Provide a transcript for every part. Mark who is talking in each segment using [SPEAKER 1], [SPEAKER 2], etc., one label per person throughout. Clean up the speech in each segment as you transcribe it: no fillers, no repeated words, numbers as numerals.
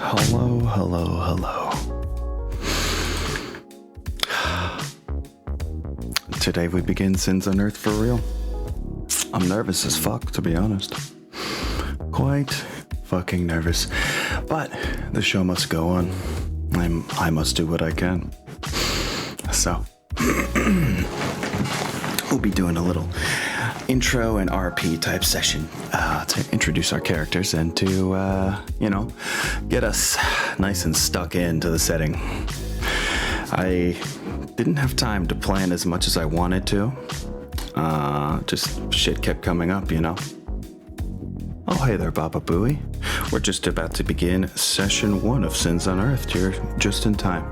[SPEAKER 1] Hello, hello, hello. Today we begin Sins Unearthed for real. I'm nervous as fuck, to be honest. Quite fucking nervous. But the show must go on. I must do what I can. So, we'll be doing a little intro and RP type session to introduce our characters and to, get us nice and stuck into the setting. I didn't have time to plan as much as I wanted to. Just shit kept coming up, you know. Oh, hey there, Baba Booey. We're just about to begin session 1 of Sins Unearthed. You're just in time.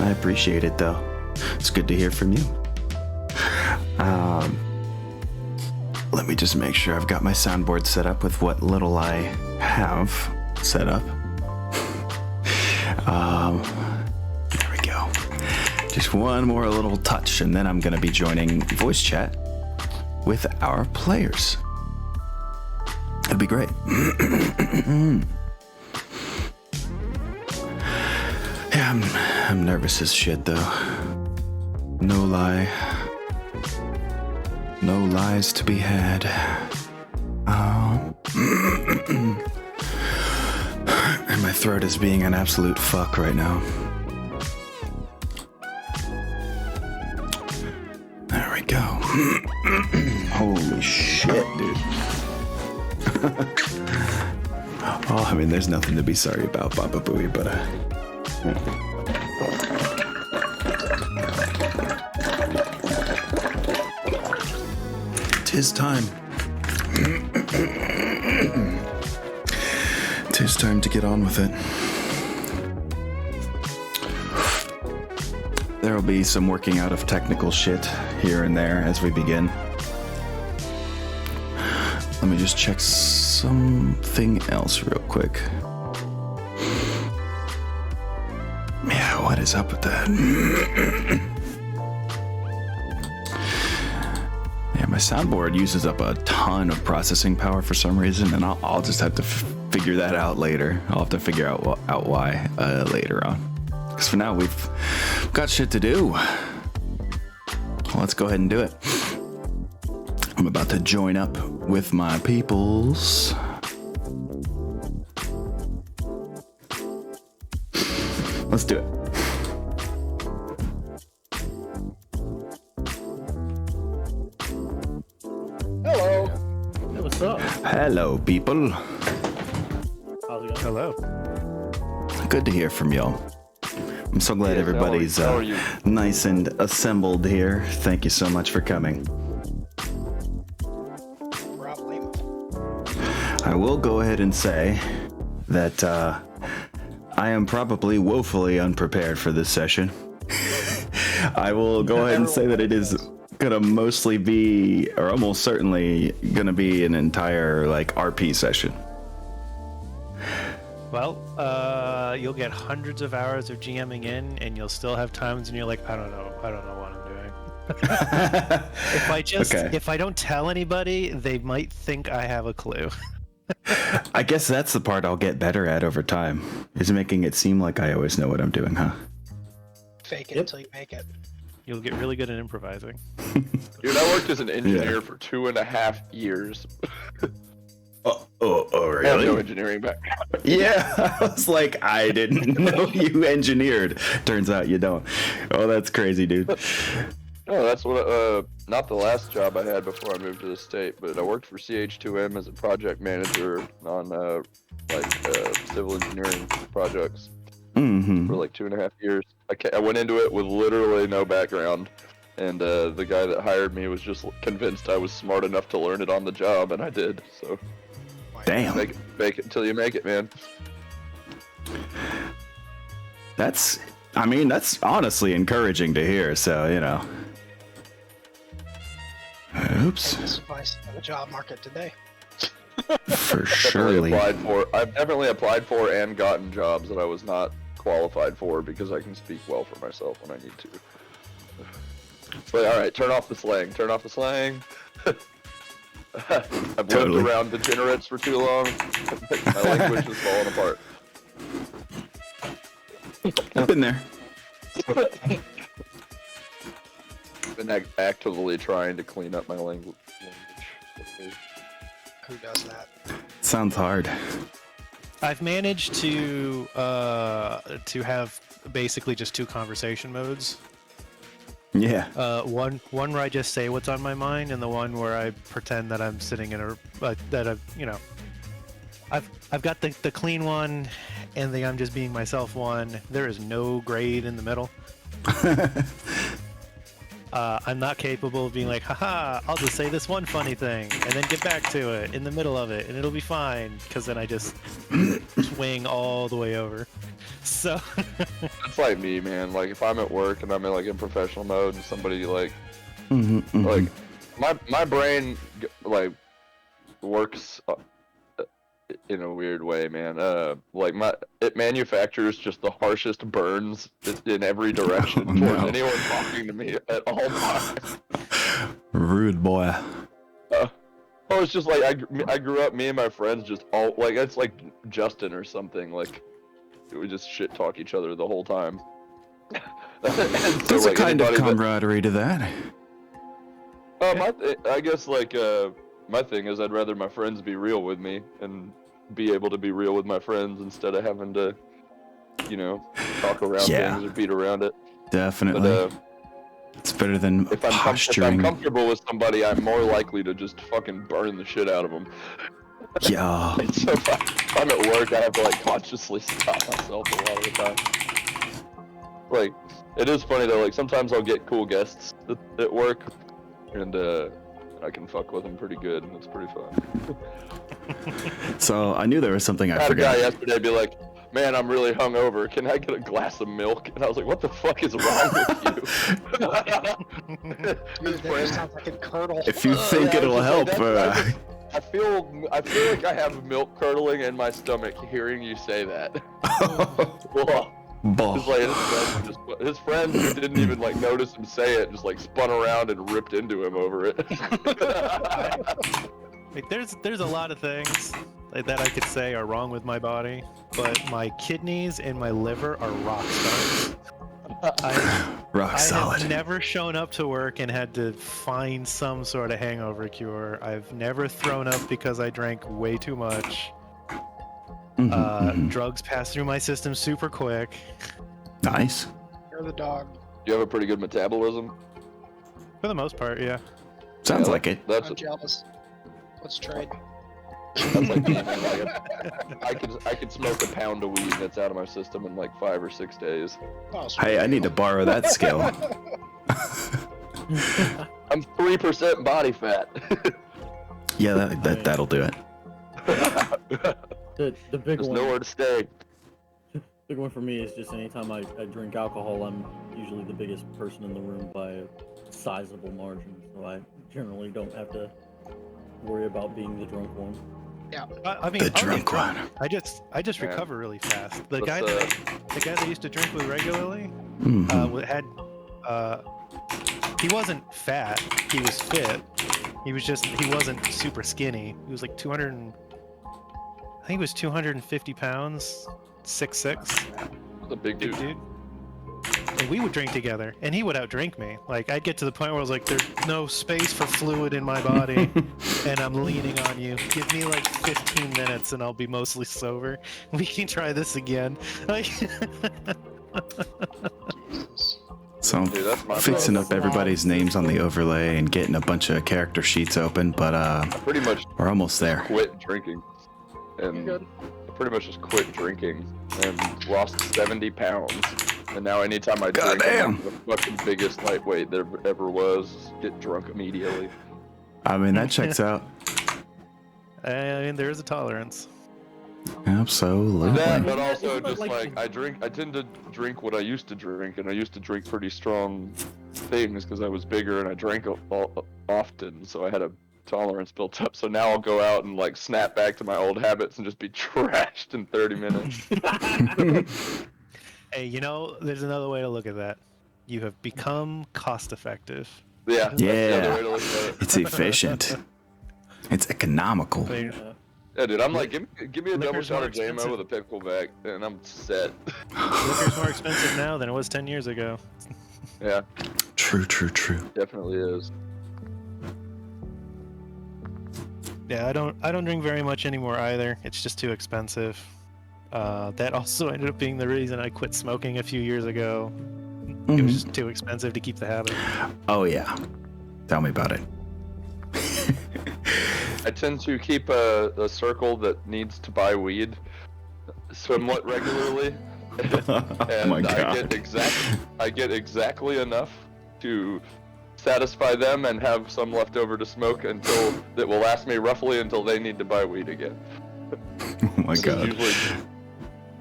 [SPEAKER 1] I appreciate it, though. It's good to hear from you. Let me just make sure I've got my soundboard set up with what little I have set up. There we go. Just one more little touch, and then I'm going to be joining voice chat with our players. It'd be great. Yeah, I'm nervous as shit, though. No lie. No lies to be had. And my throat is being an absolute fuck right now. There we go. Holy shit, dude. Oh, I mean, there's nothing to be sorry about, Baba Booey, but Tis time. Tis time to get on with it. There will be some working out of technical shit here and there as we begin. Let me just check something else real quick. Yeah, what is up with that? Yeah, my soundboard uses up a ton of processing power for some reason, and I'll just have to figure that out later. I'll have to figure out why later on. Because for now, we've got shit to do. Well, let's go ahead and do it. I'm about to join up with my peoples. Let's do it.
[SPEAKER 2] Hello. Hey, what's up?
[SPEAKER 1] Hello, people.
[SPEAKER 2] How's it going? Hello.
[SPEAKER 1] Good to hear from y'all. I'm so glad everybody's nice and assembled here. Thank you so much for coming. I will go ahead and say that I am probably woefully unprepared for this session. I will go ahead and say that it is gonna mostly be, or almost certainly gonna be, an entire RP session.
[SPEAKER 3] Well, you'll get hundreds of hours of GMing in, and you'll still have times when you're like, I don't know what I'm doing. If I don't tell anybody, they might think I have a clue.
[SPEAKER 1] I guess that's the part I'll get better at over time, is making it seem like I always know what I'm doing, huh?
[SPEAKER 4] Fake it until you make it.
[SPEAKER 3] You'll get really good at improvising.
[SPEAKER 2] Dude, I worked as an engineer for 2.5 years.
[SPEAKER 1] Oh,
[SPEAKER 2] I
[SPEAKER 1] really?
[SPEAKER 2] have no engineering background.
[SPEAKER 1] Yeah, I was like, I didn't know you engineered. Turns out you don't. Oh, that's crazy, dude.
[SPEAKER 2] No, that's what, not the last job I had before I moved to the state, but I worked for CH2M as a project manager on, civil engineering projects for 2.5 years. I went into it with literally no background, and the guy that hired me was just convinced I was smart enough to learn it on the job, and I did, so.
[SPEAKER 1] Damn.
[SPEAKER 2] Make it until you make it, man.
[SPEAKER 1] That's honestly encouraging to hear, so, you know. Oops.
[SPEAKER 4] That's advice on the job market today.
[SPEAKER 1] For surely.
[SPEAKER 2] I've definitely applied for and gotten jobs that I was not qualified for because I can speak well for myself when I need to. But alright, turn off the slang. I've lived around degenerates for too long. My language is falling apart.
[SPEAKER 1] I've been there.
[SPEAKER 2] Been actively trying to clean up my language.
[SPEAKER 4] Who does that?
[SPEAKER 1] Sounds hard.
[SPEAKER 3] I've managed to have basically just 2 conversation modes.
[SPEAKER 1] Yeah.
[SPEAKER 3] One where I just say what's on my mind, and the one where I pretend that I'm sitting in a that I've got the clean one, and the I'm just being myself one. There is no grade in the middle. I'm not capable of being like, haha, I'll just say this one funny thing and then get back to it in the middle of it and it'll be fine, because then I just swing all the way over. So
[SPEAKER 2] It's like me, man. Like if I'm at work and I'm in professional mode and somebody like my brain like works in a weird way, man. It manufactures just the harshest burns in every direction towards anyone talking to me at all times.
[SPEAKER 1] Rude boy.
[SPEAKER 2] It's just like I grew up. Me and my friends just all like it's like Justin or something. Like we just shit talk each other the whole time.
[SPEAKER 1] There's a kind of camaraderie to that.
[SPEAKER 2] I guess my thing is I'd rather my friends be real with me and be able to be real with my friends instead of having to, talk around things or beat around it.
[SPEAKER 1] Definitely.
[SPEAKER 2] But,
[SPEAKER 1] it's better than
[SPEAKER 2] if
[SPEAKER 1] posturing.
[SPEAKER 2] I'm comfortable with somebody, I'm more likely to just fucking burn the shit out of them.
[SPEAKER 1] Yeah.
[SPEAKER 2] So if I'm at work, I have to consciously stop myself a lot of the time. It is funny though. Sometimes I'll get cool guests at work, and I can fuck with them pretty good, and it's pretty fun.
[SPEAKER 1] So I knew there was something I forgot.
[SPEAKER 2] I had a guy yesterday be like, "Man, I'm really hungover. Can I get a glass of milk?" And I was like, "What the fuck is wrong with you?"
[SPEAKER 4] Dude, that just sounds like a curdle.
[SPEAKER 1] If you think it'll help.
[SPEAKER 2] I feel like I have milk curdling in my stomach hearing you say that. His friend who didn't even notice him say it just spun around and ripped into him over it.
[SPEAKER 3] there's a lot of things that I could say are wrong with my body, but my kidneys and my liver are rock stars.
[SPEAKER 1] Rock solid.
[SPEAKER 3] I have never shown up to work and had to find some sort of hangover cure. I've never thrown up because I drank way too much. Drugs pass through my system super quick.
[SPEAKER 1] Nice.
[SPEAKER 4] You're the dog.
[SPEAKER 2] You have a pretty good metabolism?
[SPEAKER 3] For the most part, yeah.
[SPEAKER 1] Sounds like it.
[SPEAKER 4] I'm jealous. Let's trade.
[SPEAKER 2] That's like me, man. I could smoke a pound of weed that's out of my system in 5 or 6 days.
[SPEAKER 4] Oh,
[SPEAKER 1] Hey, I need to borrow that skill.
[SPEAKER 2] I'm 3% body fat.
[SPEAKER 1] Yeah, that'll do it.
[SPEAKER 5] The big
[SPEAKER 2] There's
[SPEAKER 5] one.
[SPEAKER 2] nowhere to stay.
[SPEAKER 5] Big one for me is just anytime I drink alcohol, I'm usually the biggest person in the room by a sizable margin, so I generally don't have to worry about being the drunk one.
[SPEAKER 4] Yeah.
[SPEAKER 3] I mean,
[SPEAKER 1] The drunk one.
[SPEAKER 3] I just
[SPEAKER 2] Yeah.
[SPEAKER 3] recover really fast. The
[SPEAKER 2] Let's,
[SPEAKER 3] guy that I used to drink with regularly he wasn't fat. He was fit. He wasn't super skinny. He was 200. I think he was 250 pounds, 6'6".
[SPEAKER 2] The big dude.
[SPEAKER 3] And we would drink together, and he would outdrink me. I'd get to the point where I was like, "There's no space for fluid in my body, and I'm leaning on you. Give me 15 minutes, and I'll be mostly sober. We can try this again."
[SPEAKER 4] Jesus.
[SPEAKER 1] So I'm
[SPEAKER 2] Dude, that's my
[SPEAKER 1] fixing
[SPEAKER 2] problem.
[SPEAKER 1] up everybody's names on the overlay and getting a bunch of character sheets open, but
[SPEAKER 2] Pretty much
[SPEAKER 1] we're almost there.
[SPEAKER 2] quit drinking. And
[SPEAKER 4] You're good.
[SPEAKER 2] I pretty much just quit drinking and lost 70 pounds. And now anytime I drink,
[SPEAKER 1] Goddamn.
[SPEAKER 2] I'm the fucking biggest lightweight there ever was. Get drunk immediately.
[SPEAKER 1] I mean, that checks out.
[SPEAKER 3] I mean, there is a tolerance.
[SPEAKER 1] Absolutely.
[SPEAKER 2] That, but also
[SPEAKER 5] Isn't that
[SPEAKER 2] just I tend to drink what I used to drink, and I used to drink pretty strong things because I was bigger and I drank often, so I had a tolerance built up. So now I'll go out and snap back to my old habits and just be trashed in 30 minutes.
[SPEAKER 3] Hey, there's another way to look at that. You have become cost effective.
[SPEAKER 2] Yeah. That's the other way
[SPEAKER 1] Yeah.
[SPEAKER 2] to look at it.
[SPEAKER 1] It's efficient. It's economical.
[SPEAKER 3] I mean,
[SPEAKER 2] Yeah, dude, I'm like, give me a double
[SPEAKER 3] Liquor's
[SPEAKER 2] shot
[SPEAKER 3] more
[SPEAKER 2] of JMO
[SPEAKER 3] expensive.
[SPEAKER 2] with a pickleback, and I'm set.
[SPEAKER 3] Liquor's more expensive now than it was 10 years ago.
[SPEAKER 2] Yeah,
[SPEAKER 1] True.
[SPEAKER 2] definitely is.
[SPEAKER 3] Yeah, I don't drink very much anymore either. It's just too expensive. That also ended up being the reason I quit smoking a few years ago. It was just too expensive to keep the habit.
[SPEAKER 1] Oh yeah, tell me about it.
[SPEAKER 2] I tend to keep a circle that needs to buy weed somewhat regularly.
[SPEAKER 1] Oh my god.
[SPEAKER 2] I get exactly enough to satisfy them and have some left over to smoke until that will last me roughly until they need to buy weed again.
[SPEAKER 1] Oh my god.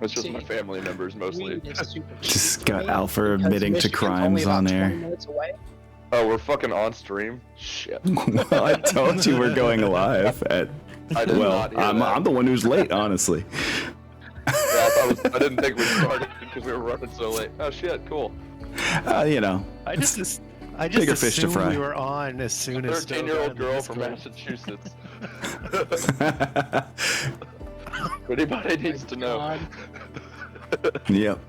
[SPEAKER 2] It's just my family members mostly.
[SPEAKER 4] Weed is super
[SPEAKER 1] Just
[SPEAKER 4] cheap
[SPEAKER 1] got
[SPEAKER 4] for me
[SPEAKER 1] Alpha
[SPEAKER 4] because
[SPEAKER 1] admitting to
[SPEAKER 4] Michigan's
[SPEAKER 1] crimes
[SPEAKER 4] only
[SPEAKER 1] on
[SPEAKER 4] about 20
[SPEAKER 1] air.
[SPEAKER 4] minutes away.
[SPEAKER 2] Oh, we're fucking on stream? Shit.
[SPEAKER 1] Well, I told you we're going live at.
[SPEAKER 2] I did
[SPEAKER 1] Well,
[SPEAKER 2] not hear
[SPEAKER 1] I'm
[SPEAKER 2] that.
[SPEAKER 1] the one who's late, honestly.
[SPEAKER 2] Yeah, I didn't think we started because we were running so late. Oh shit, cool.
[SPEAKER 1] You know.
[SPEAKER 3] I just
[SPEAKER 1] Bigger fish to
[SPEAKER 3] assumed
[SPEAKER 1] fry.
[SPEAKER 3] we were on as soon as
[SPEAKER 2] 13-year-old
[SPEAKER 3] StowGnar
[SPEAKER 2] girl
[SPEAKER 3] and
[SPEAKER 2] from
[SPEAKER 3] Discord.
[SPEAKER 2] Massachusetts. Anybody needs to know.
[SPEAKER 4] God.
[SPEAKER 1] Yep.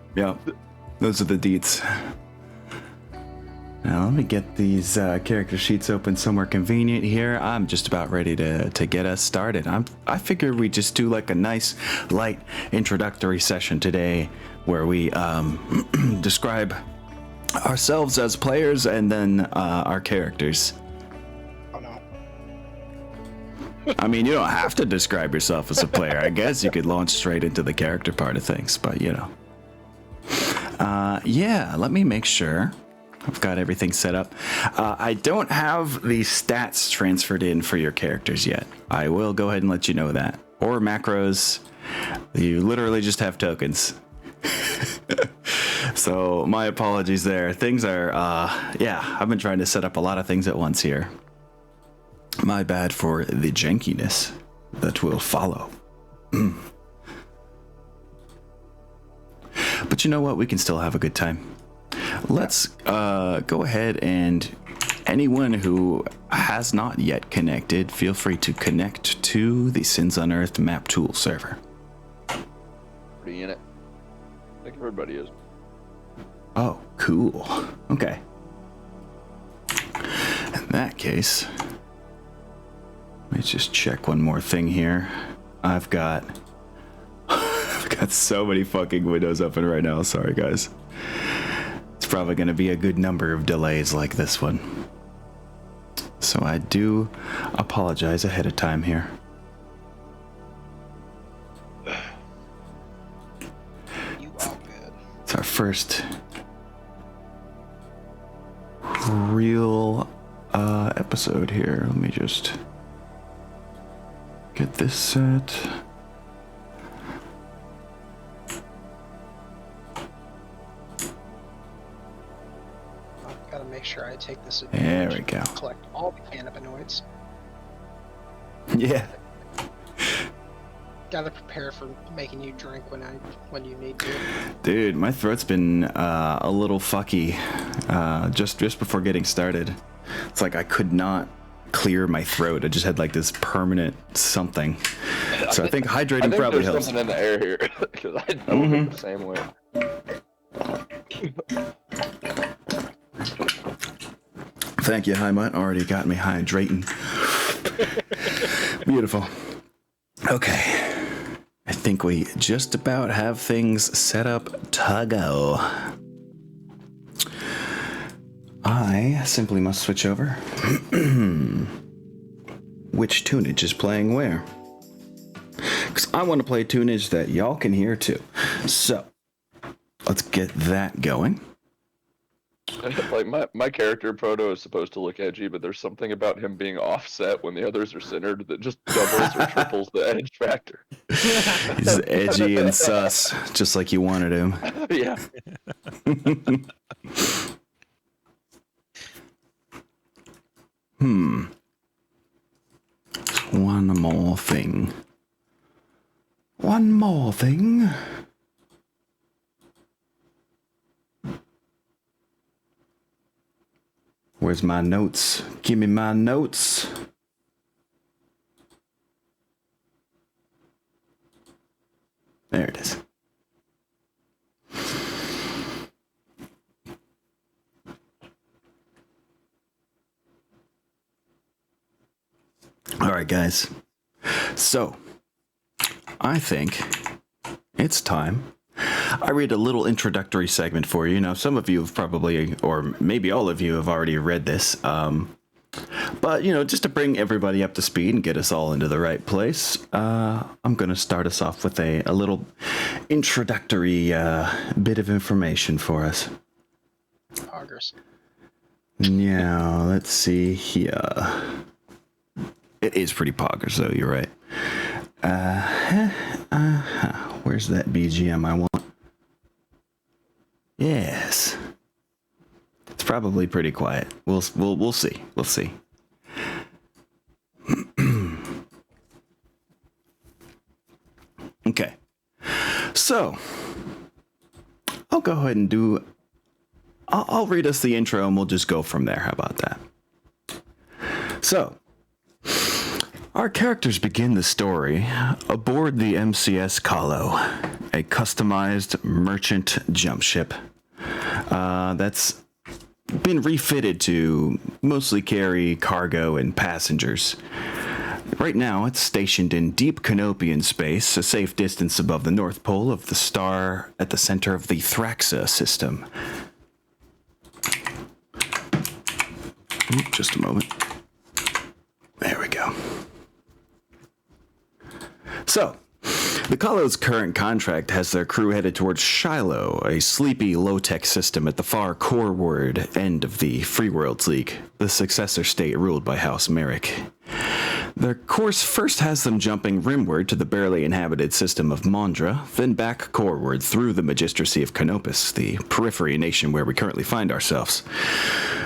[SPEAKER 1] Those are the deets. Now let me get these character sheets open somewhere convenient here. I'm just about ready to get us started. I figure we just do like a nice light introductory session today where we describe ourselves as players and then our characters.
[SPEAKER 4] Oh no.
[SPEAKER 1] I mean, you don't have to describe yourself as a player. I guess you could launch straight into the character part of things, but you know. Yeah, let me make sure I've got everything set up. I don't have the stats transferred in for your characters yet. I will go ahead and let you know that. Or macros. You literally just have tokens. So my apologies there. Things are, yeah, I've been trying to set up a lot of things at once here. My bad for the jankiness that will follow. But you know what? We can still have a good time. Let's go ahead and anyone who has not yet connected, feel free to connect to the Sins Unearthed map tool server.
[SPEAKER 2] Pretty in it. I think everybody is.
[SPEAKER 1] Oh, cool. Okay. In that case, let me just check one more thing here. I've got so many fucking windows open right now. Sorry, guys. It's probably going to be a good number of delays like this one. So I do apologize ahead of time here.
[SPEAKER 4] You all good.
[SPEAKER 1] It's our first real episode here. Let me just get this set.
[SPEAKER 4] I've got to make sure I take this
[SPEAKER 1] There
[SPEAKER 4] advantage
[SPEAKER 1] we go.
[SPEAKER 4] and collect all the cannabinoids.
[SPEAKER 1] Yeah.
[SPEAKER 4] Got to prepare for making you drink when you need to.
[SPEAKER 1] Dude, my throat's been a little fucky just before getting started. It's like I could not clear my throat. I just had like this permanent something. So I think hydrating probably
[SPEAKER 2] there's
[SPEAKER 1] helps.
[SPEAKER 2] something in the air here because I don't feel the same way.
[SPEAKER 1] Thank you, Hi Mutt. Already got me hydrating. Beautiful. Okay. I think we just about have things set up to go. I simply must switch over. Which tunage is playing where? Because I want to play tunage that y'all can hear too. So, let's get that going.
[SPEAKER 2] Like my character proto is supposed to look edgy, but there's something about him being offset when the others are centered that just doubles or triples the edge factor.
[SPEAKER 1] He's edgy and sus, just like you wanted him.
[SPEAKER 2] Yeah.
[SPEAKER 1] One more thing. One more thing. Where's my notes? Give me my notes. All right, guys. So, I think it's time. I read a little introductory segment for you. Now, some of you have probably, or maybe all of you have already read this. But, just to bring everybody up to speed and get us all into the right place, I'm going to start us off with a little introductory bit of information for us.
[SPEAKER 4] Poggers.
[SPEAKER 1] Now, let's see here. It is pretty poggers, though, you're right. Where's that BGM I want? Yes. It's probably pretty quiet. We'll see. We'll see. Okay. So, I'll go ahead and do... I'll read us the intro and we'll just go from there. How about that? So, our characters begin the story aboard the MCS Kahlo, a customized merchant jump ship that's been refitted to mostly carry cargo and passengers. Right now, it's stationed in deep Canopian space, a safe distance above the North Pole of the star at the center of the Thraxa system. Just a moment. There we go. So, the Kahlo's current contract has their crew headed towards Shiloh, a sleepy, low-tech system at the far core-ward end of the Free Worlds League, the successor state ruled by House Merrick. Their course first has them jumping rimward to the barely inhabited system of Mondra, then back coreward through the magistracy of Canopus, the periphery nation where we currently find ourselves.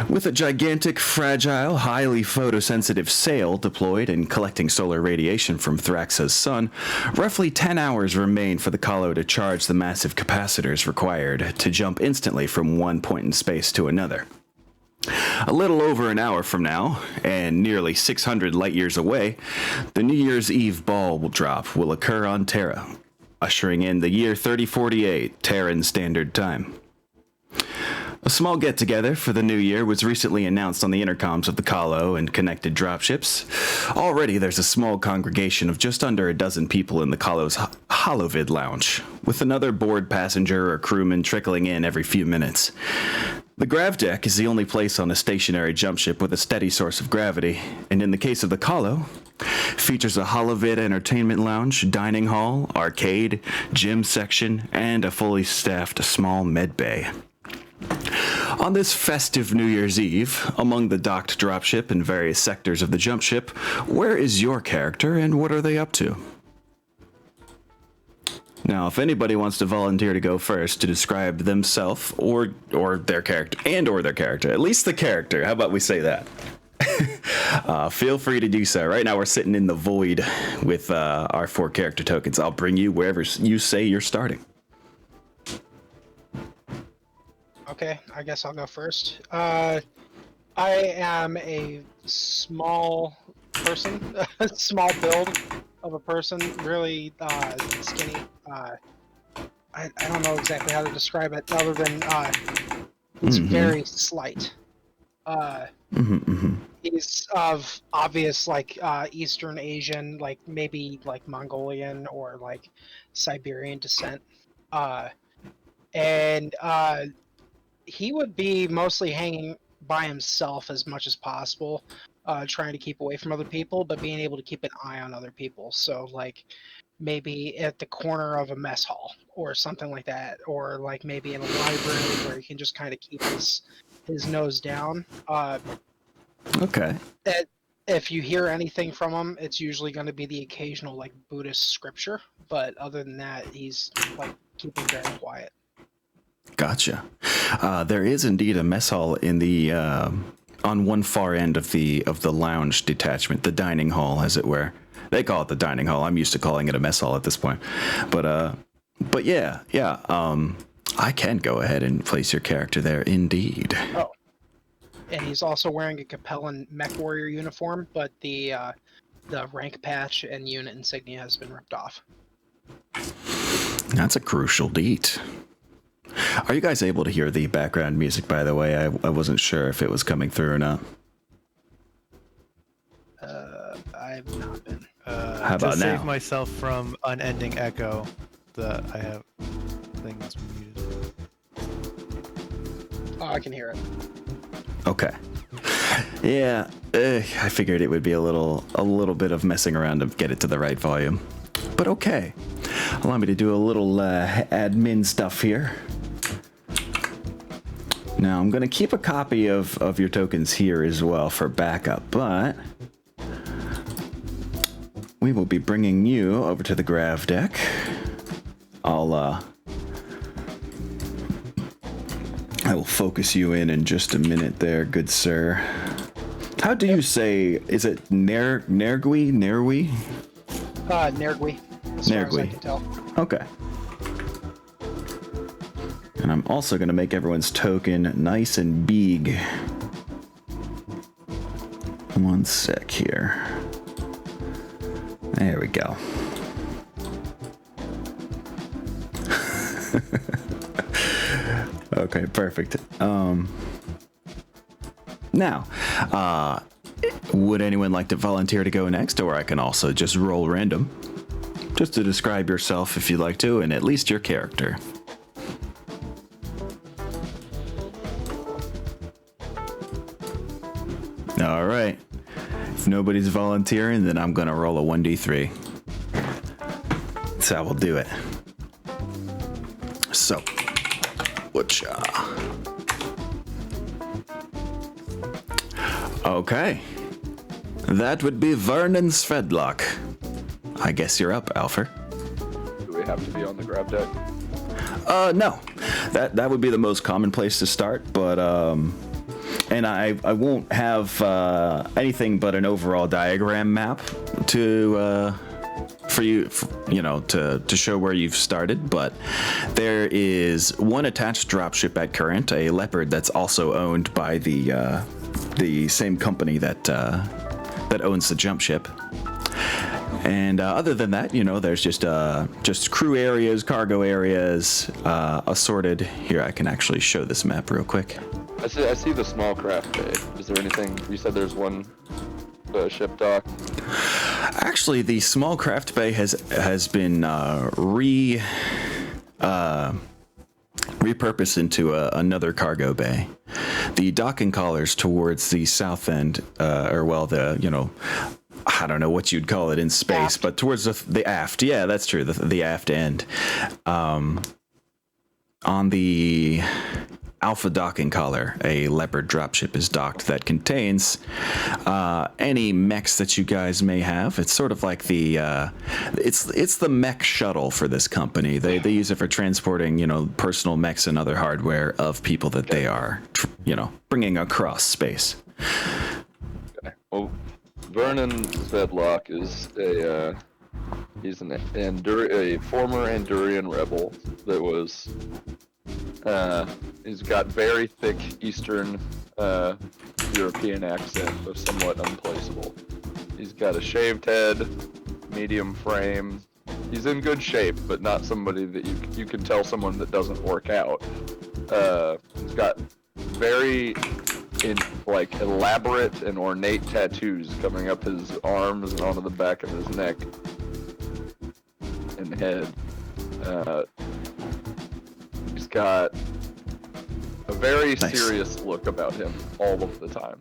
[SPEAKER 1] With a gigantic, fragile, highly photosensitive sail deployed and collecting solar radiation from Thraxa's sun, roughly 10 hours remain for the Kahlo to charge the massive capacitors required to jump instantly from one point in space to another. A little over an hour from now, and nearly 600 light-years away, the New Year's Eve ball drop will occur on Terra, ushering in the year 3048, Terran Standard Time. A small get-together for the new year was recently announced on the intercoms of the Kahlo and connected dropships. Already there's a small congregation of just under a dozen people in the Kahlo's Holovid lounge, with another board passenger or crewman trickling in every few minutes. The grav deck is the only place on a stationary jump ship with a steady source of gravity, and in the case of the Kahlo, features a Holovid entertainment lounge, dining hall, arcade, gym section, and a fully staffed small med bay. On this festive New Year's Eve, among the docked dropship and various sectors of the jump ship, where is your character and what are they up to? Now, if anybody wants to volunteer to go first to describe themselves or their character, at least the character, how about we say that? Feel free to do so. Right now we're sitting in the void with our 4 character tokens. I'll bring you wherever you say you're starting.
[SPEAKER 4] Okay, I guess I'll go first. I am a small person, small build of a person, really skinny. I don't know exactly how to describe it other than he's very slight. He's of obvious Eastern Asian, maybe Mongolian or Siberian descent. And he would be mostly hanging by himself as much as possible, trying to keep away from other people, but being able to keep an eye on other people. So maybe at the corner of a mess hall or something like that, or maybe in a library where he can just kind of keep his nose down.
[SPEAKER 1] Okay.
[SPEAKER 4] If you hear anything from him, it's usually going to be the occasional Buddhist scripture, but other than that, he's keeping very quiet.
[SPEAKER 1] Gotcha. There is indeed a mess hall in the on one far end of the lounge detachment, the dining hall, as it were. They call it the dining hall. I'm used to calling it a mess hall at this point. But yeah. I can go ahead and place your character there, indeed.
[SPEAKER 4] Oh. And he's also wearing a Capellan MechWarrior uniform, but the rank patch and unit insignia has been ripped off.
[SPEAKER 1] That's a crucial deet. Are you guys able to hear the background music, by the way? I wasn't sure if it was coming through or not.
[SPEAKER 4] I have not been.
[SPEAKER 1] How about
[SPEAKER 3] to
[SPEAKER 1] now?
[SPEAKER 3] save myself from unending echo, I have things muted.
[SPEAKER 4] Oh, I can hear it.
[SPEAKER 1] Okay. Yeah, I figured it would be a little bit of messing around to get it to the right volume. But okay. Allow me to do a little admin stuff here. Now, I'm going to keep a copy of your tokens here as well for backup, but we will be bringing you over to the Grav deck. I will focus you in just a minute there, good sir. How do you say, is it Nergui?
[SPEAKER 4] Nergui. As far as I can tell.
[SPEAKER 1] Okay. And I'm also going to make everyone's token nice and big. One sec here. There we go. Okay, perfect. Now, would anyone like to volunteer to go next, or I can also just roll random? Just to describe yourself if you'd like to, and at least your character. All right. If nobody's volunteering, then I'm going to roll a 1d3. That's how we'll do it. So, okay. That would be Vernon Svedlock. I guess you're up, Alfer.
[SPEAKER 2] Do we have to be on the grab deck?
[SPEAKER 1] No. That would be the most common place to start, but and I won't have anything but an overall diagram map to for you to show where you've started, but there is one attached dropship at current, a Leopard that's also owned by the same company that owns the jumpship. And other than that, there's just crew areas, cargo areas, assorted. Here, I can actually show this map real quick.
[SPEAKER 2] I see the small craft bay. Is there anything? You said there's one ship dock.
[SPEAKER 1] Actually, the small craft bay has been repurposed into another cargo bay. The docking collars towards the south end, I don't know what you'd call it in space,
[SPEAKER 4] Aft.
[SPEAKER 1] but towards the aft. Yeah, that's true. The aft end. On the Alpha docking collar, a Leopard dropship is docked that contains any mechs that you guys may have. It's sort of like it's the mech shuttle for this company. They use it for transporting, personal mechs and other hardware of people that they are, bringing across space.
[SPEAKER 2] Okay. Well, Vernon Zedlock is he's a former Andurian rebel that was. He's got very thick Eastern European accent, but somewhat unplaceable. He's got a shaved head, medium frame. He's in good shape, but not somebody that you can tell someone that doesn't work out. He's got very elaborate and ornate tattoos coming up his arms and onto the back of his neck and head. He's got a very serious look about him all of the time.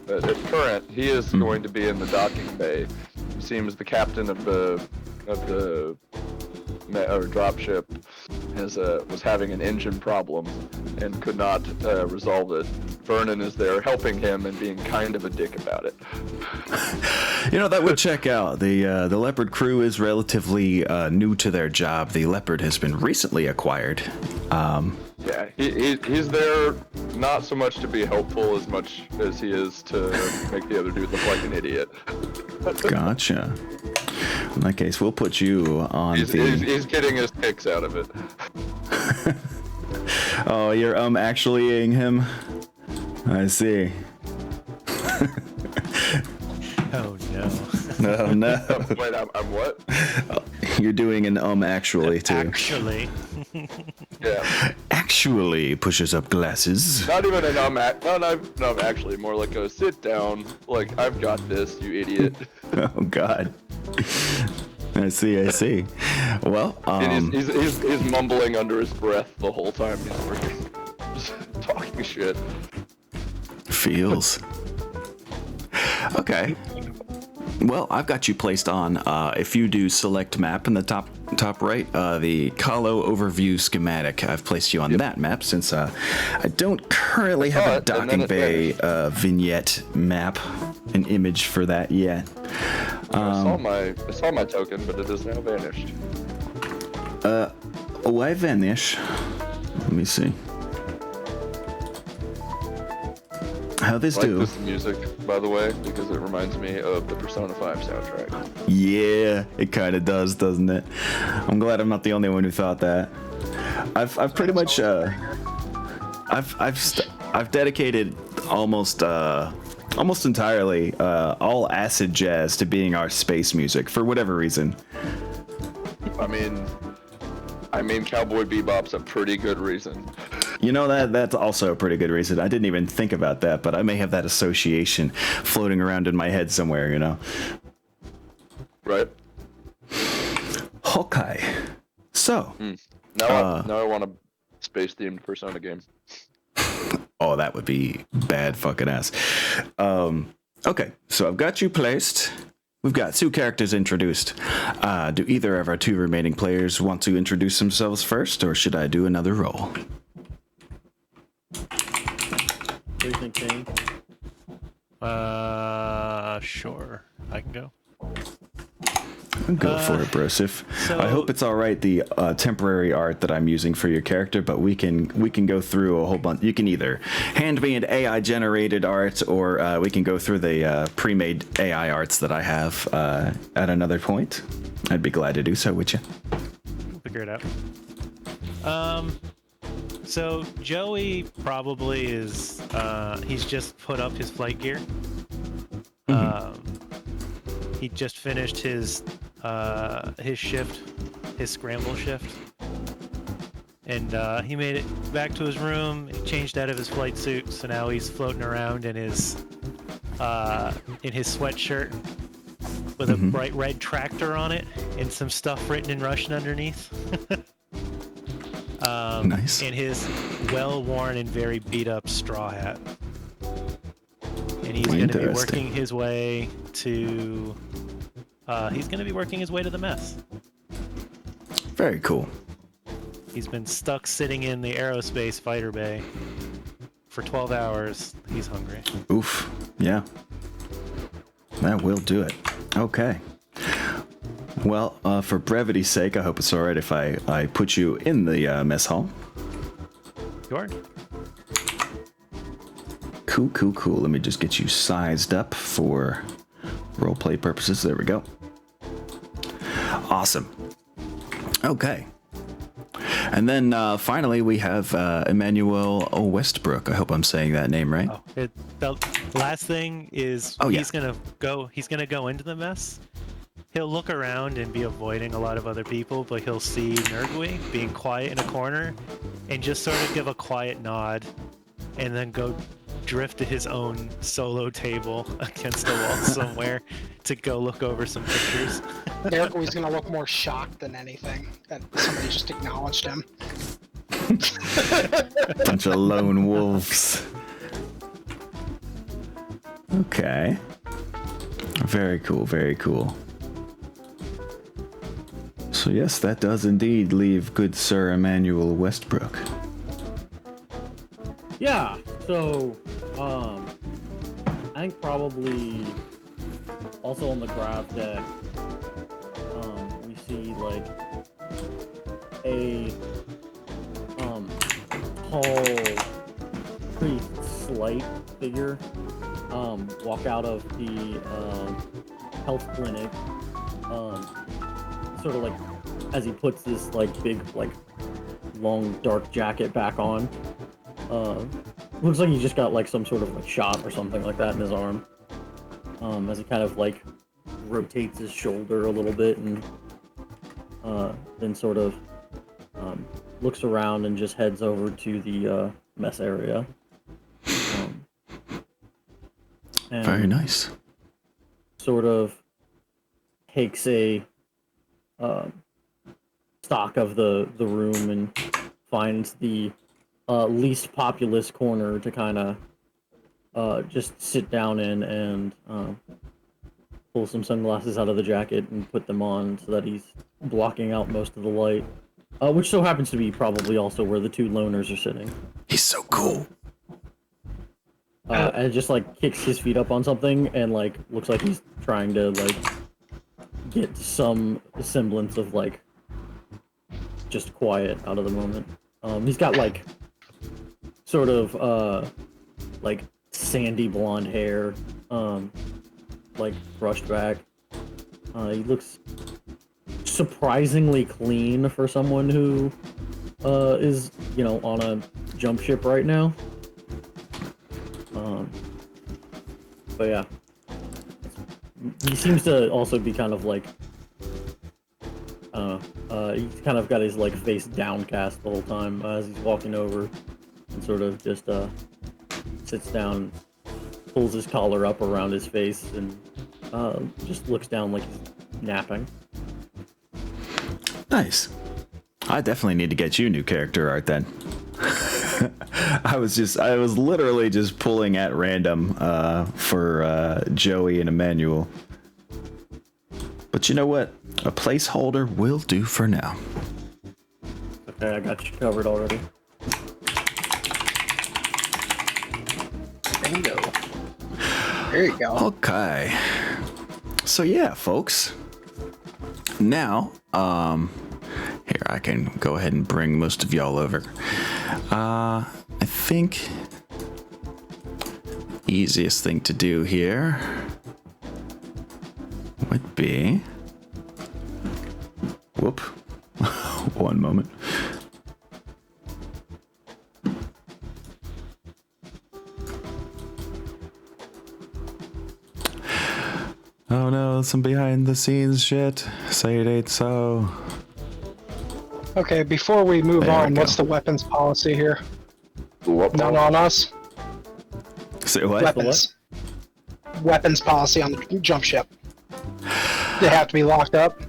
[SPEAKER 2] At current, he is going to be in the docking bay. He seems the captain of the dropship was having an engine problem and could not resolve it. Vernon is there helping him and being kind of a dick about it.
[SPEAKER 1] That would check out. The Leopard crew is relatively new to their job. The Leopard has been recently acquired.
[SPEAKER 2] Yeah, he's there not so much to be helpful as much as he is to make the other dude look like an idiot.
[SPEAKER 1] Gotcha. In that case, we'll put you on
[SPEAKER 2] he's getting his kicks out of it.
[SPEAKER 1] Oh, you're actuallying him? I see.
[SPEAKER 3] Oh no.
[SPEAKER 1] Oh no.
[SPEAKER 2] Wait, I'm what?
[SPEAKER 1] You're doing an actually too.
[SPEAKER 3] Actually.
[SPEAKER 2] Yeah.
[SPEAKER 1] Actually pushes up glasses.
[SPEAKER 2] Not even a no, actually, more like a sit down. Like, I've got this, you idiot.
[SPEAKER 1] Oh God. I see. Well,
[SPEAKER 2] And he's mumbling under his breath the whole time he's freaking just talking shit.
[SPEAKER 1] feels. Okay. Well, I've got you placed on. If you do select map in the top right, the Kahlo overview schematic, I've placed you on that map since I don't currently have a docking bay vignette map, an image for that yet.
[SPEAKER 2] I saw my token, but it has now vanished.
[SPEAKER 1] Why vanish? Let me see. How this
[SPEAKER 2] I like
[SPEAKER 1] do?
[SPEAKER 2] this music, by the way, because it reminds me of the Persona 5 soundtrack.
[SPEAKER 1] Yeah, it kind of does, doesn't it? I'm glad I'm not the only one who thought that. I've pretty much I've dedicated almost entirely all acid jazz to being our space music for whatever reason.
[SPEAKER 2] I mean, Cowboy Bebop's a pretty good reason.
[SPEAKER 1] You know, that's also a pretty good reason. I didn't even think about that, but I may have that association floating around in my head somewhere, you know.
[SPEAKER 2] Right.
[SPEAKER 1] Okay. So.
[SPEAKER 2] Now I want a space-themed Persona game.
[SPEAKER 1] Oh, that would be bad fucking ass. Okay, so I've got you placed. We've got 2 characters introduced. Do either of our 2 remaining players want to introduce themselves first, or should I do another roll?
[SPEAKER 5] What do you think, Kane?
[SPEAKER 3] Sure. I can go.
[SPEAKER 1] Go for it, Brosif.
[SPEAKER 3] so-
[SPEAKER 1] I hope it's all right, the temporary art that I'm using for your character, but we can go through a whole bunch. You can either hand me an AI generated art, or we can go through the pre-made AI arts that I have at another point. I'd be glad to do so with you.
[SPEAKER 3] Figure it out. So Joey probably is, he's just put up his flight gear. He just finished his shift, his scramble shift. And he made it back to his room, changed out of his flight suit, so now he's floating around in his sweatshirt with a bright red tractor on it and some stuff written in Russian underneath.
[SPEAKER 1] Nice.
[SPEAKER 3] And his well-worn and very beat-up straw hat. And he's going to be working his way to the mess.
[SPEAKER 1] Very cool.
[SPEAKER 3] He's been stuck sitting in the aerospace fighter bay for 12 hours. He's hungry.
[SPEAKER 1] Oof. Yeah. That will do it. Okay. Well, for brevity's sake, I hope it's all right if I put you in the mess hall.
[SPEAKER 3] Sure.
[SPEAKER 1] Cool. Let me just get you sized up for roleplay purposes. There we go. Awesome. Okay. And then finally we have Emmanuel Westbrook. I hope I'm saying that name right.
[SPEAKER 3] Oh, the last thing is he's gonna go into the mess. He'll look around and be avoiding a lot of other people, but he'll see Nergui being quiet in a corner and just sort of give a quiet nod and then go drift to his own solo table against a wall somewhere to go look over some pictures.
[SPEAKER 4] Nergui's gonna look more shocked than anything that somebody just acknowledged him.
[SPEAKER 1] Bunch of lone wolves. Okay. Very cool. So yes, that does indeed leave good Sir Emmanuel Westbrook.
[SPEAKER 5] Yeah, so, I think probably also on the graph deck, we see, like, a, tall, pretty slight figure, walk out of the, health clinic, sort of like, as he puts this, like, big, like, long, dark jacket back on. Looks like he just got like some sort of like shot or something like that in his arm. As he kind of like rotates his shoulder a little bit and then sort of looks around and just heads over to the mess area. And
[SPEAKER 1] Very nice.
[SPEAKER 5] sort of takes a stock of the room and finds the least populous corner to kind of just sit down in and pull some sunglasses out of the jacket and put them on so that he's blocking out most of the light, which so happens to be probably also where the two loners are sitting.
[SPEAKER 1] He's so cool.
[SPEAKER 5] And just like kicks his feet up on something and like looks like he's trying to like get some semblance of like just quiet out of the moment. He's got like sort of like sandy blonde hair, like brushed back. He looks surprisingly clean for someone who is, you know, on a jump ship right now. But yeah, he seems to also be kind of like, he's kind of got his like face downcast the whole time as he's walking over, and sort of just sits down, pulls his collar up around his face, and just looks down like he's napping.
[SPEAKER 1] Nice. I definitely need to get you new character art then. I was literally just pulling at random for Joey and Emmanuel. But you know what? A placeholder will do for now.
[SPEAKER 5] Okay, I got you covered already.
[SPEAKER 4] Bingo. There you go.
[SPEAKER 1] Okay. So yeah, folks. Now, here I can go ahead and bring most of y'all over. I think easiest thing to do here would be, whoop, one moment. Oh no, some behind the scenes shit. Say it ain't so.
[SPEAKER 4] Okay, before we move
[SPEAKER 1] There we
[SPEAKER 4] on,
[SPEAKER 1] go.
[SPEAKER 4] what's the weapons policy here?
[SPEAKER 2] What
[SPEAKER 4] None on us?
[SPEAKER 1] Say what?
[SPEAKER 4] Weapons. Weapons policy on the jump ship. They have to be locked up?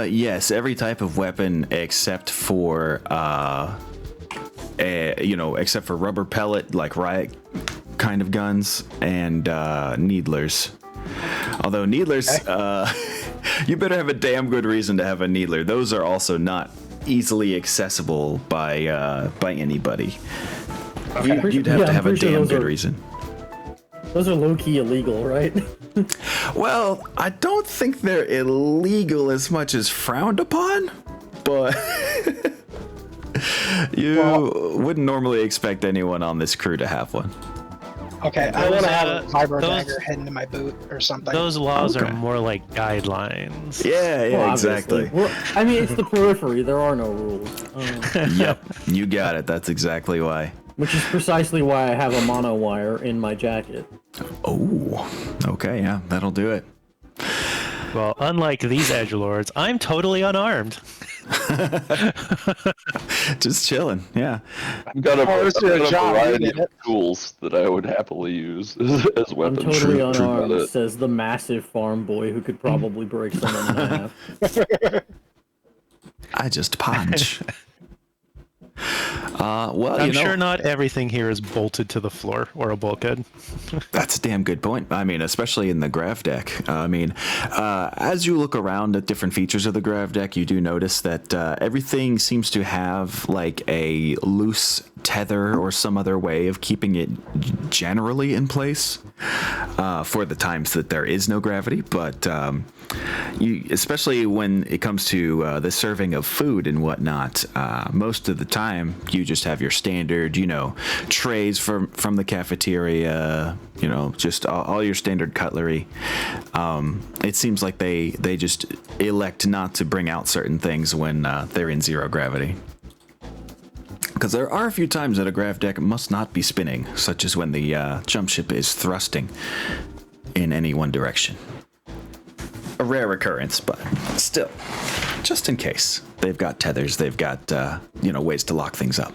[SPEAKER 1] Yes, every type of weapon except for except for rubber pellet, like riot kind of guns, and needlers. Although needlers, you better have a damn good reason to have a needler. Those are also not easily accessible by anybody. You'd have to have a damn good reason.
[SPEAKER 5] Those are low-key illegal, right?
[SPEAKER 1] Well, I don't think they're illegal as much as frowned upon, but you wouldn't normally expect anyone on this crew to have one.
[SPEAKER 4] Okay, I
[SPEAKER 3] Those,
[SPEAKER 4] want to have a vibro
[SPEAKER 3] those-
[SPEAKER 4] dagger hidden in my boot or something.
[SPEAKER 3] Those laws
[SPEAKER 1] Okay.
[SPEAKER 3] are more like guidelines.
[SPEAKER 1] Yeah,
[SPEAKER 5] Well,
[SPEAKER 1] exactly.
[SPEAKER 5] I mean, it's the periphery. There are no rules.
[SPEAKER 1] Yep, you got it. That's exactly why.
[SPEAKER 5] Which is precisely why I have a mono wire in my jacket.
[SPEAKER 1] Oh, okay, yeah, that'll do it.
[SPEAKER 3] Well, unlike these edgelords, I'm totally unarmed.
[SPEAKER 1] Just chilling, yeah.
[SPEAKER 2] I've got a,
[SPEAKER 4] Oh, it's your
[SPEAKER 2] I've got a
[SPEAKER 4] job,
[SPEAKER 2] variety
[SPEAKER 4] you
[SPEAKER 2] of
[SPEAKER 4] get it.
[SPEAKER 2] tools that I would happily use as
[SPEAKER 5] I'm
[SPEAKER 2] weapons.
[SPEAKER 5] totally
[SPEAKER 2] True,
[SPEAKER 5] unarmed,
[SPEAKER 2] about it.
[SPEAKER 5] says the massive farm boy who could probably break someone in half.
[SPEAKER 1] I just punch. Well,
[SPEAKER 3] I'm sure not everything here is bolted to the floor or a bulkhead.
[SPEAKER 1] That's a damn good point. I mean, especially in the grav deck. I mean, as you look around at different features of the grav deck, you do notice that everything seems to have like a loose tether or some other way of keeping it generally in place for the times that there is no gravity. But you, especially when it comes to the serving of food and whatnot, most of the time you just have your standard, trays from the cafeteria, just all your standard cutlery. It seems like they just elect not to bring out certain things when they're in zero gravity. Because there are a few times that a grav deck must not be spinning, such as when the jump ship is thrusting in any one direction. A rare occurrence, but still. just in case. They've got tethers. They've got ways to lock things up.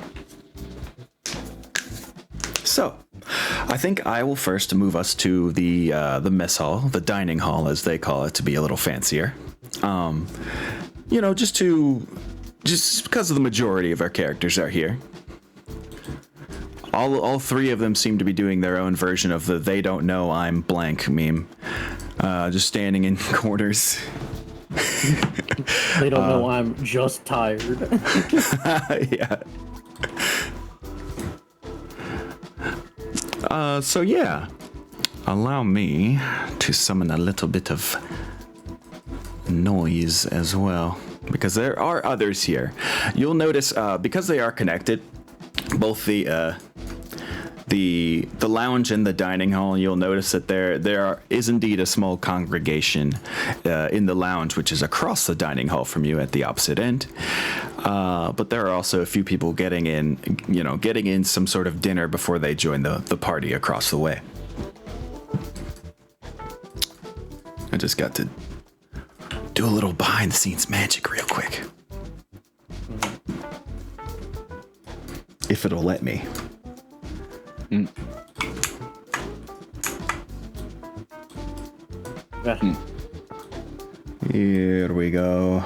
[SPEAKER 1] So, I think I will first move us to the mess hall, the dining hall, as they call it, to be a little fancier. Just because of the majority of our characters are here. All three of them seem to be doing their own version of the "they don't know I'm blank" meme. Just standing in corners.
[SPEAKER 5] They don't know I'm just tired.
[SPEAKER 1] Yeah. So yeah, allow me to summon a little bit of noise as well, because there are others here. You'll notice, because they are connected, both the lounge and the dining hall, you'll notice that there is indeed a small congregation in the lounge, which is across the dining hall from you at the opposite end. But there are also a few people getting in some sort of dinner before they join the party across the way. I just got to do a little behind the scenes magic real quick. If it'll let me.
[SPEAKER 5] Yeah.
[SPEAKER 1] Here we go.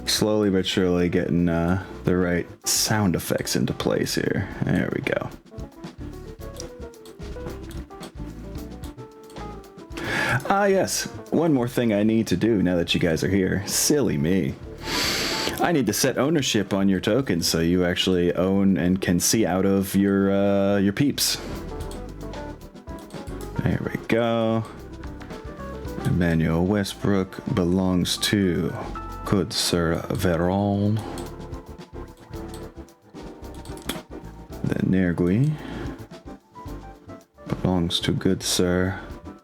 [SPEAKER 1] Slowly but surely getting the right sound effects into place here. There we go. Yes. One more thing I need to do now that you guys are here. Silly me. I need to set ownership on your tokens so you actually own and can see out of your peeps. There we go. Emmanuel Westbrook belongs to good Sir Veron. The Nergui belongs to good Sir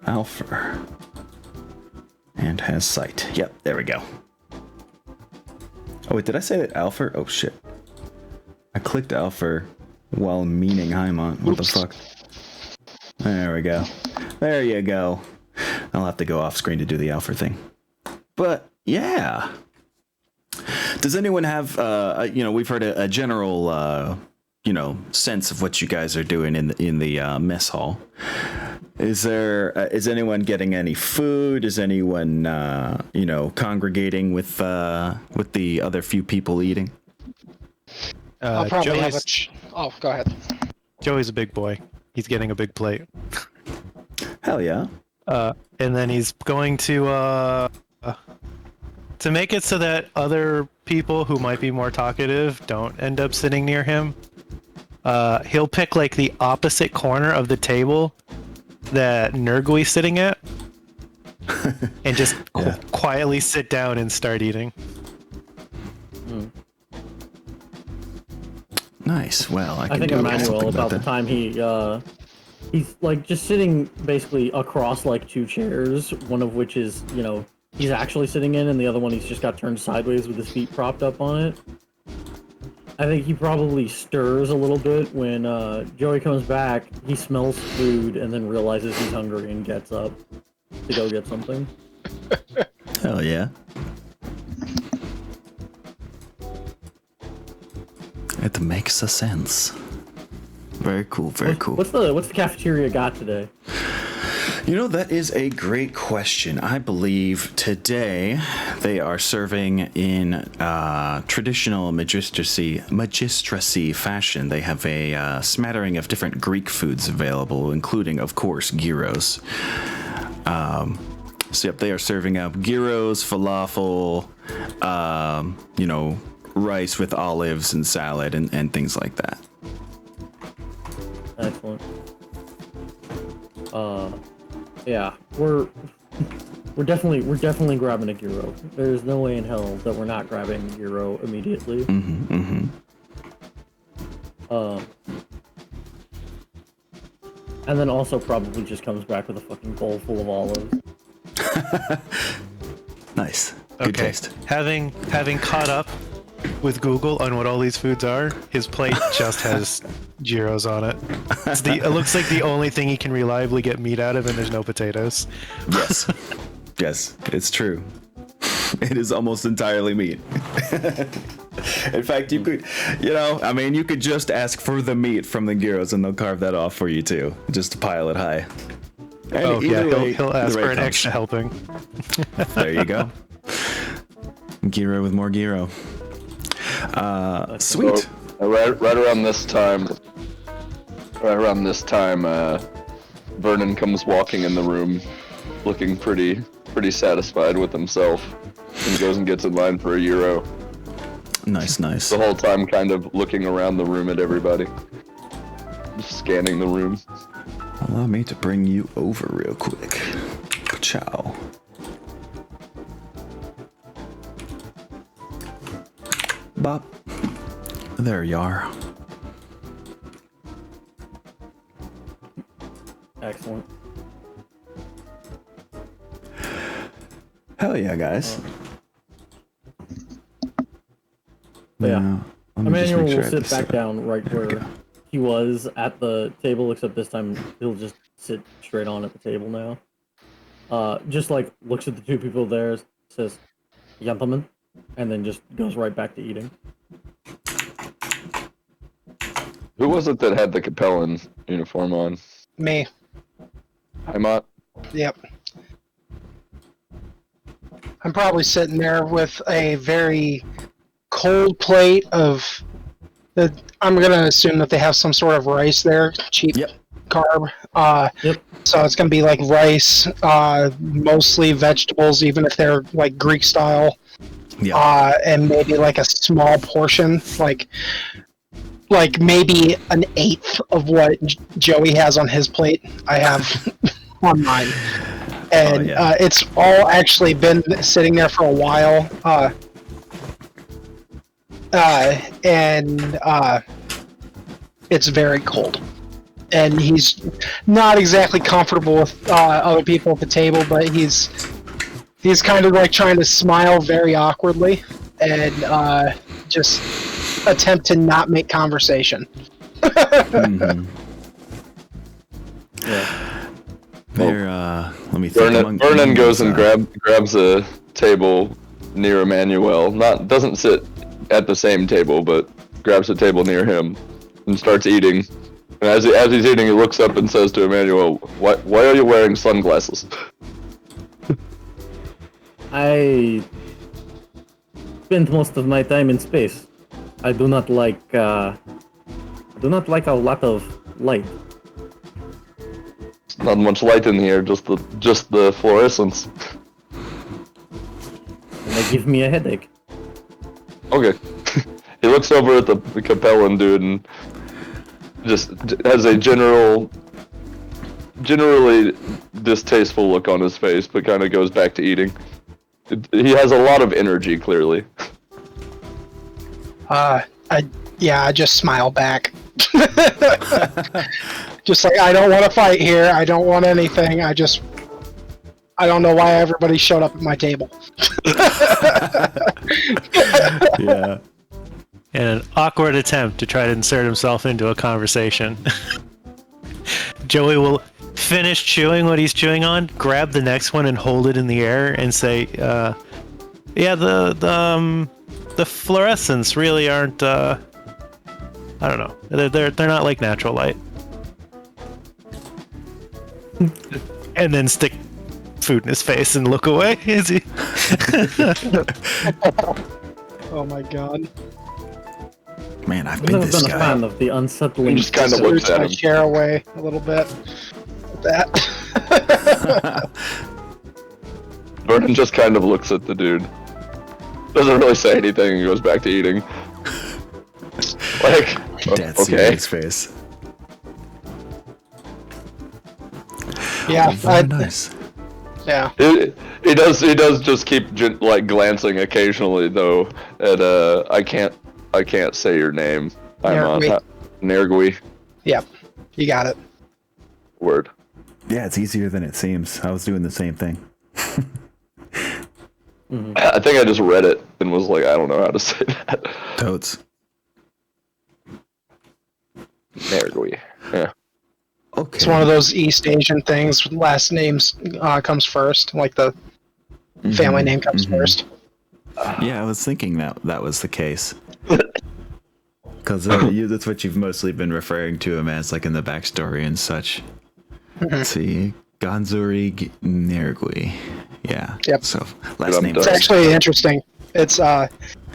[SPEAKER 1] Alfer and has sight. Yep, there we go. Oh wait, did I say that Alfer? Oh shit. I clicked Alfer while meaning Haimont. What the fuck? There we go. There you go. I'll have to go off screen to do the Alfer thing. But yeah. Does anyone have we've heard a general sense of what you guys are doing in the mess hall. Is anyone getting any food? Is anyone congregating with the other few people eating?
[SPEAKER 4] I'll probably have
[SPEAKER 3] Joey's,
[SPEAKER 4] go ahead.
[SPEAKER 3] Joey's a big boy. He's getting a big plate.
[SPEAKER 1] Hell yeah.
[SPEAKER 3] And then he's going to make it so that other people who might be more talkative don't end up sitting near him. He'll pick like the opposite corner of the table that Nergui's sitting at, and just quietly sit down and start eating.
[SPEAKER 1] Nice. Well, I
[SPEAKER 5] think Emmanuel, about the time he's like just sitting basically across like two chairs, one of which is, he's actually sitting in, and the other one he's just got turned sideways with his feet propped up on it. I think he probably stirs a little bit when Joey comes back. He smells food and then realizes he's hungry and gets up to go get something.
[SPEAKER 1] Hell yeah. It makes a sense. Very cool, very cool.
[SPEAKER 5] What's the cafeteria got today?
[SPEAKER 1] That is a great question. I believe today they are serving in traditional magistracy fashion. They have a smattering of different Greek foods available, including, of course, gyros. So yep, they are serving up gyros, falafel, rice with olives and salad and things like that.
[SPEAKER 5] Excellent. Yeah, we're definitely grabbing a gyro. There's no way in hell that we're not grabbing a gyro immediately. And then also probably just comes back with a fucking bowl full of olives.
[SPEAKER 1] Nice. Good taste.
[SPEAKER 3] Having caught up with Google on what all these foods are, his plate just has gyros on it. It looks like the only thing he can reliably get meat out of, and there's no potatoes.
[SPEAKER 1] Yes. Yes, it's true. It is almost entirely meat. In fact, you could, you could just ask for the meat from the gyros and they'll carve that off for you too, just to pile it high. And
[SPEAKER 3] Oh yeah,
[SPEAKER 1] either way,
[SPEAKER 3] he'll ask
[SPEAKER 1] the
[SPEAKER 3] for
[SPEAKER 1] rate
[SPEAKER 3] an
[SPEAKER 1] comes.
[SPEAKER 3] extra helping.
[SPEAKER 1] There you go. Gyro with more gyro. Sweet.
[SPEAKER 2] So, right around this time, Vernon comes walking in the room, looking pretty satisfied with himself, and goes and gets in line for a euro.
[SPEAKER 1] Nice.
[SPEAKER 2] The whole time, kind of looking around the room at everybody, just scanning the room.
[SPEAKER 1] Allow me to bring you over real quick. Ciao. Bop. There you are.
[SPEAKER 5] Excellent.
[SPEAKER 1] Hell yeah, guys.
[SPEAKER 5] But yeah.
[SPEAKER 1] Now, let me just
[SPEAKER 5] Emmanuel
[SPEAKER 1] make sure
[SPEAKER 5] will
[SPEAKER 1] I have
[SPEAKER 5] sit
[SPEAKER 1] this
[SPEAKER 5] back
[SPEAKER 1] set up.
[SPEAKER 5] down right where he was at the table, except this time he'll just sit straight on at the table now. Just like looks at the two people there, says, "Gentlemen," and then just goes right back to eating.
[SPEAKER 2] Who was it that had the Capellan uniform on?
[SPEAKER 4] Me.
[SPEAKER 2] Hi, Mott.
[SPEAKER 4] Yep. I'm probably sitting there with a very cold plate of the. I'm gonna assume that they have some sort of rice there, cheap
[SPEAKER 1] Yep.
[SPEAKER 4] carb.
[SPEAKER 5] Yep.
[SPEAKER 4] So it's gonna be like rice, mostly vegetables, even if they're like Greek style,
[SPEAKER 1] Yeah.
[SPEAKER 4] and maybe like a small portion, like maybe an eighth of what Joey has on his plate. I have on mine. And
[SPEAKER 1] yeah.
[SPEAKER 4] it's all actually been sitting there for a while. And it's very cold. And he's not exactly comfortable with other people at the table, but he's kind of like trying to smile very awkwardly and just attempt to not make conversation.
[SPEAKER 1] Mm-hmm.
[SPEAKER 5] Yeah.
[SPEAKER 1] There, let me think.
[SPEAKER 2] Vernon goes and grabs a table near Emmanuel. Doesn't sit at the same table, but grabs a table near him and starts eating. And as he's eating, he looks up and says to Emmanuel, "Why are you wearing sunglasses?"
[SPEAKER 5] I spend most of my time in space. I do not like a lot of light.
[SPEAKER 2] Not much light in here, just the fluorescence.
[SPEAKER 5] And they give me a headache.
[SPEAKER 2] Okay. He looks over at the Capellan dude and just has a generally distasteful look on his face, but kind of goes back to eating. He has a lot of energy, clearly.
[SPEAKER 4] I just smile back. Just like, I don't want to fight here. I don't want anything. I don't know why everybody showed up at my table.
[SPEAKER 1] Yeah.
[SPEAKER 3] In an awkward attempt to try to insert himself into a conversation, Joey will finish chewing what he's chewing on, grab the next one and hold it in the air and say, yeah, the fluorescents really aren't, I don't know. They're not like natural light. And then stick food in his face and look away. Is he?
[SPEAKER 4] Oh my god.
[SPEAKER 1] Man, I've
[SPEAKER 5] I've
[SPEAKER 1] been
[SPEAKER 5] never
[SPEAKER 1] this
[SPEAKER 5] been a
[SPEAKER 1] guy.
[SPEAKER 5] fan of the unsettling.
[SPEAKER 2] Just kind of
[SPEAKER 4] So
[SPEAKER 2] looks at
[SPEAKER 4] my
[SPEAKER 2] him.
[SPEAKER 4] chair away a little bit. With that.
[SPEAKER 2] Vernon just kind of looks at the dude. Doesn't really say anything and goes back to eating. Like,
[SPEAKER 1] Dead
[SPEAKER 2] okay.
[SPEAKER 1] serious face.
[SPEAKER 4] Yeah,
[SPEAKER 1] Very nice.
[SPEAKER 4] yeah.
[SPEAKER 2] He does just keep glancing occasionally though at I can't say your name. Nergui.
[SPEAKER 4] Yep. You got it.
[SPEAKER 2] Word.
[SPEAKER 1] Yeah, it's easier than it seems. I was doing the same thing.
[SPEAKER 2] I think I just read it and was like, I don't know how to say that.
[SPEAKER 1] Totes.
[SPEAKER 2] Nergui. Yeah.
[SPEAKER 1] Okay.
[SPEAKER 4] It's one of those East Asian things. Last names comes first. Like the family name comes first.
[SPEAKER 1] Yeah, I was thinking that was the case. Because that's what you've mostly been referring to him as, like in the backstory and such. Let's see, Ganzuri Nergui. Yeah.
[SPEAKER 4] Yep.
[SPEAKER 1] So last name.
[SPEAKER 4] It's actually interesting. It's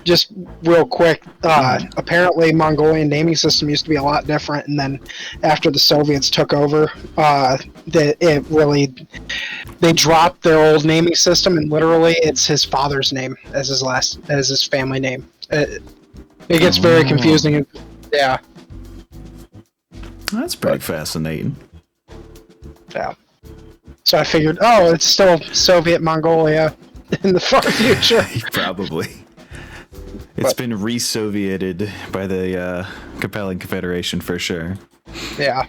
[SPEAKER 4] just real quick. Apparently, Mongolian naming system used to be a lot different, and then after the Soviets took over, they dropped their old naming system, and literally, it's his father's name as his family name. It gets very confusing. Yeah.
[SPEAKER 1] That's pretty fascinating.
[SPEAKER 4] Yeah. So I figured, it's still Soviet Mongolia in the far future.
[SPEAKER 1] Probably. It's been re-Sovieted by the Compelling Confederation for sure.
[SPEAKER 4] Yeah.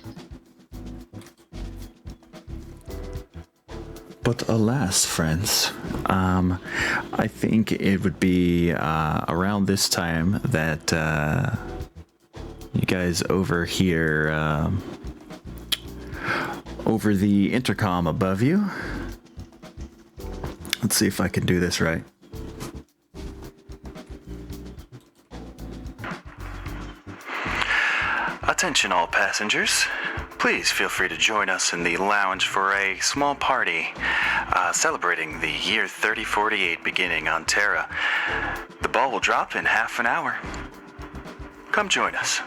[SPEAKER 1] But alas, friends, I think it would be around this time that you guys overhear over the intercom above you. Let's see if I can do this right. Attention all passengers. Please feel free to join us in the lounge for a small party celebrating the year 3048 beginning on Terra. The ball will drop in half an hour. Come join us.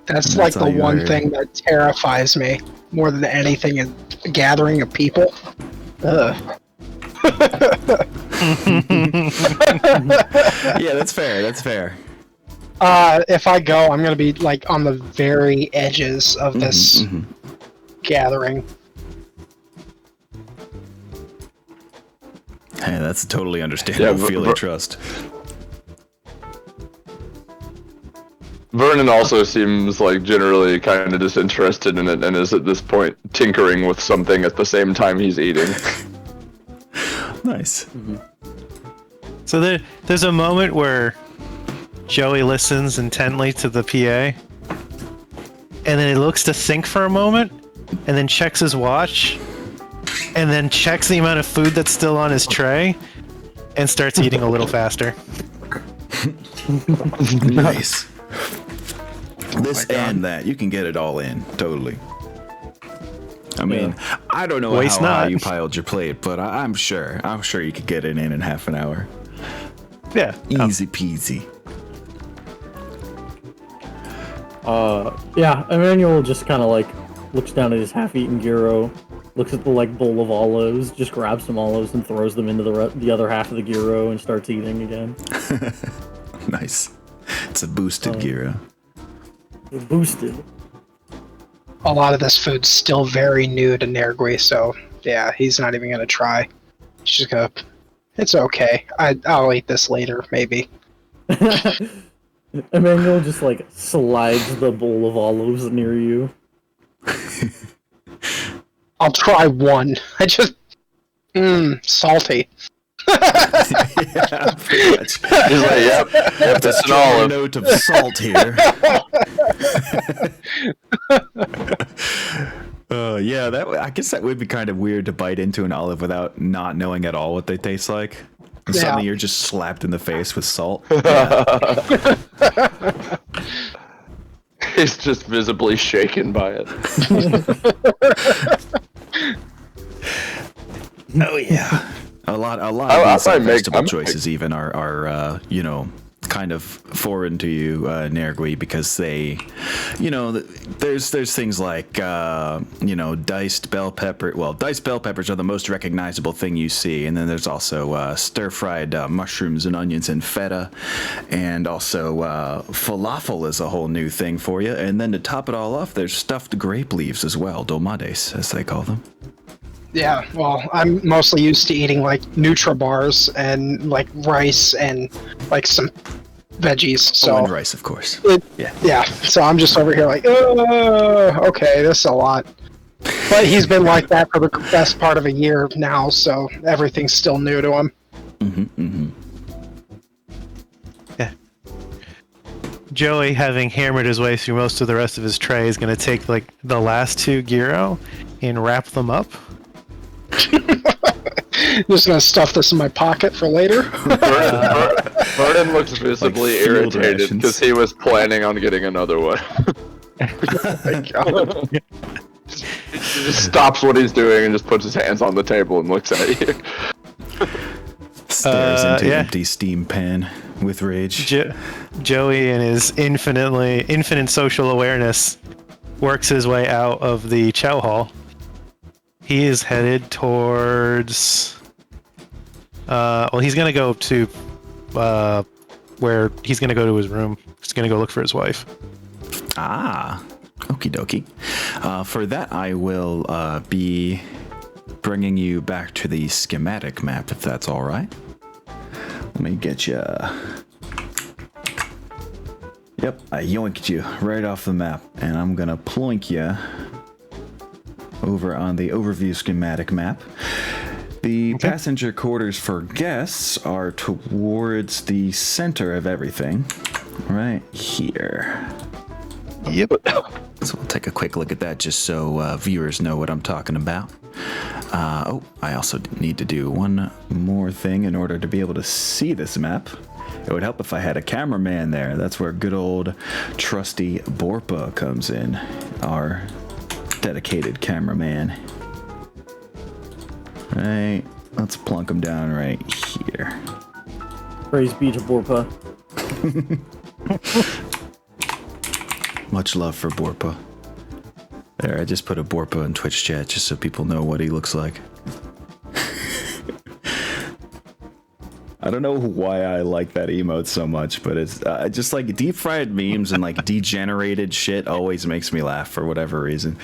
[SPEAKER 4] That's like the one thing that terrifies me more than anything is a gathering of people.
[SPEAKER 1] Yeah, that's fair. That's fair.
[SPEAKER 4] If I go, I'm gonna be like on the very edges of this gathering.
[SPEAKER 1] Hey, that's a totally understandable feeling. Trust.
[SPEAKER 2] Vernon also seems like generally kind of disinterested in it and is at this point tinkering with something at the same time he's eating.
[SPEAKER 1] Nice.
[SPEAKER 3] So there's a moment where Joey listens intently to the PA, and then he looks to think for a moment, and then checks his watch, and then checks the amount of food that's still on his tray, and starts eating a little faster.
[SPEAKER 1] Nice. This and that, you can get it all in, totally. I mean, I don't know how high you piled your plate, but I'm sure you could get it in half an hour.
[SPEAKER 3] Yeah.
[SPEAKER 1] Easy peasy.
[SPEAKER 5] Yeah, Emmanuel just kind of like looks down at his half-eaten gyro, looks at the like bowl of olives, just grabs some olives and throws them into the other half of the gyro and starts eating again.
[SPEAKER 1] Nice. It's a boosted gyro.
[SPEAKER 5] Boosted.
[SPEAKER 4] A lot of this food's still very new to Nergui, so yeah, he's not even gonna try. He's just gonna. It's okay. I'll eat this later, maybe.
[SPEAKER 5] Emmanuel just like slides the bowl of olives near you.
[SPEAKER 4] I'll try one. I just salty.
[SPEAKER 1] Yeah, pretty much.
[SPEAKER 2] He's like, yep, that's an olive.
[SPEAKER 1] Note of salt here. Yeah, I guess that would be kind of weird to bite into an olive without not knowing at all what they taste like. And suddenly you're just slapped in the face with salt. Yeah.
[SPEAKER 2] He's just visibly shaken by it.
[SPEAKER 1] Oh yeah. A lot of these vegetable choices even are kind of foreign to you, Nergui, because they, there's things like, diced bell pepper. Well, diced bell peppers are the most recognizable thing you see, and then there's also stir-fried mushrooms and onions and feta, and also falafel is a whole new thing for you. And then to top it all off, there's stuffed grape leaves as well, dolmades, as they call them.
[SPEAKER 4] Yeah, well, I'm mostly used to eating like Nutribars and like rice and like some veggies. So
[SPEAKER 1] and rice, of course.
[SPEAKER 4] Yeah. So I'm just over here like, okay, this is a lot. But he's been like that for the best part of a year now, so everything's still new to him.
[SPEAKER 3] Yeah. Joey, having hammered his way through most of the rest of his tray, is going to take like the last two gyro and wrap them up.
[SPEAKER 4] Just gonna stuff this in my pocket for later.
[SPEAKER 2] Vernon looks visibly
[SPEAKER 1] field
[SPEAKER 2] irritated
[SPEAKER 1] rations.
[SPEAKER 2] because he was planning on getting another one. He just stops what he's doing and just puts his hands on the table and looks at you.
[SPEAKER 1] Stares into
[SPEAKER 3] yeah.
[SPEAKER 1] empty steam pan with rage.
[SPEAKER 3] Joey, in his infinite social awareness, works his way out of the chow hall. He is headed towards. Well, he's gonna go to where he's gonna go to his room. He's gonna go look for his wife.
[SPEAKER 1] Ah, okie dokie. For that, I will be bringing you back to the schematic map, if that's all right. Let me get you. Yep, I yoinked you right off the map, and I'm gonna ploink you over on the overview schematic map. The passenger quarters for guests are towards the center of everything, right here.
[SPEAKER 3] Yep.
[SPEAKER 1] So we'll take a quick look at that just so viewers know what I'm talking about. Oh, I also need to do one more thing in order to be able to see this map. It would help if I had a cameraman there. That's where good old trusty Borpa comes in, our dedicated cameraman. Right, let's plunk him down right here.
[SPEAKER 5] Praise be to Borpa.
[SPEAKER 1] Much love for Borpa. There, I just put a Borpa in Twitch chat just so people know what he looks like. I don't know why I like that emote so much, but it's just like deep fried memes and like degenerated shit always makes me laugh for whatever reason.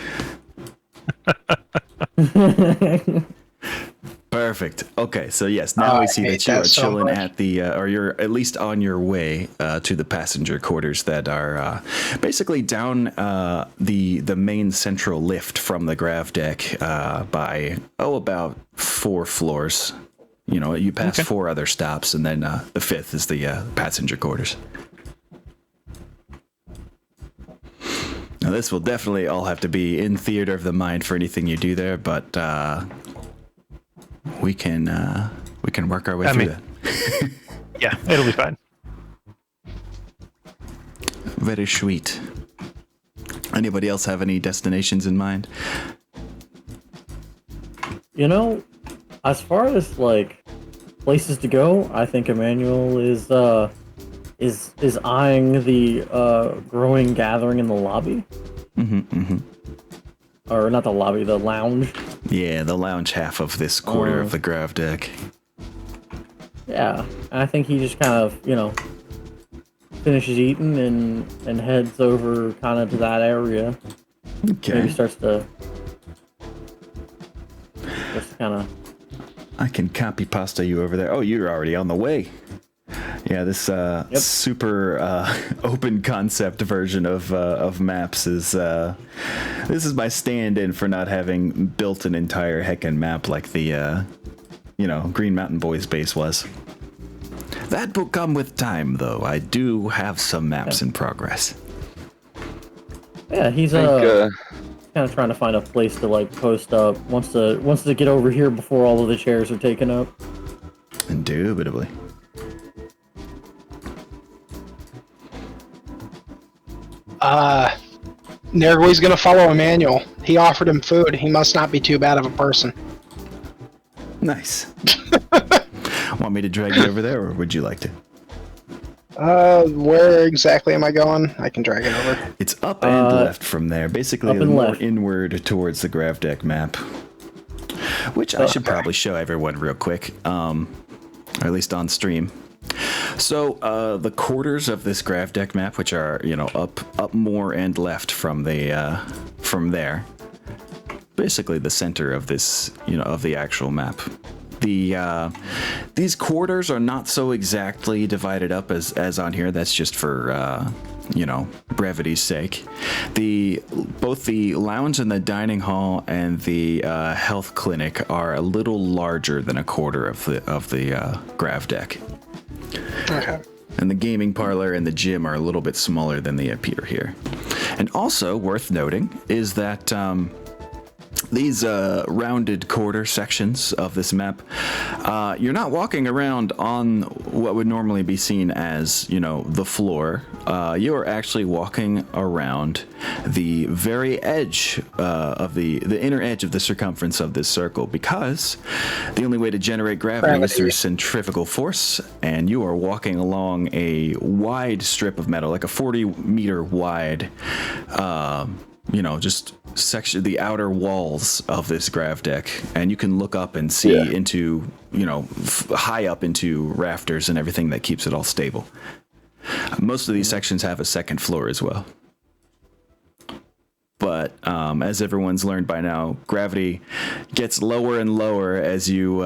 [SPEAKER 1] Perfect. Okay, so yes, now we see that you are chilling at the, or you're at least on your way to the passenger quarters that are basically down the main central lift from the grav deck by, about 4 floors. You know, you pass 4 other stops, and then the 5th is the passenger quarters. Now, this will definitely all have to be in theater of the mind for anything you do there, but we can work our way through that.
[SPEAKER 3] Yeah, it'll be fine.
[SPEAKER 1] Very sweet. Anybody else have any destinations in mind?
[SPEAKER 5] You know, as far as like places to go, I think Emmanuel is eyeing the growing gathering in the lobby. Or not the lobby, the lounge.
[SPEAKER 1] Yeah, the lounge half of this quarter of the grav deck.
[SPEAKER 5] Yeah, and I think he just kind of, finishes eating and heads over kind of to that area.
[SPEAKER 1] Okay.
[SPEAKER 5] Maybe starts to kind of.
[SPEAKER 1] I can copy pasta you over there. Oh, you're already on the way. Yeah, this super open concept version of maps is this is my stand-in for not having built an entire heckin' map like the Green Mountain Boys base was. That will come with time, though. I do have some maps in progress.
[SPEAKER 5] Yeah, he's kind of trying to find a place to like post up. Wants to get over here before all of the chairs are taken up.
[SPEAKER 1] Indubitably.
[SPEAKER 4] Nergoy's gonna follow Emmanuel. He offered him food. He must not be too bad of a person.
[SPEAKER 1] Nice. Want me to drag you over there, or would you like to?
[SPEAKER 4] Where exactly am I going? I can drag it over.
[SPEAKER 1] It's up and left from there. Basically, more
[SPEAKER 5] left.
[SPEAKER 1] inward towards the grav deck map. Which I should probably show everyone real quick, or at least on stream. So the quarters of this grav deck map, which are up more and left from the from there, basically the center of this of the actual map. These quarters are not so exactly divided up as on here. That's just for brevity's sake. Both the lounge and the dining hall and the health clinic are a little larger than a quarter of the grav deck.
[SPEAKER 4] Okay.
[SPEAKER 1] And the gaming parlor and the gym are a little bit smaller than they appear here. And also worth noting is that these rounded quarter sections of this map, you're not walking around on what would normally be seen as, the floor. You are actually walking around the very edge of the inner edge of the circumference of this circle, because the only way to generate gravity is through centrifugal force, and you are walking along a wide strip of metal, like a 40-meter wide, just section, the outer walls of this grav deck, and you can look up and see into, high up into rafters and everything that keeps it all stable. Most of these sections have a second floor as well. But as everyone's learned by now, gravity gets lower and lower as you,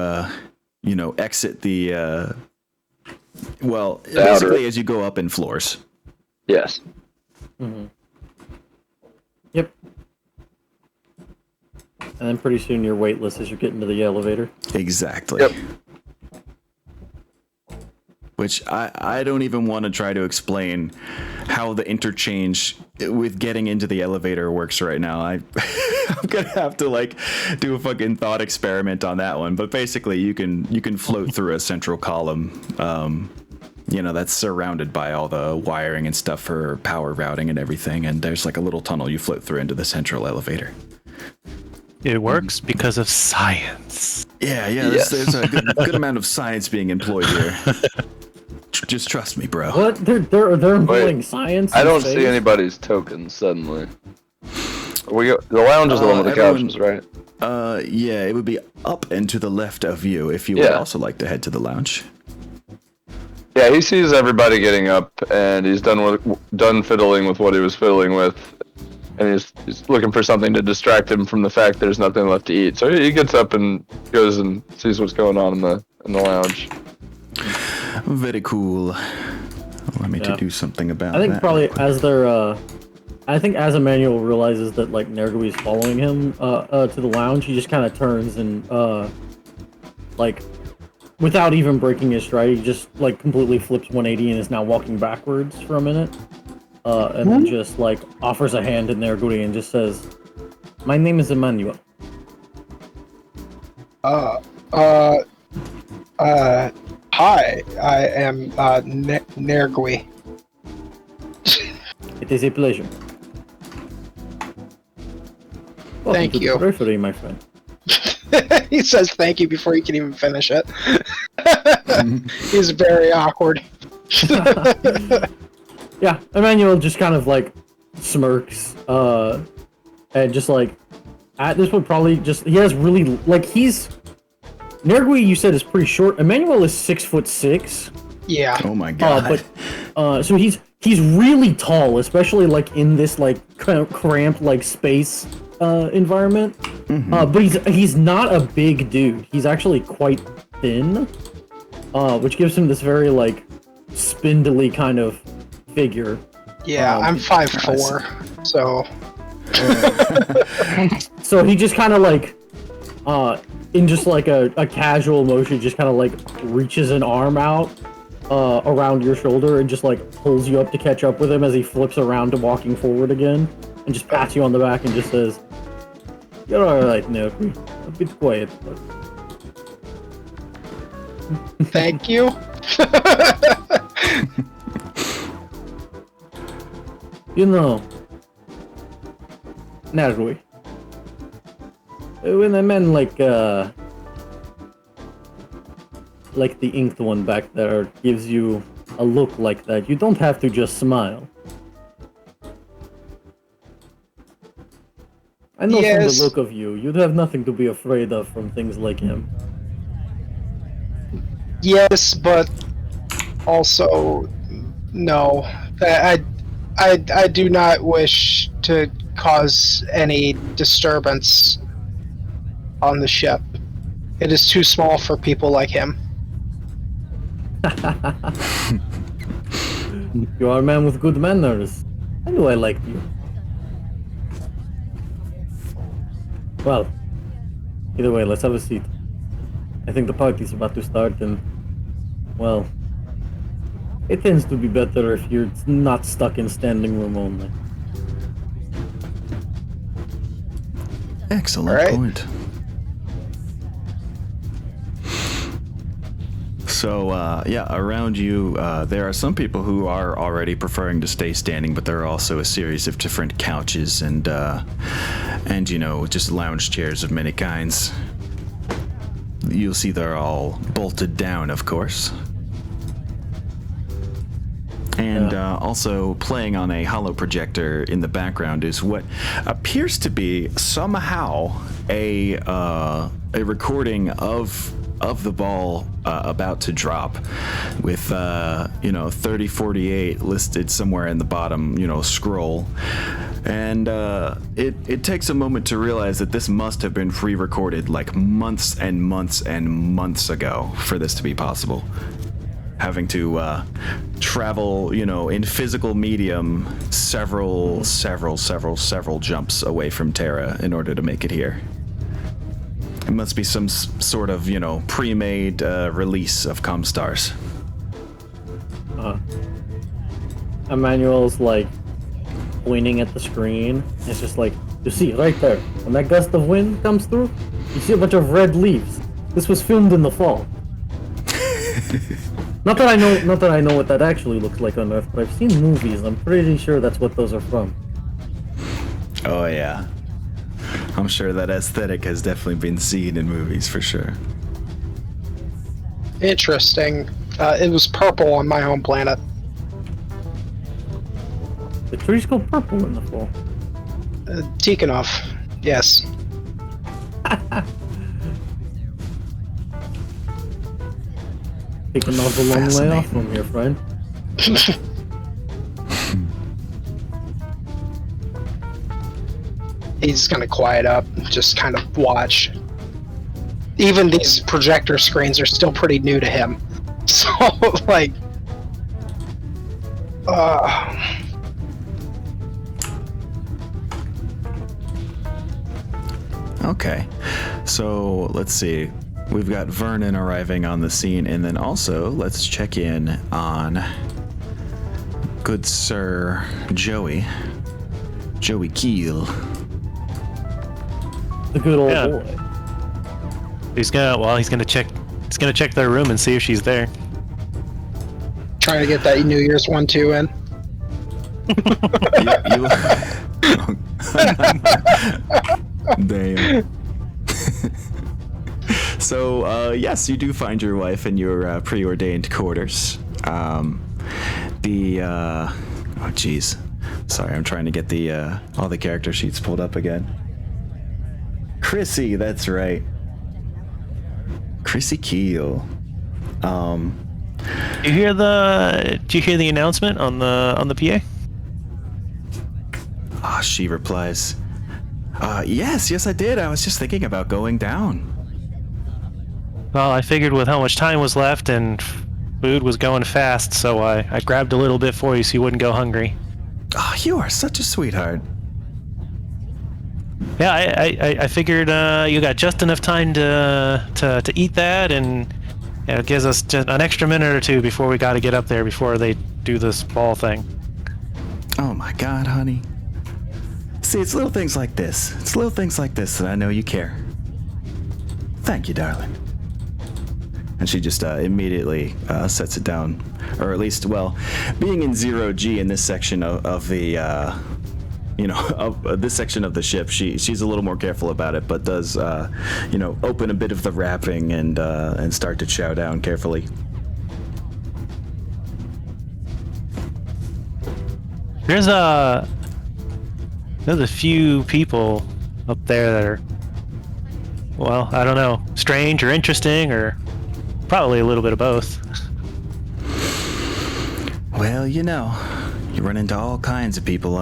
[SPEAKER 1] exit the, basically as you go up in floors.
[SPEAKER 2] Yes.
[SPEAKER 5] Mm-hmm. Yep. And then pretty soon you're weightless as you get into the elevator.
[SPEAKER 1] Exactly.
[SPEAKER 2] Yep.
[SPEAKER 1] Which I don't even want to try to explain how the interchange with getting into the elevator works right now. I'm gonna have to do a fucking thought experiment on that one. But basically, you can float through a central column, that's surrounded by all the wiring and stuff for power routing and everything. And there's like a little tunnel you float through into the central elevator.
[SPEAKER 3] It works because of science.
[SPEAKER 1] Yeah. There's a good amount of science being employed here. Just trust me, bro.
[SPEAKER 5] What? They're employing science?
[SPEAKER 2] I don't see anybody's tokens suddenly. The lounge is the one with the couches, right?
[SPEAKER 1] Yeah, it would be up and to the left of you if you would also like to head to the lounge.
[SPEAKER 2] Yeah, he sees everybody getting up, and he's done fiddling with what he was fiddling with, and he's looking for something to distract him from the fact there's nothing left to eat. So he gets up and goes and sees what's going on in the lounge.
[SPEAKER 1] Very cool. Allow me to do something about that.
[SPEAKER 5] I think probably as they're, as Emmanuel realizes that Nergui is following him to the lounge, he just kind of turns and without even breaking his stride, he just completely flips 180 and is now walking backwards for a minute, and then just offers a hand to Nergui and just says, "My name is Emmanuel."
[SPEAKER 4] Hi, I am Nergui.
[SPEAKER 5] It is a pleasure.
[SPEAKER 4] Thank you.
[SPEAKER 5] Periphery, my friend.
[SPEAKER 4] He says thank you before you can even finish it. He's very awkward.
[SPEAKER 5] Yeah, Emmanuel just kind of smirks, and just at this point probably just he has really Nergui, you said, is pretty short. Emmanuel is 6'6".
[SPEAKER 4] Yeah.
[SPEAKER 1] Oh my god.
[SPEAKER 5] So he's really tall, especially in this cramped space environment.
[SPEAKER 1] Mm-hmm.
[SPEAKER 5] But he's not a big dude. He's actually quite thin, which gives him this very spindly kind of figure.
[SPEAKER 4] Yeah, I'm 5'4", so.
[SPEAKER 5] So he just kind of in just a casual motion, just kind of reaches an arm out around your shoulder and just pulls you up to catch up with him as he flips around to walking forward again, and just pats you on the back and just says, "You're all right, Nergui. A bit quiet, but."
[SPEAKER 4] Thank you.
[SPEAKER 5] Nergui. When a man like the inked one back there gives you a look like that, you don't have to just smile. I know from the look of you, you'd have nothing to be afraid of from things like him.
[SPEAKER 4] Yes, but also no. I do not wish to cause any disturbance on the ship. It is too small for people like him.
[SPEAKER 5] You are a man with good manners. I knew I liked you. Well, either way, let's have a seat. I think the party's about to start, and, well, it tends to be better if you're not stuck in standing room only.
[SPEAKER 1] Excellent
[SPEAKER 4] All right.
[SPEAKER 1] point. So, around you, there are some people who are already preferring to stay standing, but there are also a series of different couches and just lounge chairs of many kinds. You'll see they're all bolted down, of course. And also playing on a holo projector in the background is what appears to be somehow a recording of the ball about to drop, with 3048 listed somewhere in the bottom scroll. And it takes a moment to realize that this must have been pre-recorded like months and months and months ago for this to be possible. Having to travel, in physical medium several jumps away from Terra in order to make it here. It must be some sort of, pre-made release of Comstars.
[SPEAKER 5] Emmanuel's like pointing at the screen. It's just like, you see right there, when that gust of wind comes through, you see a bunch of red leaves. This was filmed in the fall. Not that I know what that actually looks like on Earth, but I've seen movies. I'm pretty sure that's what those are from.
[SPEAKER 1] Oh yeah. I'm sure that aesthetic has definitely been seen in movies for sure.
[SPEAKER 4] Interesting. It was purple on my home planet.
[SPEAKER 5] The trees go purple in the fall.
[SPEAKER 4] Tikhonov. Yes.
[SPEAKER 5] Taking off a long way off from here, friend.
[SPEAKER 4] He's gonna quiet up, just kind of watch. Even these projector screens are still pretty new to him. So, like...
[SPEAKER 1] Okay, so let's see. We've got Vernon arriving on the scene, and then also let's check in on good Sir Joey Keel.
[SPEAKER 5] The good old
[SPEAKER 3] Yeah.
[SPEAKER 5] boy.
[SPEAKER 3] He's gonna check their room and see if she's there.
[SPEAKER 4] Trying to get that New Year's 1-2 in.
[SPEAKER 1] Damn. So, yes, you do find your wife in your preordained quarters. Oh, jeez. Sorry, I'm trying to get all the character sheets pulled up again. Chrissy, that's right. Chrissy Keel.
[SPEAKER 3] Did you hear the announcement on the PA?
[SPEAKER 1] Ah, she replies, yes, I did. I was just thinking about going down.
[SPEAKER 3] Well, I figured with how much time was left and food was going fast, so I grabbed a little bit for you so you wouldn't go hungry.
[SPEAKER 1] Oh, you are such a sweetheart.
[SPEAKER 3] Yeah, I figured you got just enough time to eat that, and it gives us just an extra minute or two before we got to get up there before they do this ball thing.
[SPEAKER 1] Oh my God, honey. See, it's little things like this. It's little things like this that I know you care. Thank you, darling. And she just immediately sets it down, or at least, well, being in 0G in this section of the, this section of the ship, she's a little more careful about it, but does, open a bit of the wrapping and start to chow down carefully.
[SPEAKER 3] There's a few people up there that are, well, I don't know, strange or interesting, or probably a little bit of both.
[SPEAKER 1] Well, you run into all kinds of people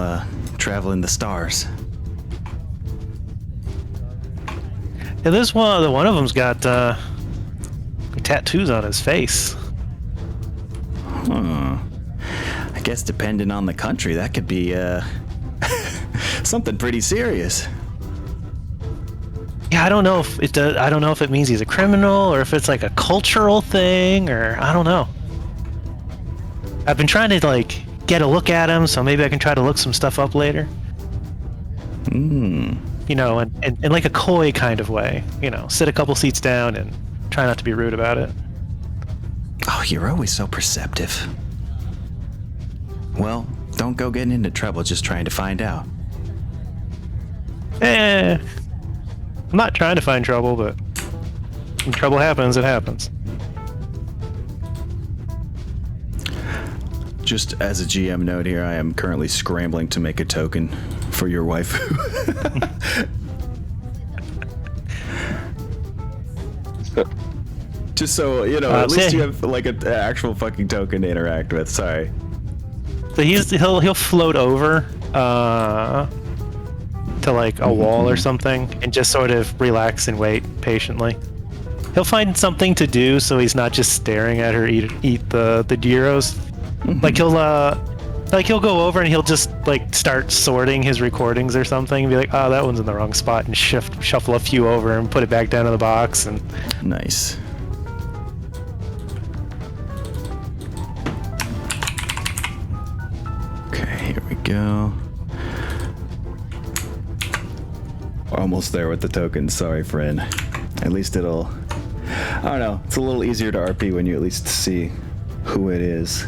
[SPEAKER 1] traveling the stars.
[SPEAKER 3] Yeah, there's one of them's got tattoos on his face.
[SPEAKER 1] I guess depending on the country, that could be something pretty serious.
[SPEAKER 3] Yeah, I don't know if it does. I don't know if it means he's a criminal or if it's like a cultural thing, or I don't know. I've been trying to get a look at him, so maybe I can try to look some stuff up later. you know, and in like a coy kind of way, you know, sit a couple seats down and try not to be rude about it.
[SPEAKER 1] Oh, you're always so perceptive. Well, don't go getting into trouble just trying to find out.
[SPEAKER 3] I'm not trying to find trouble, but when trouble happens, it happens.
[SPEAKER 1] Just as a GM note here, I am currently scrambling to make a token for your wife. Just so, you know, at least you have like an actual fucking token to interact with. Sorry.
[SPEAKER 3] So he'll float over to like a wall or something and just sort of relax and wait patiently. He'll find something to do so he's not just staring at her eat the gyros. Like he'll go over and he'll just like start sorting his recordings or something and be like, oh, that one's in the wrong spot, and shuffle a few over and put it back down in the box. And
[SPEAKER 1] nice. Okay, here we go. Almost there with the tokens. Sorry, friend. At least it'll... I don't know. It's a little easier to RP when you at least see who it is.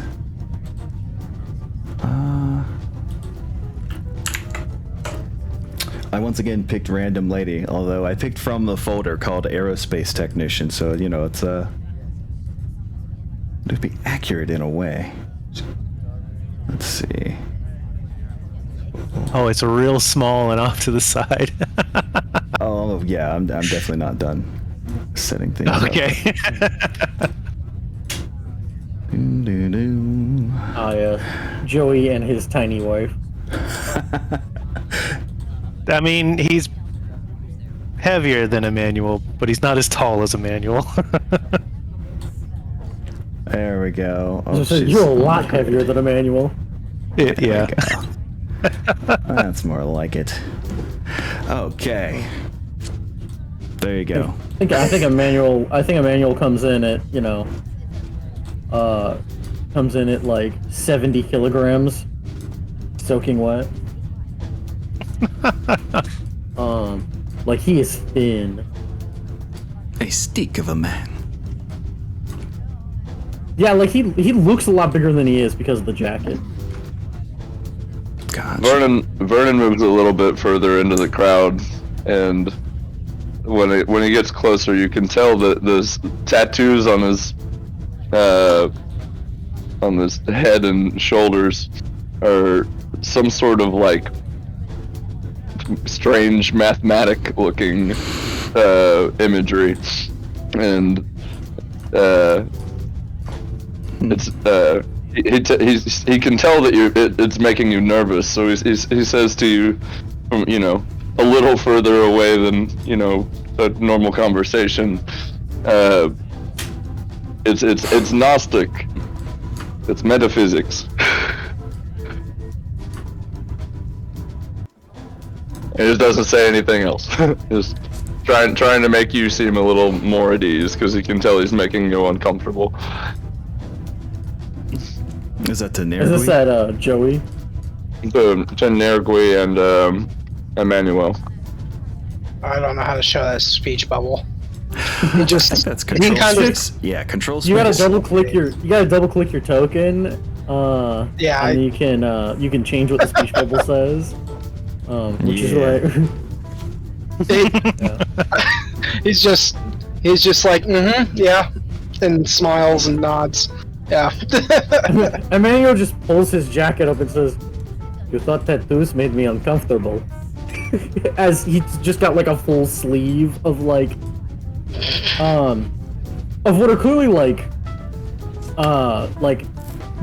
[SPEAKER 1] I once again picked random lady, although I picked from the folder called Aerospace Technician, so, you know, it's it'd be accurate in a way. Let's see.
[SPEAKER 3] oh, it's real small and off to the side.
[SPEAKER 1] Oh, yeah, I'm definitely not done setting things up.
[SPEAKER 3] Okay.
[SPEAKER 5] Joey and his tiny wife.
[SPEAKER 3] I mean, he's heavier than Emmanuel, but he's not as tall as Emmanuel.
[SPEAKER 1] There we go. Oh,
[SPEAKER 5] You're a lot heavier than Emmanuel.
[SPEAKER 3] Yeah.
[SPEAKER 1] That's more like it. Okay. There you go.
[SPEAKER 5] I think Emmanuel comes in at, you know, comes in at like 70 kilograms, soaking wet. Like he is thin.
[SPEAKER 1] A steak of a man.
[SPEAKER 5] Yeah, like he looks a lot bigger than he is because of the jacket.
[SPEAKER 1] Gotcha.
[SPEAKER 2] Vernon moves a little bit further into the crowd, and when he gets closer, you can tell that there's tattoos on his head and shoulders are some sort of like strange mathematic looking imagery, and it's he can tell that it's making you nervous, so he says to you, from, you know, a little further away than, you know, a normal conversation, it's Gnostic, it's metaphysics. It just doesn't say anything else. Just trying to make you seem a little more at ease, because he can tell he's making you uncomfortable.
[SPEAKER 1] Is that Tenergui?
[SPEAKER 5] Is this at Joey?
[SPEAKER 2] Tenergui and Emmanuel.
[SPEAKER 4] I don't know how to show that speech bubble. You just
[SPEAKER 1] I think that's control space. Yeah, control space.
[SPEAKER 5] You gotta double click your token.
[SPEAKER 4] Yeah,
[SPEAKER 5] and you can change what the speech bubble says. Which is right.
[SPEAKER 4] He's just like, yeah, and smiles and nods. Yeah.
[SPEAKER 5] Emmanuel just pulls his jacket up and says, "You thought tattoos made me uncomfortable." As he's just got like a full sleeve of like, of what are clearly like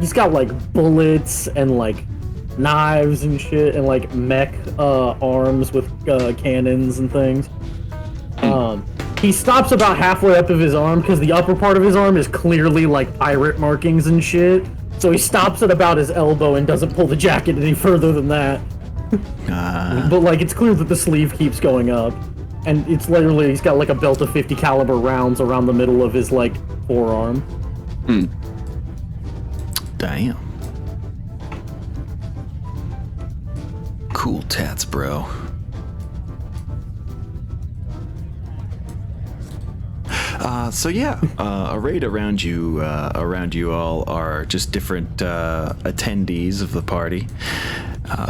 [SPEAKER 5] he's got like bullets and like knives and shit, and like mech arms with cannons and things. He stops about halfway up of his arm because the upper part of his arm is clearly like pirate markings and shit. So he stops at about his elbow and doesn't pull the jacket any further than that. But like it's clear that the sleeve keeps going up, and it's literally he's got like a belt of 50 caliber rounds around the middle of his like forearm.
[SPEAKER 1] Damn. Cool tats, bro. Arrayed around you all are just different attendees of the party.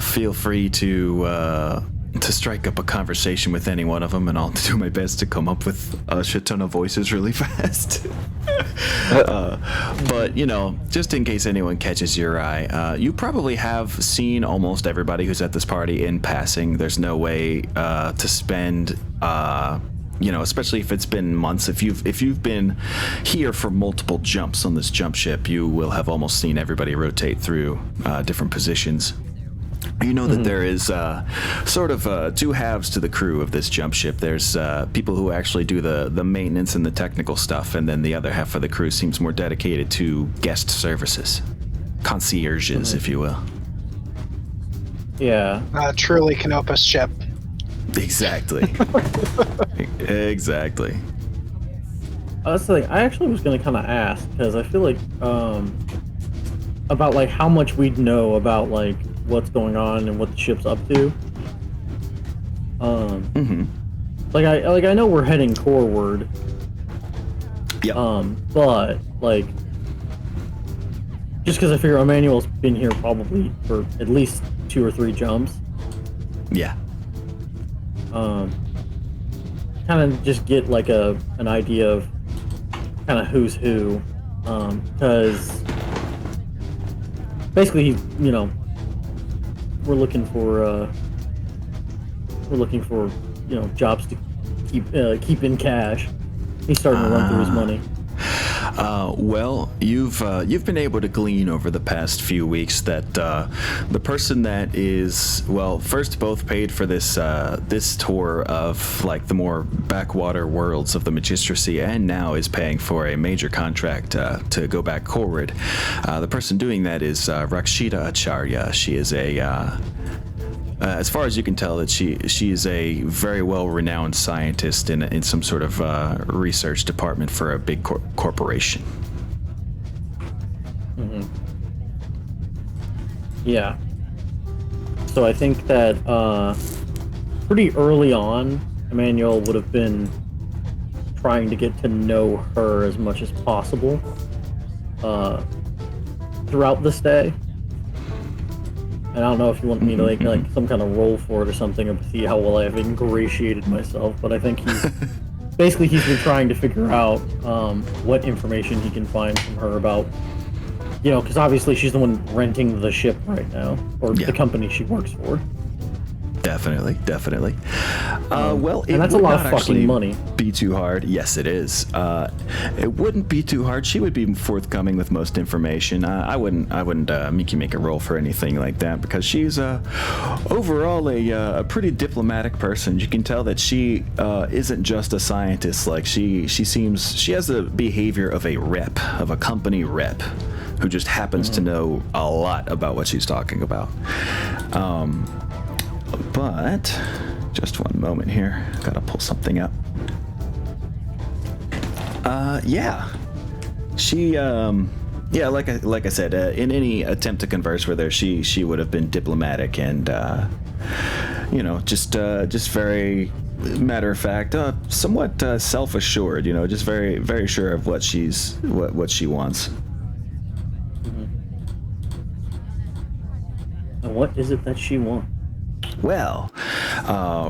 [SPEAKER 1] Feel free to strike up a conversation with any one of them, and I'll do my best to come up with a shit ton of voices really fast. But, just in case anyone catches your eye, you probably have seen almost everybody who's at this party in passing. There's no way to spend, especially if it's been months. If you've been here for multiple jumps on this jump ship, you will have almost seen everybody rotate through different positions. You know that there is sort of two halves to the crew of this jump ship. There's people who actually do the maintenance and the technical stuff, and then the other half of the crew seems more dedicated to guest services. Concierges, if you will.
[SPEAKER 5] Yeah.
[SPEAKER 4] Truly Canopus ship.
[SPEAKER 1] Exactly. Exactly.
[SPEAKER 5] That's the thing. I actually was going to kind of ask, because I feel like about like how much we'd know about like what's going on and what the ship's up to. I know we're heading forward.
[SPEAKER 1] Yeah.
[SPEAKER 5] But like, just because I figure Emmanuel's been here probably for at least 2 or 3 jumps.
[SPEAKER 1] Yeah.
[SPEAKER 5] Kind of just get like an idea of kind of who's who, because basically, we're looking for jobs to keep in cash. He's starting to run through his money.
[SPEAKER 1] Well, you've been able to glean over the past few weeks that the person that is, well, first both paid for this tour of like the more backwater worlds of the Magistracy, and now is paying for a major contract to go back forward. The person doing that is Rakshita Acharya. She is as far as you can tell, that she is a very well-renowned scientist in some sort of research department for a big corporation.
[SPEAKER 5] Yeah. So I think that pretty early on, Emmanuel would have been trying to get to know her as much as possible throughout this day. And I don't know if you want me to like some kind of roll for it or something, to see how well I've ingratiated myself, but I think he's been trying to figure out what information he can find from her about, because obviously she's the one renting the ship right now, or the company she works for.
[SPEAKER 1] Definitely. Well,
[SPEAKER 5] and that's a lot of fucking money.
[SPEAKER 1] Be too hard. Yes, it is. It wouldn't be too hard. She would be forthcoming with most information. I wouldn't make you make a roll for anything like that, because she's overall a pretty diplomatic person. You can tell that she isn't just a scientist. Like she has the behavior of a company rep, who just happens to know a lot about what she's talking about. But just one moment here. Gotta pull something up. She like I said, in any attempt to converse with her, she would have been diplomatic and just very matter of fact, somewhat self-assured, just very, very sure of what she wants.
[SPEAKER 5] And what is it that she wants?
[SPEAKER 1] Well,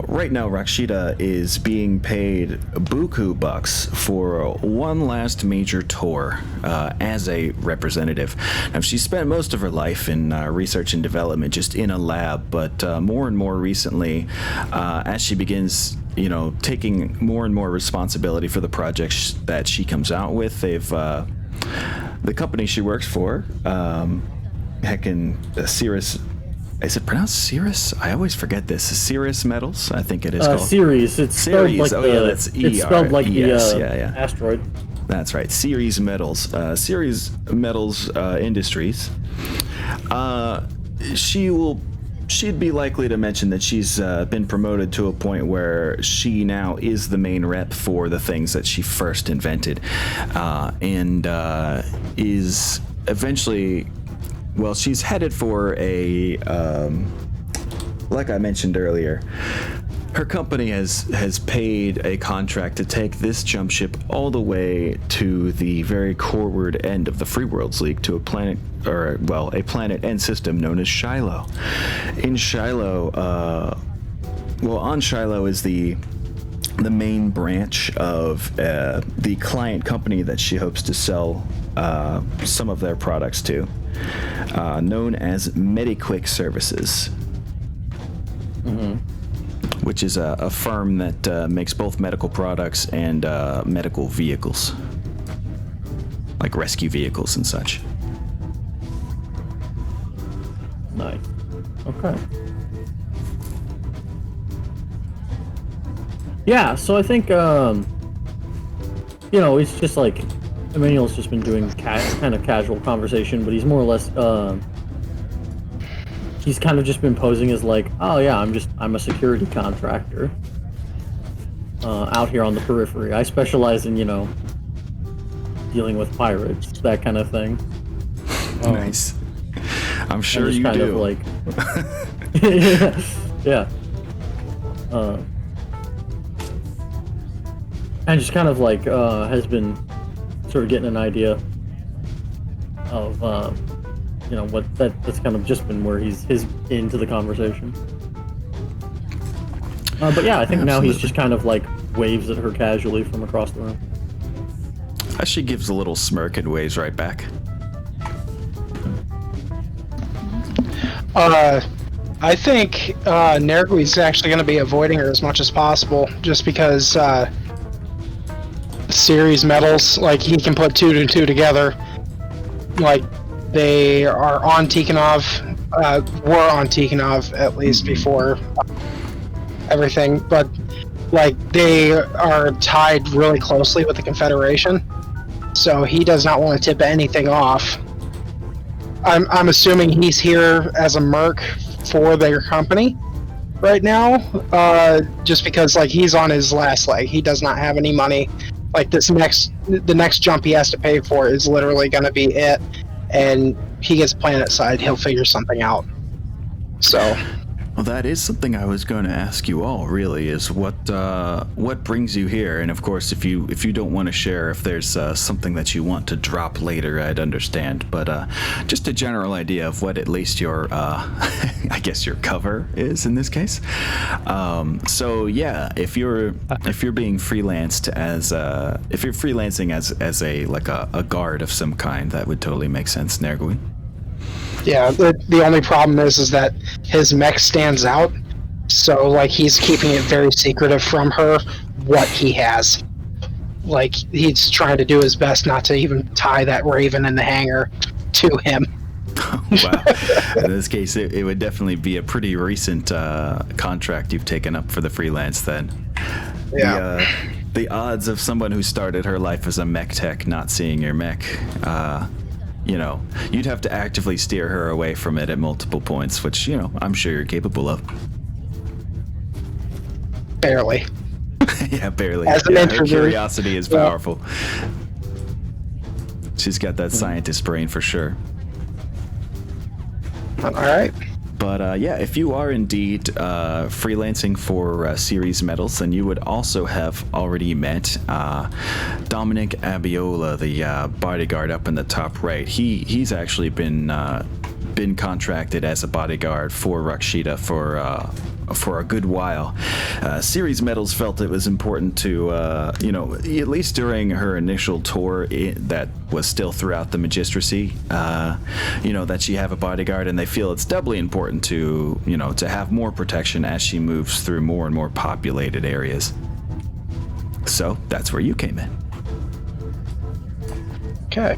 [SPEAKER 1] right now Rakshita is being paid buku bucks for one last major tour as a representative. Now, she spent most of her life in research and development, just in a lab, but more and more recently, as she begins, taking more and more responsibility for the projects that she comes out with, the company she works for, Cirrus. Is it pronounced Cirrus? I always forget this. Cirrus Metals, I think it is called.
[SPEAKER 5] Ceres. It's spelled like
[SPEAKER 1] that's
[SPEAKER 5] it's spelled like the asteroid.
[SPEAKER 1] That's right. Ceres Metals. Ceres Metals Industries. She'd be likely to mention that she's been promoted to a point where she now is the main rep for the things that she first invented, and is eventually. Well, she's headed for like I mentioned earlier, her company has paid a contract to take this jump ship all the way to the very coreward end of the Free Worlds League to a planet, or well, a planet and system known as Shiloh. In Shiloh, on Shiloh is the main branch of the client company that she hopes to sell some of their products to, known as MediQuick Services.
[SPEAKER 5] Mm-hmm.
[SPEAKER 1] Which is a firm that makes both medical products and medical vehicles, like rescue vehicles and such.
[SPEAKER 5] Nice. Okay. Yeah, so I think, it's just like, Emmanuel's just been doing kind of casual conversation, but he's more or less, he's kind of just been posing as like, oh yeah, I'm a security contractor out here on the periphery. I specialize in, dealing with pirates, that kind of thing.
[SPEAKER 1] Nice. I'm sure you
[SPEAKER 5] kind
[SPEAKER 1] do.
[SPEAKER 5] Of like, yeah. And just kind of like has been sort of getting an idea of what that's kind of just been where his into the conversation. But yeah, I think now he's just kind of like waves at her casually from across the room.
[SPEAKER 1] She gives a little smirk and waves right back.
[SPEAKER 4] I think Nergui's actually going to be avoiding her as much as possible, just because series metals, like he can put 2 and 2 together. Like they are on Tikhonov, were on Tikhonov at least before everything, but like they are tied really closely with the Confederation, so he does not want to tip anything off. I'm assuming he's here as a merc for their company right now, just because like he's on his last leg. He does not have any money. Like the next jump he has to pay for is literally going to be it, and he gets planet side. He'll figure something out. So.
[SPEAKER 1] Well, that is something I was going to ask you all. Really, is what brings you here? And of course, if you don't want to share, if there's something that you want to drop later, I'd understand. But just a general idea of what at least your, I guess your cover is in this case. So yeah, if you're being freelanced as if you're freelancing as a like a guard of some kind, that would totally make sense, Nergui.
[SPEAKER 4] Yeah, the only problem is that his mech stands out, so like he's keeping it very secretive from her what he has. Like he's trying to do his best not to even tie that raven in the hangar to him.
[SPEAKER 1] Wow. In this case, it would definitely be a pretty recent contract you've taken up for the freelance then.
[SPEAKER 4] Yeah.
[SPEAKER 1] The odds of someone who started her life as a mech tech not seeing your mech, you'd have to actively steer her away from it at multiple points, which, I'm sure you're capable of.
[SPEAKER 4] Barely.
[SPEAKER 1] Yeah, barely.
[SPEAKER 4] As an
[SPEAKER 1] her
[SPEAKER 4] introvert.
[SPEAKER 1] Curiosity is powerful. She's got that scientist brain for sure.
[SPEAKER 4] All right.
[SPEAKER 1] But yeah, if you are indeed freelancing for Series Metals, then you would also have already met Dominic Abiola, the bodyguard up in the top right. He's actually been contracted as a bodyguard for Rakshita for a good while. Series Metals felt it was important to, at least during her initial tour that was still throughout the Magistracy, that she have a bodyguard, and they feel it's doubly important to, to have more protection as she moves through more and more populated areas. So that's where you came in.
[SPEAKER 4] Okay.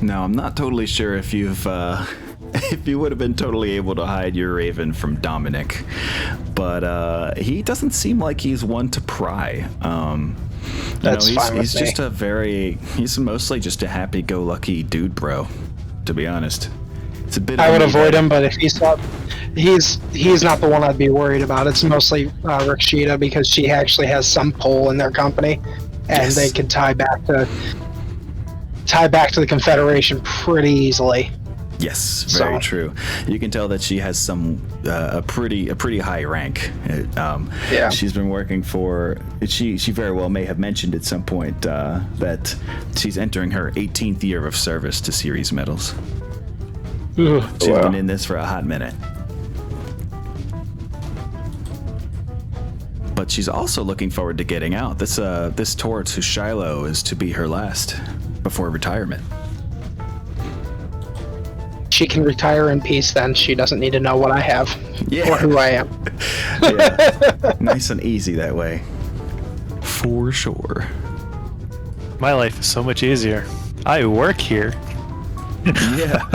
[SPEAKER 1] Now, I'm not totally sure if you've, if you would have been totally able to hide your raven from Dominic, but he doesn't seem like he's one to pry.
[SPEAKER 4] That's fine with
[SPEAKER 1] he's
[SPEAKER 4] me.
[SPEAKER 1] He's mostly just a happy-go-lucky dude, bro. To be honest, it's a bit.
[SPEAKER 4] I would avoid him, but if he's not the one I'd be worried about. It's mostly Rakshita, because she actually has some pull in their company, and
[SPEAKER 1] Yes.
[SPEAKER 4] they can tie back to the Confederation pretty easily.
[SPEAKER 1] Yes, very
[SPEAKER 4] So-
[SPEAKER 1] true. You can tell that she has some a pretty high rank.
[SPEAKER 4] Yeah.
[SPEAKER 1] She's been working for. She very well may have mentioned at some point that she's entering her 18th year of service to series medals. She's been in this for a hot minute. But she's also looking forward to getting out. This tour to Shiloh is to be her last before retirement.
[SPEAKER 4] She can retire in peace then. She doesn't need to know what I have or who I am.
[SPEAKER 1] Yeah. Nice and easy that way. For sure.
[SPEAKER 3] My life is so much easier. I work here.
[SPEAKER 1] Yeah.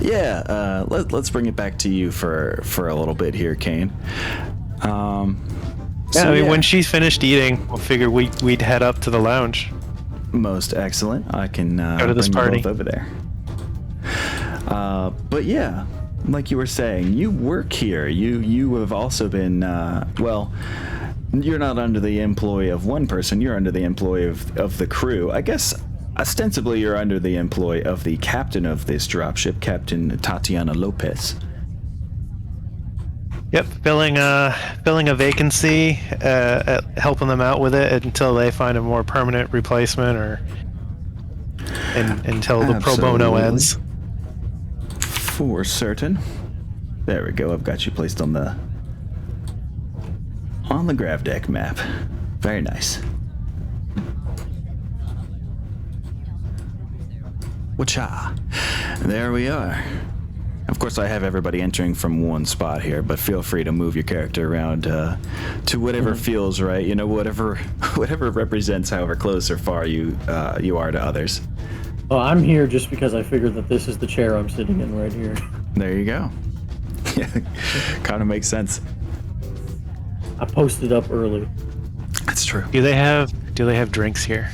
[SPEAKER 1] Yeah. Let's bring it back to you for a little bit here, Kane.
[SPEAKER 3] Yeah, I mean, when she's finished eating, we'll figure we'd head up to the lounge.
[SPEAKER 1] Most excellent. I can
[SPEAKER 3] Go to this
[SPEAKER 1] bring you
[SPEAKER 3] party.
[SPEAKER 1] both over there. But yeah, like you were saying, you work here. You have also been well. You're not under the employ of one person. You're under the employ of the crew. I guess ostensibly you're under the employ of the captain of this dropship, Captain Tatiana Lopez.
[SPEAKER 3] Yep, filling a vacancy, helping them out with it until they find a more permanent replacement, or until the pro bono
[SPEAKER 1] Absolutely.
[SPEAKER 3] ends.
[SPEAKER 1] For certain. There we go. I've got you placed on the grav deck map. Very nice. Wacha. There we are. Of course, I have everybody entering from one spot here, but feel free to move your character around to whatever feels right. You know, whatever represents however close or far you are to others.
[SPEAKER 5] Well, I'm here just because I figured that this is the chair I'm sitting in right here.
[SPEAKER 1] There you go. Yeah, kind of makes sense.
[SPEAKER 5] I posted up early.
[SPEAKER 1] That's true.
[SPEAKER 3] Do they have drinks here?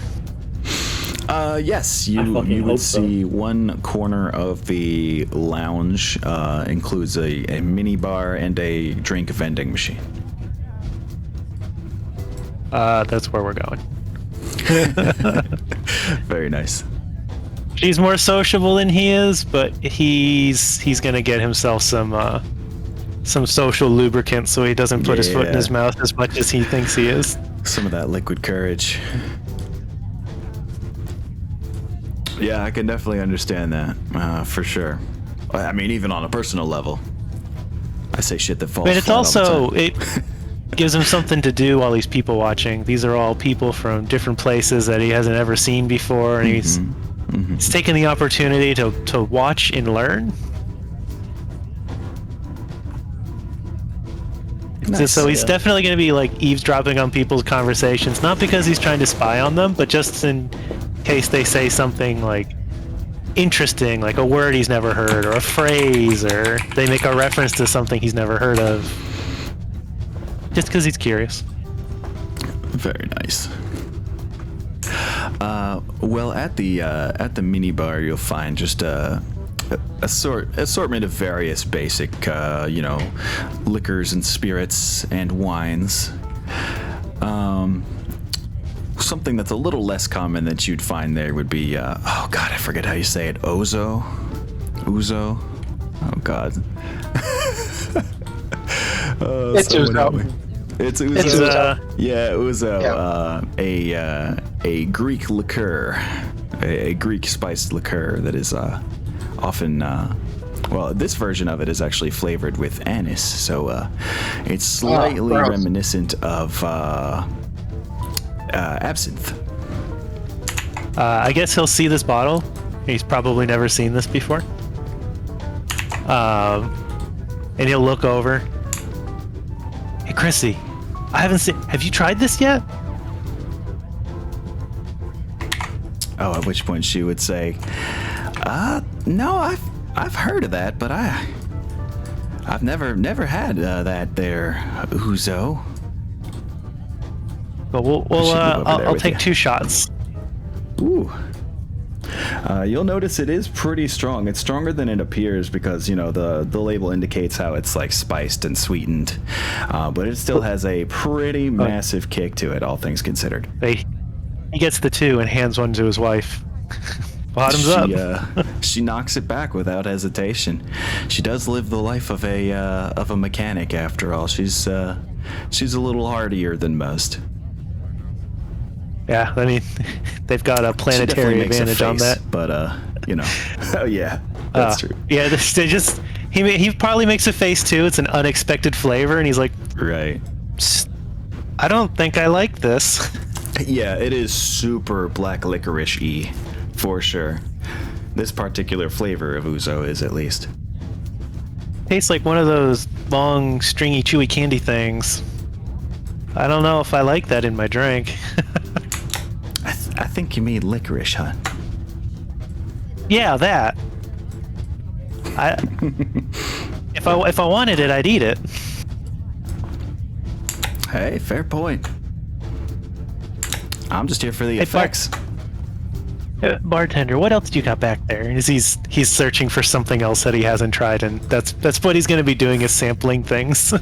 [SPEAKER 1] Yes,
[SPEAKER 5] I
[SPEAKER 1] you
[SPEAKER 5] fucking
[SPEAKER 1] would
[SPEAKER 5] hope so.
[SPEAKER 1] see one corner of the lounge includes a mini bar and a drink vending machine.
[SPEAKER 3] That's where we're going.
[SPEAKER 1] Very nice.
[SPEAKER 3] She's more sociable than he is, but he's gonna get himself some social lubricant so he doesn't put his foot in
[SPEAKER 1] Yeah.
[SPEAKER 3] his mouth as much as he thinks he is.
[SPEAKER 1] Some of that liquid courage. Yeah, I can definitely understand that, for sure. I mean, even on a personal level. I say shit that falls
[SPEAKER 3] But it's
[SPEAKER 1] flat all the
[SPEAKER 3] also
[SPEAKER 1] time.
[SPEAKER 3] it gives him something to do while he's people watching. These are all people from different places that he hasn't ever seen before, and he's taking the opportunity to watch and learn.
[SPEAKER 1] Nice.
[SPEAKER 3] So he's
[SPEAKER 5] Yeah.
[SPEAKER 3] definitely going to be like eavesdropping on people's conversations, not because he's trying to spy on them, but just in case they say something like interesting, like a word he's never heard, or a phrase, or they make a reference to something he's never heard of. Just because he's curious.
[SPEAKER 1] Very nice. Well, at the mini bar, you'll find just assortment of various basic, liquors and spirits and wines. Something that's a little less common that you'd find there would be, oh god, I forget how you say it. Ouzo. Oh god.
[SPEAKER 4] It's
[SPEAKER 1] someone
[SPEAKER 4] ouzo.
[SPEAKER 1] help me. It's ouzo.
[SPEAKER 4] It's ouzo.
[SPEAKER 1] Yeah, ouzo. A Greek liqueur, a Greek spiced liqueur that is often. Well, this version of it is actually flavored with anise, so it's slightly
[SPEAKER 4] gross.
[SPEAKER 1] reminiscent of absinthe.
[SPEAKER 3] I guess he'll see this bottle. He's probably never seen this before. And he'll look over. Hey, Chrissy, I haven't seen. Have you tried this yet?
[SPEAKER 1] Oh, at which point she would say, "No, I've heard of that, but I've never had that there ouzo."
[SPEAKER 3] But
[SPEAKER 1] She'll move over there
[SPEAKER 3] I'll
[SPEAKER 1] with
[SPEAKER 3] take
[SPEAKER 1] you.
[SPEAKER 3] 2 shots.
[SPEAKER 1] Ooh. You'll notice it is pretty strong. It's stronger than it appears because, the label indicates how it's like spiced and sweetened. But it still has a pretty massive kick to it, all things considered.
[SPEAKER 3] He gets the 2 and hands one to his wife. Bottoms
[SPEAKER 1] she,
[SPEAKER 3] up.
[SPEAKER 1] She knocks it back without hesitation. She does live the life of a mechanic, after all. She's a little hardier than most.
[SPEAKER 3] Yeah, I mean, they've got a
[SPEAKER 1] She
[SPEAKER 3] planetary
[SPEAKER 1] definitely makes a
[SPEAKER 3] advantage on
[SPEAKER 1] face,
[SPEAKER 3] that.
[SPEAKER 1] but you know, oh yeah, that's true.
[SPEAKER 3] Yeah, they just he probably makes a face too. It's an unexpected flavor, and he's like,
[SPEAKER 1] Right.
[SPEAKER 3] I don't think I like this.
[SPEAKER 1] Yeah, it is super black licorice-y, for sure. This particular flavor of ouzo is, at least.
[SPEAKER 3] Tastes like one of those long, stringy, chewy candy things. I don't know if I like that in my drink.
[SPEAKER 1] I think you mean licorice, huh?
[SPEAKER 3] Yeah, that. If I wanted it, I'd eat it.
[SPEAKER 1] Hey, fair point. I'm just here for the
[SPEAKER 3] Hey,
[SPEAKER 1] effects.
[SPEAKER 3] Bartender, what else do you got back there? And he's searching for something else that he hasn't tried, and that's what he's going to be doing, is sampling things.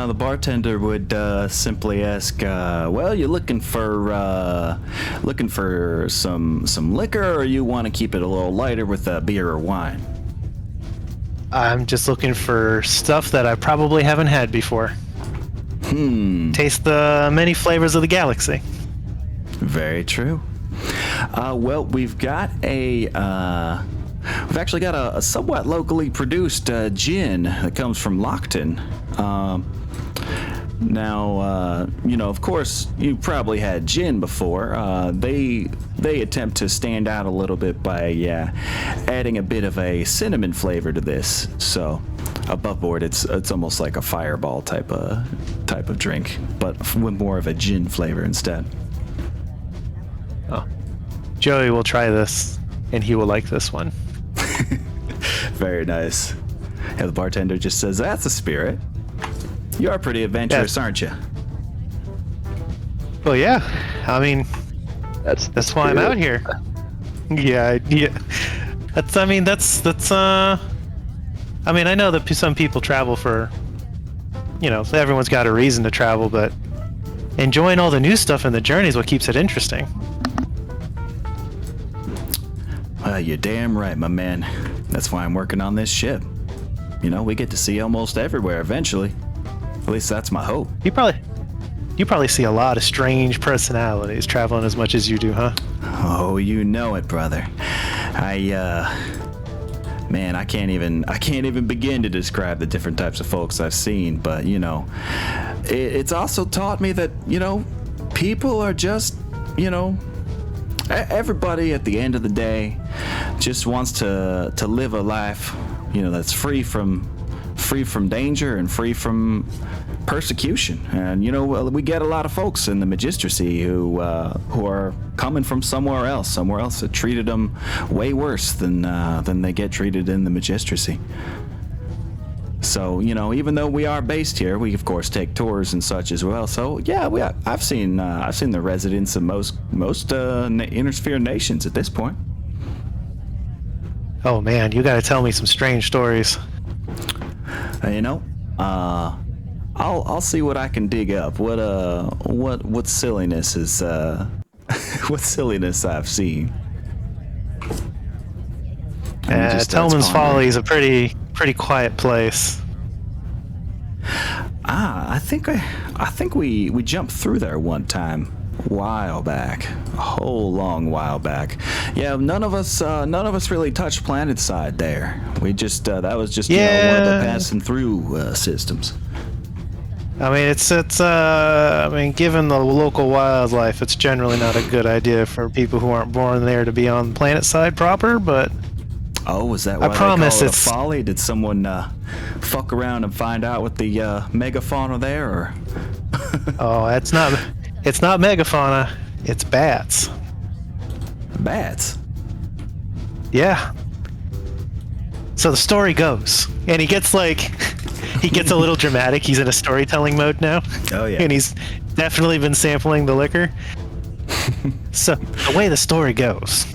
[SPEAKER 1] The bartender would simply ask, "Well, you're looking for some liquor, or you want to keep it a little lighter with beer or wine?"
[SPEAKER 3] I'm just looking for stuff that I probably haven't had before. Taste the many flavors of the galaxy.
[SPEAKER 1] Very true. Well, we've actually got a somewhat locally produced gin that comes from Lockton. Now, of course, you probably had gin before. They attempt to stand out a little bit by adding a bit of a cinnamon flavor to this. So, above board, it's almost like a fireball type of drink, but with more of a gin flavor instead.
[SPEAKER 3] Oh, Joey will try this, and he will like this one.
[SPEAKER 1] Very nice. Yeah, the bartender just says, "That's a spirit. You are pretty adventurous, aren't you?"
[SPEAKER 3] Well, yeah. I mean,
[SPEAKER 2] That's
[SPEAKER 3] why I'm out here. Yeah. I mean, I know that some people travel for, everyone's got a reason to travel, but enjoying all the new stuff in the journey is what keeps it interesting.
[SPEAKER 1] You're damn right, my man. That's why I'm working on this ship. We get to see almost everywhere eventually. At least that's my hope.
[SPEAKER 3] You probably see a lot of strange personalities traveling as much as you do, huh?
[SPEAKER 1] Oh, you know it, brother. Man, I can't even begin to describe the different types of folks I've seen, but it's also taught me that, people are just, everybody at the end of the day just wants to live a life, that's free from danger and free from persecution. And we get a lot of folks in the Magistracy who are coming from somewhere else that treated them way worse than they get treated in the Magistracy. So even though we are based here, we of course take tours and such as well. So yeah, I've seen the residents of most Inner Sphere nations at this point.
[SPEAKER 3] Oh man, you gotta tell me some strange stories.
[SPEAKER 1] I'll see what I can dig up. What silliness is what silliness I've seen.
[SPEAKER 3] Tellman's Folly is a pretty quiet place.
[SPEAKER 1] I think we jumped through there one time, a whole long while back. Yeah, none of us really touched Planetside there. We just that was just one of the passing through systems.
[SPEAKER 3] I mean, given the local wildlife, it's generally not a good idea for people who aren't born there to be on Planetside proper, but...
[SPEAKER 1] Oh, was that why they call it a folly? Did someone fuck around and find out what the megafauna there, or?
[SPEAKER 3] Oh, it's not megafauna, it's bats.
[SPEAKER 1] Bats?
[SPEAKER 3] Yeah. So the story goes, and he gets a little dramatic. He's in a storytelling mode now.
[SPEAKER 1] Oh yeah.
[SPEAKER 3] And he's definitely been sampling the liquor. So the way the story goes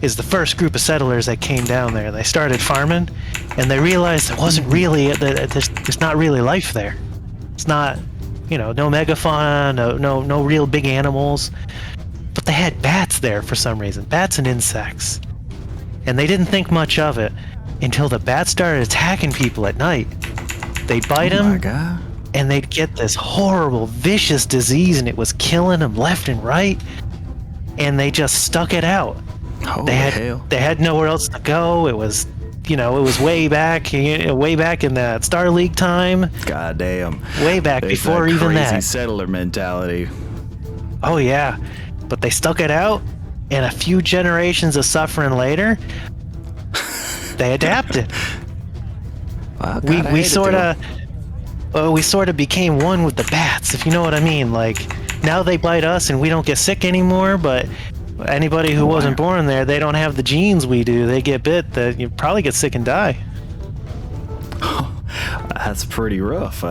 [SPEAKER 3] is the first group of settlers that came down there, they started farming, and they realized there's not really life there. It's not, no megafauna, no real big animals. But they had bats there for some reason, bats and insects. And they didn't think much of it until the bats started attacking people at night. They'd bite
[SPEAKER 1] Oh my
[SPEAKER 3] them,
[SPEAKER 1] god.
[SPEAKER 3] and they'd get this horrible, vicious disease, and it was killing them left and right. And they just stuck it out.
[SPEAKER 1] Holy hell.
[SPEAKER 3] They had nowhere else to go. It was, it was way back in that Star League time.
[SPEAKER 1] God damn.
[SPEAKER 3] Way back
[SPEAKER 1] There's
[SPEAKER 3] before
[SPEAKER 1] that
[SPEAKER 3] even
[SPEAKER 1] crazy
[SPEAKER 3] that.
[SPEAKER 1] settler mentality.
[SPEAKER 3] Oh yeah, but they stuck it out, and a few generations of suffering later, they adapted.
[SPEAKER 1] Wow,
[SPEAKER 3] we
[SPEAKER 1] God, I hate it
[SPEAKER 3] sort
[SPEAKER 1] to
[SPEAKER 3] of we sort of became one with the bats, if you know what I mean. Like, now they bite us and we don't get sick anymore, but anybody who wasn't born there, they don't have the genes we do. They get bit, that you probably get sick and die.
[SPEAKER 1] That's pretty rough.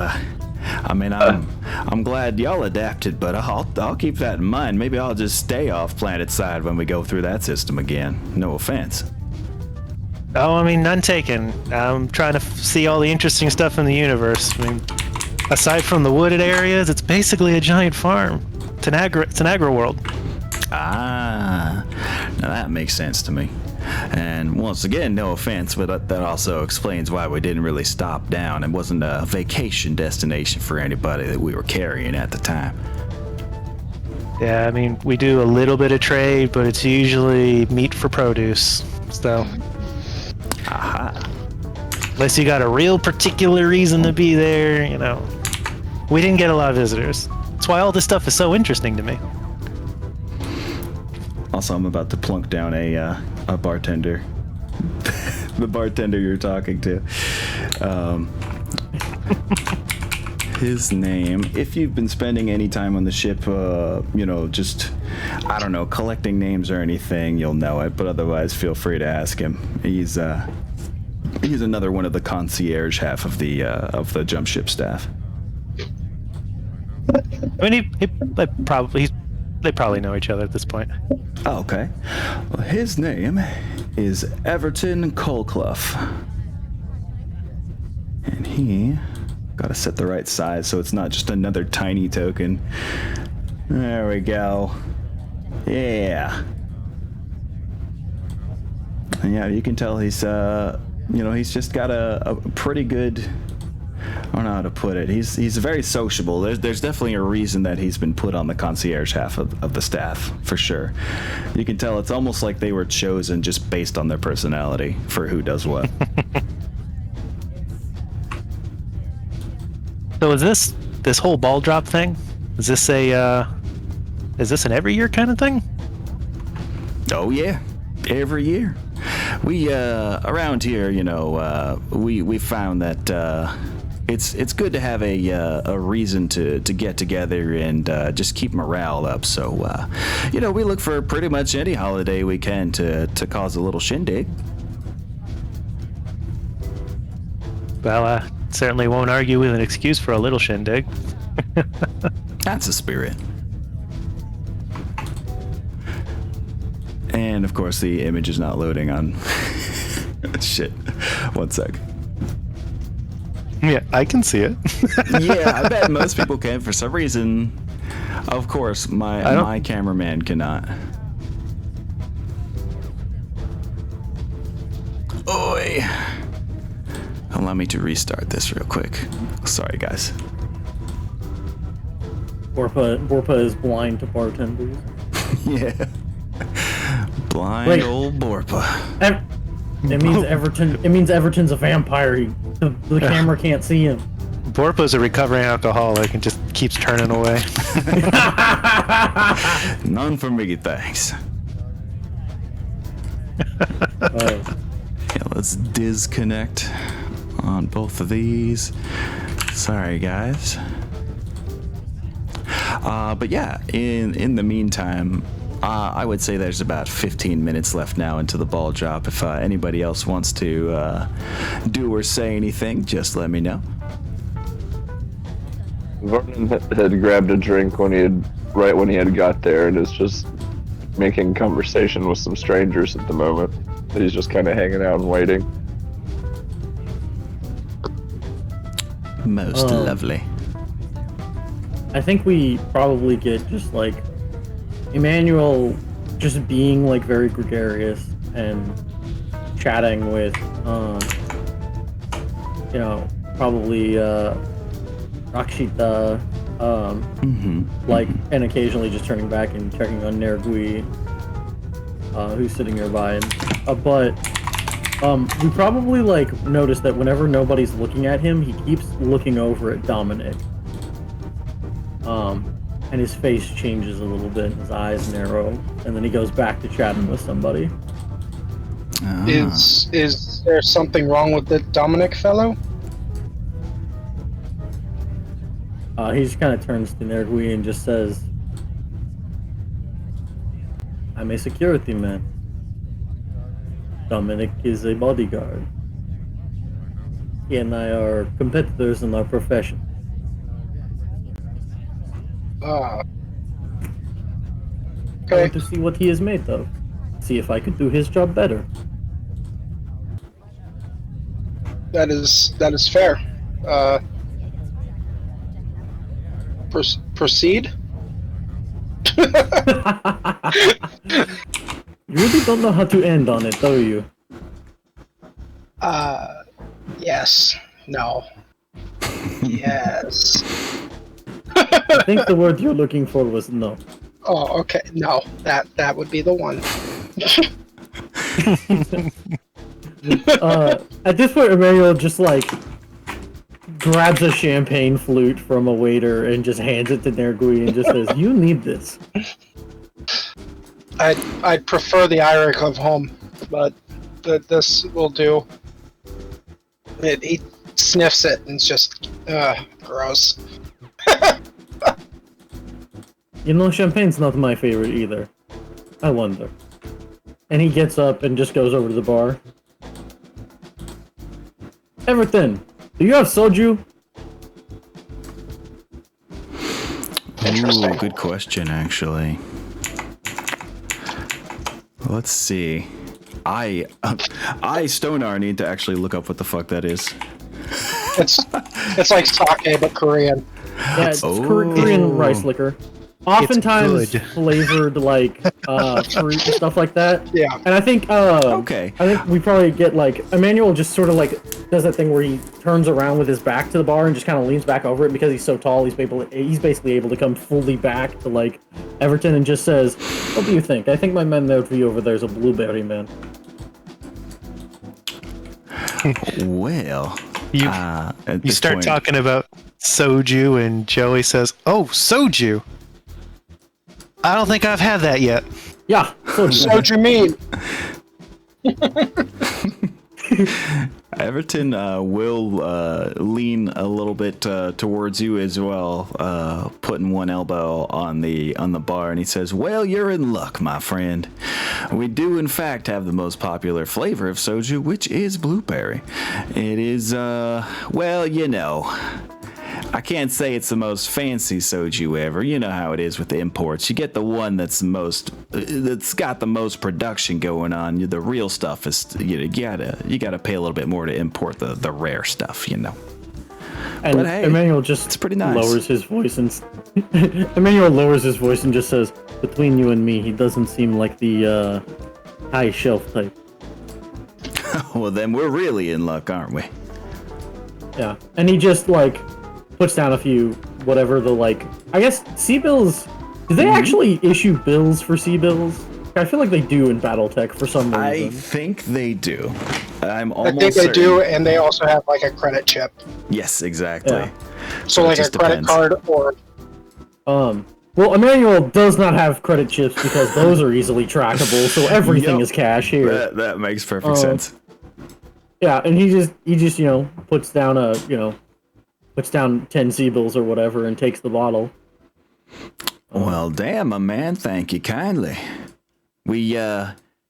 [SPEAKER 1] I mean, I'm glad y'all adapted, but I'll keep that in mind. Maybe I'll just stay off planet side when we go through that system again. No offense.
[SPEAKER 3] Oh, I mean, none taken. I'm trying to see all the interesting stuff in the universe. I mean, aside from the wooded areas, it's basically a giant farm. It's an agro world.
[SPEAKER 1] Ah, now that makes sense to me. And once again, no offense, but that also explains why we didn't really stop down. It wasn't a vacation destination for anybody that we were carrying at the time.
[SPEAKER 3] Yeah, I mean, we do a little bit of trade, but it's usually meat for produce. So,
[SPEAKER 1] Aha.
[SPEAKER 3] unless you got a real particular reason to be there, we didn't get a lot of visitors. That's why all this stuff is so interesting to me.
[SPEAKER 1] Also, I'm about to plunk down a bartender. The bartender you're talking to. His name, if you've been spending any time on the ship, just, I don't know, collecting names or anything, you'll know it, but otherwise feel free to ask him. He's another one of the concierge half of the jumpship staff.
[SPEAKER 3] I mean, they probably know each other at this point.
[SPEAKER 1] Oh, okay. Well, his name is Everton Colclough. And he... Gotta set the right size so it's not just another tiny token. There we go. Yeah. And yeah, you can tell he's, he's just got a pretty good... I don't know how to put it. He's very sociable. There's definitely a reason that he's been put on the concierge half of the staff, for sure. You can tell it's almost like they were chosen just based on their personality for who does what.
[SPEAKER 3] So is this whole ball drop thing? Is this an every year kind of thing?
[SPEAKER 1] Oh yeah, every year. We around here, we found that it's good to have a reason to get together and just keep morale up. So we look for pretty much any holiday we can to cause a little shindig.
[SPEAKER 3] Well, certainly won't argue with an excuse for a little shindig.
[SPEAKER 1] That's the spirit. And of course, the image is not loading on. Shit. 1 sec.
[SPEAKER 3] Yeah, I can see it.
[SPEAKER 1] Yeah, I bet most people can. For some reason, of course, my cameraman cannot. Oi. Allow me to restart this real quick. Sorry, guys.
[SPEAKER 5] Borpa is blind to bartenders.
[SPEAKER 1] Yeah. Blind old Borpa.
[SPEAKER 5] It means Everton's a vampire. The camera can't see him.
[SPEAKER 3] Borpa's a recovering alcoholic and just keeps turning away.
[SPEAKER 1] None for me, thanks. Yeah, let's disconnect on both of these. Sorry, guys. But yeah, in the meantime, I would say there's about 15 minutes left now into the ball drop. If anybody else wants to do or say anything, just let me know.
[SPEAKER 2] Vernon had grabbed a drink right when he had got there, and is just making conversation with some strangers at the moment. He's just kind of hanging out and waiting.
[SPEAKER 1] Most lovely.
[SPEAKER 5] I think we probably get just like Emmanuel just being like very gregarious and chatting with, probably Rakshita, like, and occasionally just turning back and checking on Nergui, who's sitting nearby. But we probably like noticed that whenever nobody's looking at him, he keeps looking over at Dominic. And his face changes a little bit, his eyes narrow, and then he goes back to chatting with somebody.
[SPEAKER 4] Is there something wrong with the Dominic fellow?
[SPEAKER 5] He just kind of turns to Nergui and just says, I'm a security man. Dominic is a bodyguard. He and I are competitors in our profession. I
[SPEAKER 4] Okay.
[SPEAKER 5] want to see what he is made of. See if I could do his job better.
[SPEAKER 4] That is fair. Proceed.
[SPEAKER 5] You really don't know how to end on it, do you?
[SPEAKER 4] Yes. No. Yes.
[SPEAKER 5] I think the word you're looking for was no.
[SPEAKER 4] Oh, okay. No, that would be the one.
[SPEAKER 5] At this point, Emmanuel just like grabs a champagne flute from a waiter and just hands it to Nergui and just says, "You need this."
[SPEAKER 4] I'd prefer the Iric of home, but this will do. He sniffs it and it's just gross.
[SPEAKER 5] You know, champagne's not my favorite either. I wonder. And he gets up and just goes over to the bar. Everton, do you have soju?
[SPEAKER 1] Ooh, good question, actually. Let's see. I StowGnar need to actually look up what the fuck that is.
[SPEAKER 4] It's like sake but Korean.
[SPEAKER 5] Yeah, it's
[SPEAKER 1] Oh.
[SPEAKER 5] Korean rice liquor. Oftentimes
[SPEAKER 3] good.
[SPEAKER 5] flavored like fruit and stuff like that.
[SPEAKER 4] Yeah.
[SPEAKER 5] And I think
[SPEAKER 1] Okay.
[SPEAKER 5] I think we probably get like Emmanuel just sort of like does that thing where he turns around with his back to the bar and just kind of leans back over it because he's so tall. He's basically able to come fully back to like Everton and just says, "What do you think? I think my man Nergui over there is a blueberry man."
[SPEAKER 1] Well,
[SPEAKER 3] You
[SPEAKER 1] at
[SPEAKER 3] you
[SPEAKER 1] this
[SPEAKER 3] start
[SPEAKER 1] point-
[SPEAKER 3] talking about soju, and Joey says, "Oh, soju. I don't think I've had that yet."
[SPEAKER 5] Yeah. So
[SPEAKER 4] What you mean?
[SPEAKER 1] Everton will lean a little bit towards you as well, putting one elbow on the bar, and he says, "Well, you're in luck, my friend. We do, in fact, have the most popular flavor of soju, which is blueberry. It is, well, you know, I can't say it's the most fancy soju ever. You know how it is with the imports. You get the one that's got the most production going on. The real stuff is you gotta pay a little bit more to import the rare stuff, you know."
[SPEAKER 5] And
[SPEAKER 1] But hey,
[SPEAKER 5] Emmanuel just
[SPEAKER 1] it's pretty nice.
[SPEAKER 5] lowers his voice and Emmanuel lowers his voice and just says, "Between you and me, he doesn't seem like the high shelf type."
[SPEAKER 1] Well, then we're really in luck, aren't we?
[SPEAKER 5] Yeah, and he just like puts down a few whatever the like. I guess C-bills. Do they actually issue bills for C-bills? I feel like they do in BattleTech for some reason.
[SPEAKER 1] I think they do. I'm
[SPEAKER 4] I
[SPEAKER 1] almost
[SPEAKER 4] think they
[SPEAKER 1] certain.
[SPEAKER 4] do, and they also have like a credit chip.
[SPEAKER 1] Yes, exactly.
[SPEAKER 5] Yeah.
[SPEAKER 4] So
[SPEAKER 1] it
[SPEAKER 4] like a
[SPEAKER 1] just
[SPEAKER 4] credit
[SPEAKER 1] depends.
[SPEAKER 4] card or
[SPEAKER 5] Well, Emmanuel does not have credit chips because those are easily trackable, so everything
[SPEAKER 1] Yep.
[SPEAKER 5] is cash here.
[SPEAKER 1] That makes perfect sense.
[SPEAKER 5] Yeah, and he just puts down 10 C-bills or whatever and takes the bottle.
[SPEAKER 1] Well, damn, my man, thank you kindly. We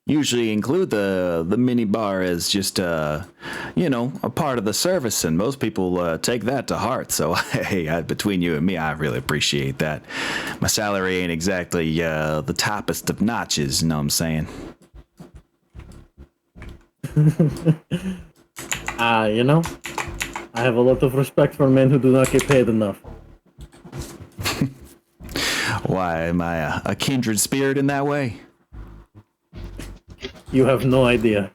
[SPEAKER 1] usually include the mini bar as just a part of the service, and most people take that to heart. So hey, between you and me, I really appreciate that. My salary ain't exactly the toppest of notches, you know what I'm saying?
[SPEAKER 5] I have a lot of respect for men who do not get paid enough.
[SPEAKER 1] Why, am I a kindred spirit in that way?
[SPEAKER 5] You have no idea.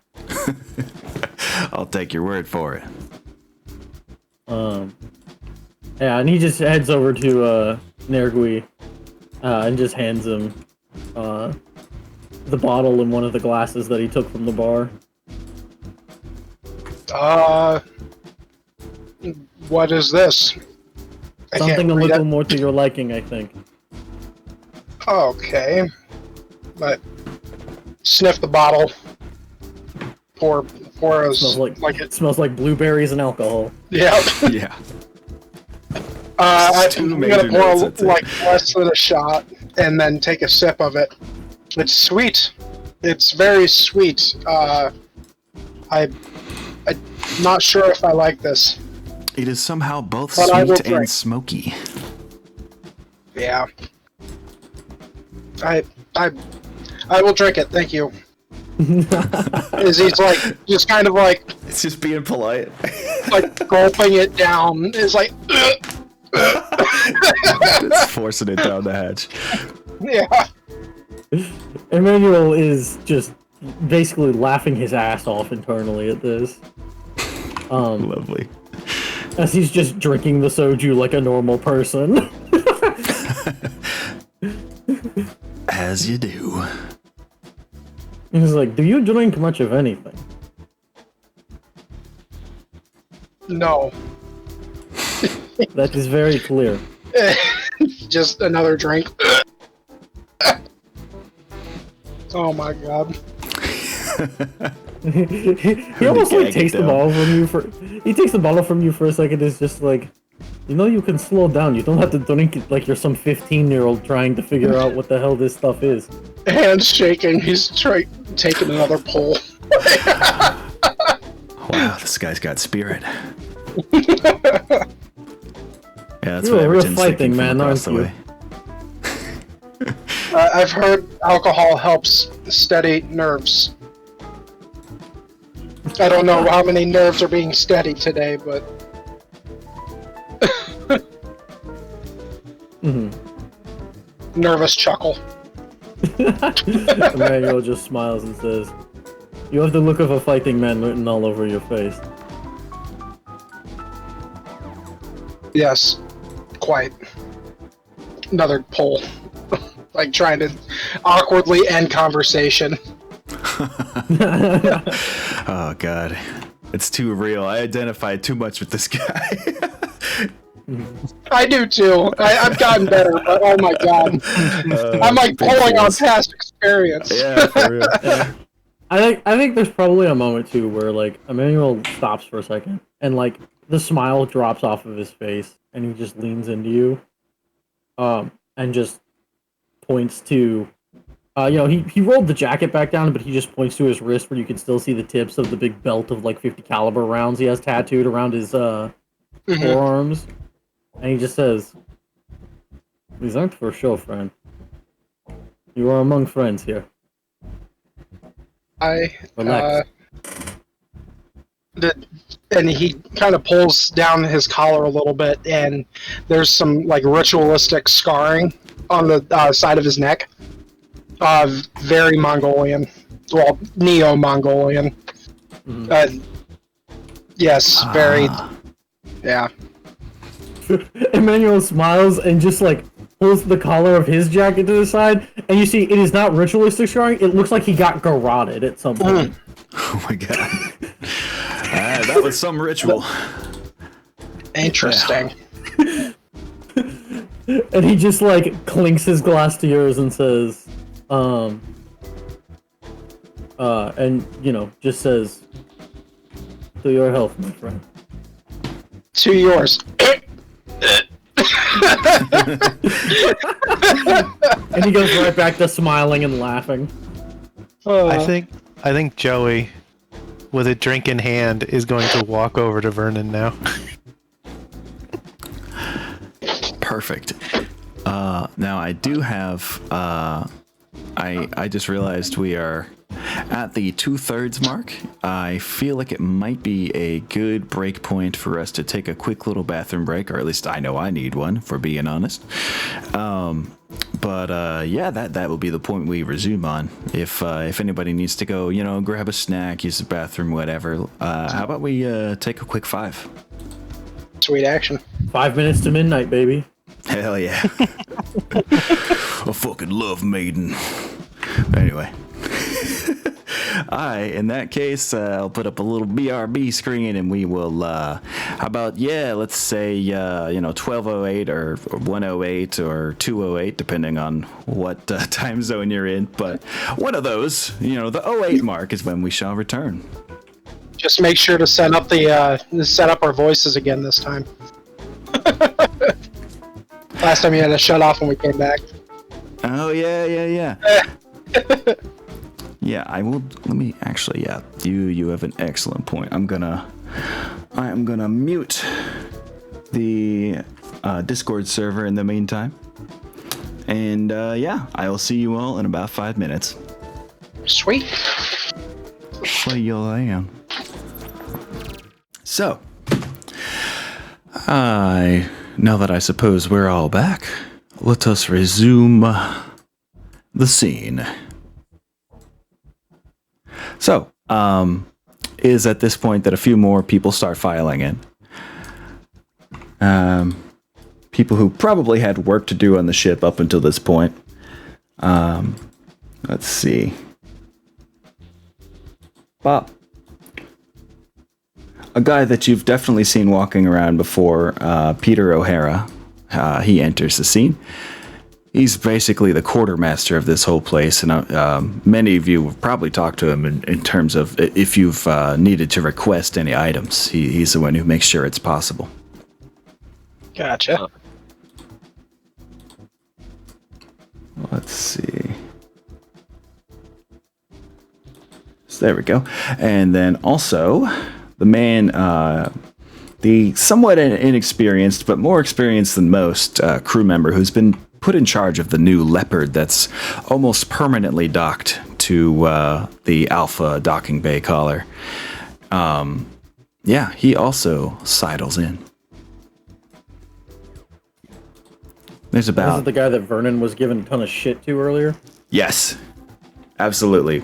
[SPEAKER 1] I'll take your word for it.
[SPEAKER 5] Yeah, and he just heads over to Nergui and just hands him the bottle and one of the glasses that he took from the bar.
[SPEAKER 4] What is this? I can't
[SPEAKER 5] Something a
[SPEAKER 4] read
[SPEAKER 5] little
[SPEAKER 4] it.
[SPEAKER 5] more to your liking, I think.
[SPEAKER 4] Okay. But sniff the bottle. Pour us
[SPEAKER 5] Smells
[SPEAKER 4] like
[SPEAKER 5] it smells like blueberries and alcohol.
[SPEAKER 4] Yeah.
[SPEAKER 1] Yeah.
[SPEAKER 4] I'm
[SPEAKER 1] Two
[SPEAKER 4] gonna
[SPEAKER 1] major
[SPEAKER 4] pour
[SPEAKER 1] notes, that's it.
[SPEAKER 4] like less than a shot and then take a sip of it. It's sweet. It's very sweet. I'm not sure if I like this.
[SPEAKER 1] It is somehow both
[SPEAKER 4] But I will
[SPEAKER 1] sweet and
[SPEAKER 4] drink.
[SPEAKER 1] smoky.
[SPEAKER 4] Yeah. I will drink it. Thank you. Is he's like just kind of like
[SPEAKER 1] It's just being polite.
[SPEAKER 4] gulping it down. It's like
[SPEAKER 1] It's forcing it down the hatch.
[SPEAKER 4] yeah.
[SPEAKER 5] Emmanuel is just basically laughing his ass off internally at this.
[SPEAKER 1] Lovely.
[SPEAKER 5] As he's just drinking the soju like a normal person.
[SPEAKER 1] As you do.
[SPEAKER 5] He's like, do you drink much of anything?
[SPEAKER 4] No.
[SPEAKER 5] That is very clear.
[SPEAKER 4] Just another drink. Oh my god.
[SPEAKER 5] He almost
[SPEAKER 1] gag
[SPEAKER 5] like
[SPEAKER 1] it
[SPEAKER 5] takes the
[SPEAKER 1] down.
[SPEAKER 5] bottle from you for. He takes the bottle from you for a second. It's just like, you know, you can slow down. You don't have to drink it like you're some 15-year-old trying to figure out what the hell this stuff is.
[SPEAKER 4] Hands shaking. He's taking another pull.
[SPEAKER 1] Wow, this guy's got spirit. Yeah, that's
[SPEAKER 5] You're
[SPEAKER 1] what
[SPEAKER 5] a real
[SPEAKER 1] Everton's
[SPEAKER 5] fighting
[SPEAKER 1] thinking from
[SPEAKER 5] man,
[SPEAKER 1] across
[SPEAKER 5] aren't
[SPEAKER 1] the
[SPEAKER 5] you?
[SPEAKER 1] way.
[SPEAKER 4] I've heard alcohol helps steady nerves. I don't know how many nerves are being steadied today, but nervous chuckle.
[SPEAKER 5] Emmanuel just smiles and says, "You have the look of a fighting man written all over your face."
[SPEAKER 4] Yes, quite. Another pull. Like trying to awkwardly end conversation.
[SPEAKER 1] Oh god, it's too real. I identified too much with this guy.
[SPEAKER 4] I do too. I've gotten better, but oh my god. I'm like
[SPEAKER 1] big
[SPEAKER 4] pulling on
[SPEAKER 1] feels.
[SPEAKER 4] past experience.
[SPEAKER 1] Yeah, for real.
[SPEAKER 5] I think there's probably a moment too where like Emmanuel stops for a second and like the smile drops off of his face and he just leans into you, and just points to, he rolled the jacket back down, but he just points to his wrist where you can still see the tips of the big belt of like 50 caliber rounds he has tattooed around his forearms, and he just says, "These aren't for show, friend. You are among friends here. Relax."
[SPEAKER 4] And he kind of pulls down his collar a little bit, and there's some like ritualistic scarring on the side of his neck. Very Mongolian. Well, neo-Mongolian. Yes, very. Yeah.
[SPEAKER 5] Emmanuel smiles and just like pulls the collar of his jacket to the side, and you see it is not ritualistic scarring. It looks like he got garroted at some point.
[SPEAKER 1] Oh my god. That was some ritual.
[SPEAKER 4] Interesting.
[SPEAKER 5] And he just like clinks his glass to yours and says, and just says, "To your health, my friend."
[SPEAKER 4] To yours.
[SPEAKER 5] And he goes right back to smiling and laughing.
[SPEAKER 3] I think Joey, with a drink in hand, is going to walk over to Vernon now.
[SPEAKER 1] Perfect. Now I do have. I just realized we are at the 2/3 mark. I feel like it might be a good break point for us to take a quick little bathroom break, or at least I know I need one, for being honest. But yeah, that will be the point we resume on. If anybody needs to go, grab a snack, use the bathroom, whatever. How about we take a quick 5?
[SPEAKER 4] Sweet action.
[SPEAKER 5] 5 minutes to midnight, baby.
[SPEAKER 1] Hell yeah. I fucking love Maiden. Anyway. In that case, I'll put up a little BRB screen and we will, how about, let's say, 1208 or 108 or 208, depending on what time zone you're in. But one of those, the 08 mark is when we shall return.
[SPEAKER 4] Just make sure to set up our voices again this time. Last time you had to shut off when we came back.
[SPEAKER 1] Oh, yeah. Yeah, I will. Let me actually. Yeah, you have an excellent point. I am gonna mute the Discord server in the meantime, and I will see you all in about 5 minutes.
[SPEAKER 4] Sweet.
[SPEAKER 1] See you later. So, now that I suppose we're all back, let us resume the scene. So, is at this point that a few more people start filing in. People who probably had work to do on the ship up until this point. Let's see. Bob. A guy that you've definitely seen walking around before, Peter O'Hara. He enters the scene. He's basically the quartermaster of this whole place, and many of you have probably talked to him in terms of if you've needed to request any items. He's the one who makes sure it's possible.
[SPEAKER 4] Gotcha.
[SPEAKER 1] Let's see. So there we go. And then also, the man, the somewhat inexperienced, but more experienced than most crew member who's been put in charge of the new Leopard that's almost permanently docked to the Alpha docking bay collar. He also sidles in. There's about...
[SPEAKER 5] This is the guy that Vernon was giving a ton of shit to earlier?
[SPEAKER 1] Yes, absolutely.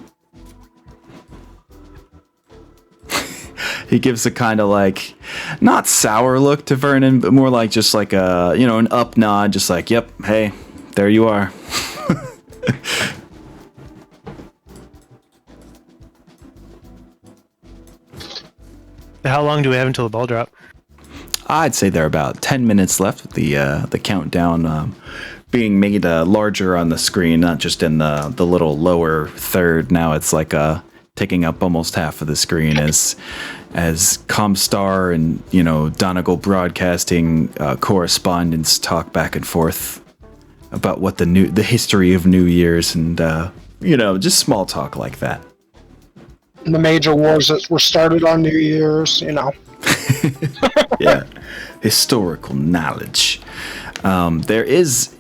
[SPEAKER 1] He gives a kind of like, not sour look to Vernon, but more like just like a, an up nod, just like, yep, hey, there you are.
[SPEAKER 3] How long do we have until the ball drop?
[SPEAKER 1] I'd say there are about 10 minutes left with the countdown being made larger on the screen, not just in the little lower third. Now it's like taking up almost half of the screen as Comstar and Donegal Broadcasting correspondents talk back and forth about what the history of New Year's and just small talk like that.
[SPEAKER 4] The major wars that were started on New Year's,
[SPEAKER 1] Yeah, historical knowledge. There is,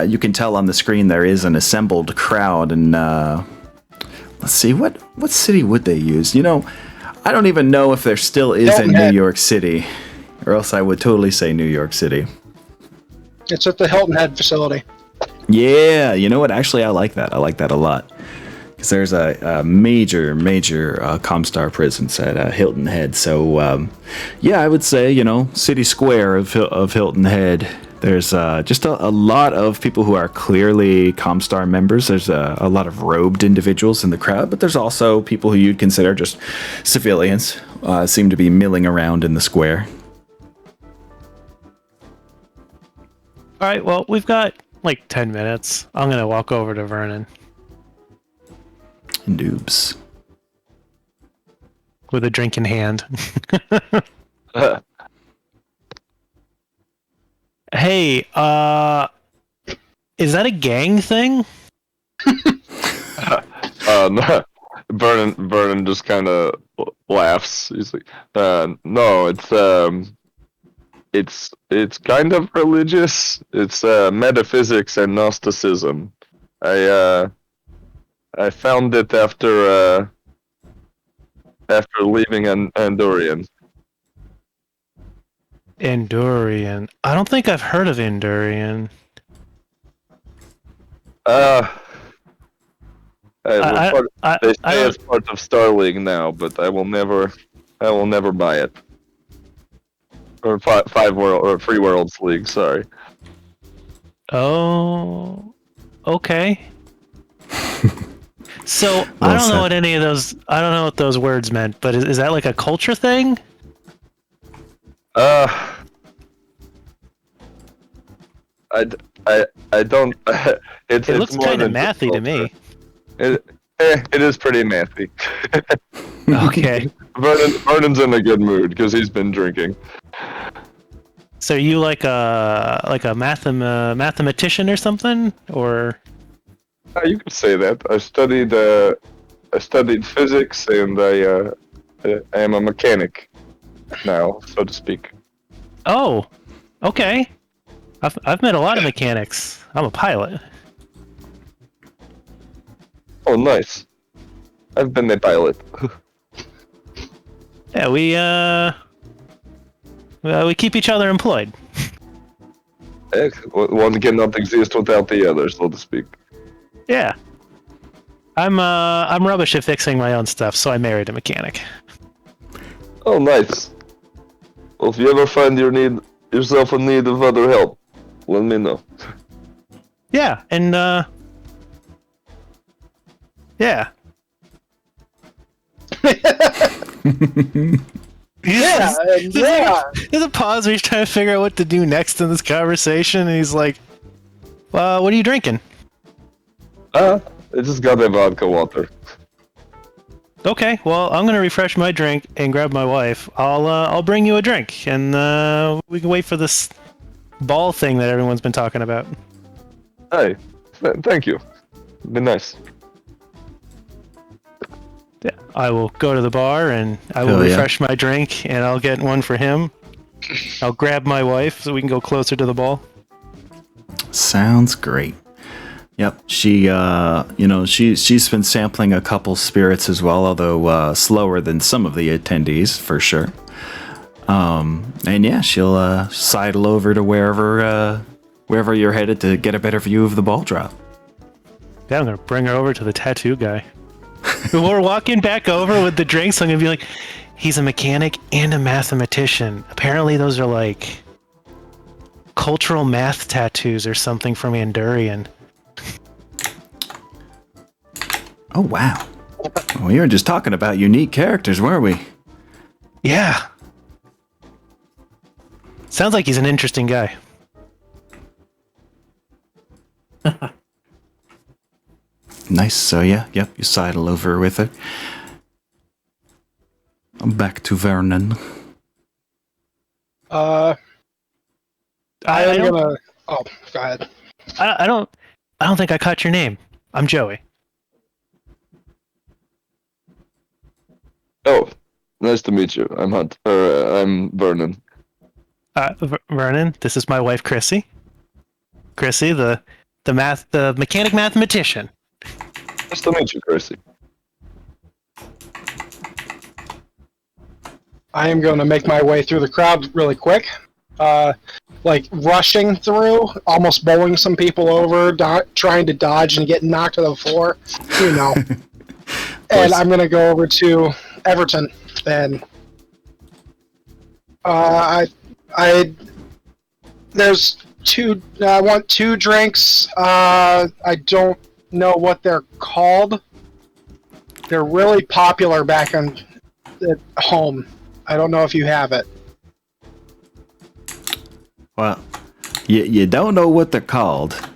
[SPEAKER 1] you can tell on the screen, there is an assembled crowd, and let's see, what city would they use? I don't even know if there still is in New York City, or else I would totally say New York City.
[SPEAKER 4] It's at the Hilton Head facility.
[SPEAKER 1] Yeah, you know what? Actually, I like that. I like that a lot. Because there's a major Comstar presence at Hilton Head. So, I would say, City Square of Hilton Head. There's just a lot of people who are clearly Comstar members. There's a lot of robed individuals in the crowd, but there's also people who you'd consider just civilians seem to be milling around in the square.
[SPEAKER 3] All right, well, we've got like 10 minutes. I'm going to walk over to Vernon.
[SPEAKER 1] Noobs.
[SPEAKER 3] With a drink in hand. Hey, is that a gang thing?
[SPEAKER 2] No. Vernon just kind of laughs. He's like, no, it's kind of religious. It's metaphysics and Gnosticism. I found it after leaving Andorian.
[SPEAKER 3] Andorian. I don't think I've heard of Andorian.
[SPEAKER 2] Uh,
[SPEAKER 3] I,
[SPEAKER 2] they
[SPEAKER 3] I
[SPEAKER 2] say
[SPEAKER 3] don't,
[SPEAKER 2] it's part of Star League now, but I will never buy it. Or five world or Free Worlds League. Sorry.
[SPEAKER 3] oh, okay. So I
[SPEAKER 1] Well
[SPEAKER 3] don't know
[SPEAKER 1] said.
[SPEAKER 3] what any of those. I don't know what those words meant. But is that like a culture thing?
[SPEAKER 2] I don't. It's
[SPEAKER 3] It looks
[SPEAKER 2] more
[SPEAKER 3] kind of
[SPEAKER 2] than just
[SPEAKER 3] mathy to
[SPEAKER 2] culture.
[SPEAKER 3] me.
[SPEAKER 2] It is pretty mathy.
[SPEAKER 3] Okay.
[SPEAKER 2] Vernon's in a good mood because he's been drinking.
[SPEAKER 3] So are you like a mathematician or something, or?
[SPEAKER 2] You could say that. I studied physics, and I am a mechanic now, so to speak.
[SPEAKER 3] Oh, okay. I've met a lot of mechanics. I'm a pilot.
[SPEAKER 2] Oh, nice. I've been a pilot.
[SPEAKER 3] Yeah, we keep each other employed.
[SPEAKER 2] One cannot exist without the other, so to speak.
[SPEAKER 3] Yeah. I'm rubbish at fixing my own stuff, so I married a mechanic.
[SPEAKER 2] Oh, nice. Well, if you ever find yourself in need of other help, let me know.
[SPEAKER 3] Yeah, and yeah.
[SPEAKER 4] Yeah, and yeah.
[SPEAKER 3] There's a pause where he's trying to figure out what to do next in this conversation, and he's like, what are you drinking?
[SPEAKER 2] I just got a vodka water.
[SPEAKER 3] Okay, well, I'm gonna refresh my drink and grab my wife. I'll bring you a drink, and we can wait for this ball thing that everyone's been talking about.
[SPEAKER 2] Hey, thank you. Be nice.
[SPEAKER 3] Yeah, I will go to the bar and I will
[SPEAKER 1] Hell yeah.
[SPEAKER 3] refresh my drink, and I'll get one for him. I'll grab my wife so we can go closer to the ball.
[SPEAKER 1] Sounds great. Yep, she's been sampling a couple spirits as well, although slower than some of the attendees for sure. And yeah, she'll sidle over to wherever you're headed to get a better view of the ball drop.
[SPEAKER 3] Yeah, I'm gonna bring her over to the tattoo guy. We're walking back over with the drinks. I'm gonna be like, he's a mechanic and a mathematician. Apparently, those are like cultural math tattoos or something from Andurian.
[SPEAKER 1] Oh wow, we were just talking about unique characters, weren't we?
[SPEAKER 3] Yeah. Sounds like he's an interesting guy.
[SPEAKER 1] Nice. So yeah, yep, you sidle over with her. I'm back to Vernon.
[SPEAKER 4] I'm gonna. Oh, go ahead.
[SPEAKER 3] I don't think I caught your name. I'm Joey.
[SPEAKER 2] Oh, nice to meet you. I'm Vernon.
[SPEAKER 3] Vernon, this is my wife, Chrissy. Chrissy, the mechanic mathematician.
[SPEAKER 2] Nice to meet you, Chrissy.
[SPEAKER 4] I am going to make my way through the crowd really quick. Like rushing through, almost bowling some people over, trying to dodge and get knocked to the floor. You know. And I'm going to go over to Everton and there's two. I want two drinks. I don't know what they're called. They're really popular back at home. I don't know if you have it.
[SPEAKER 1] Well, you don't know what they're called.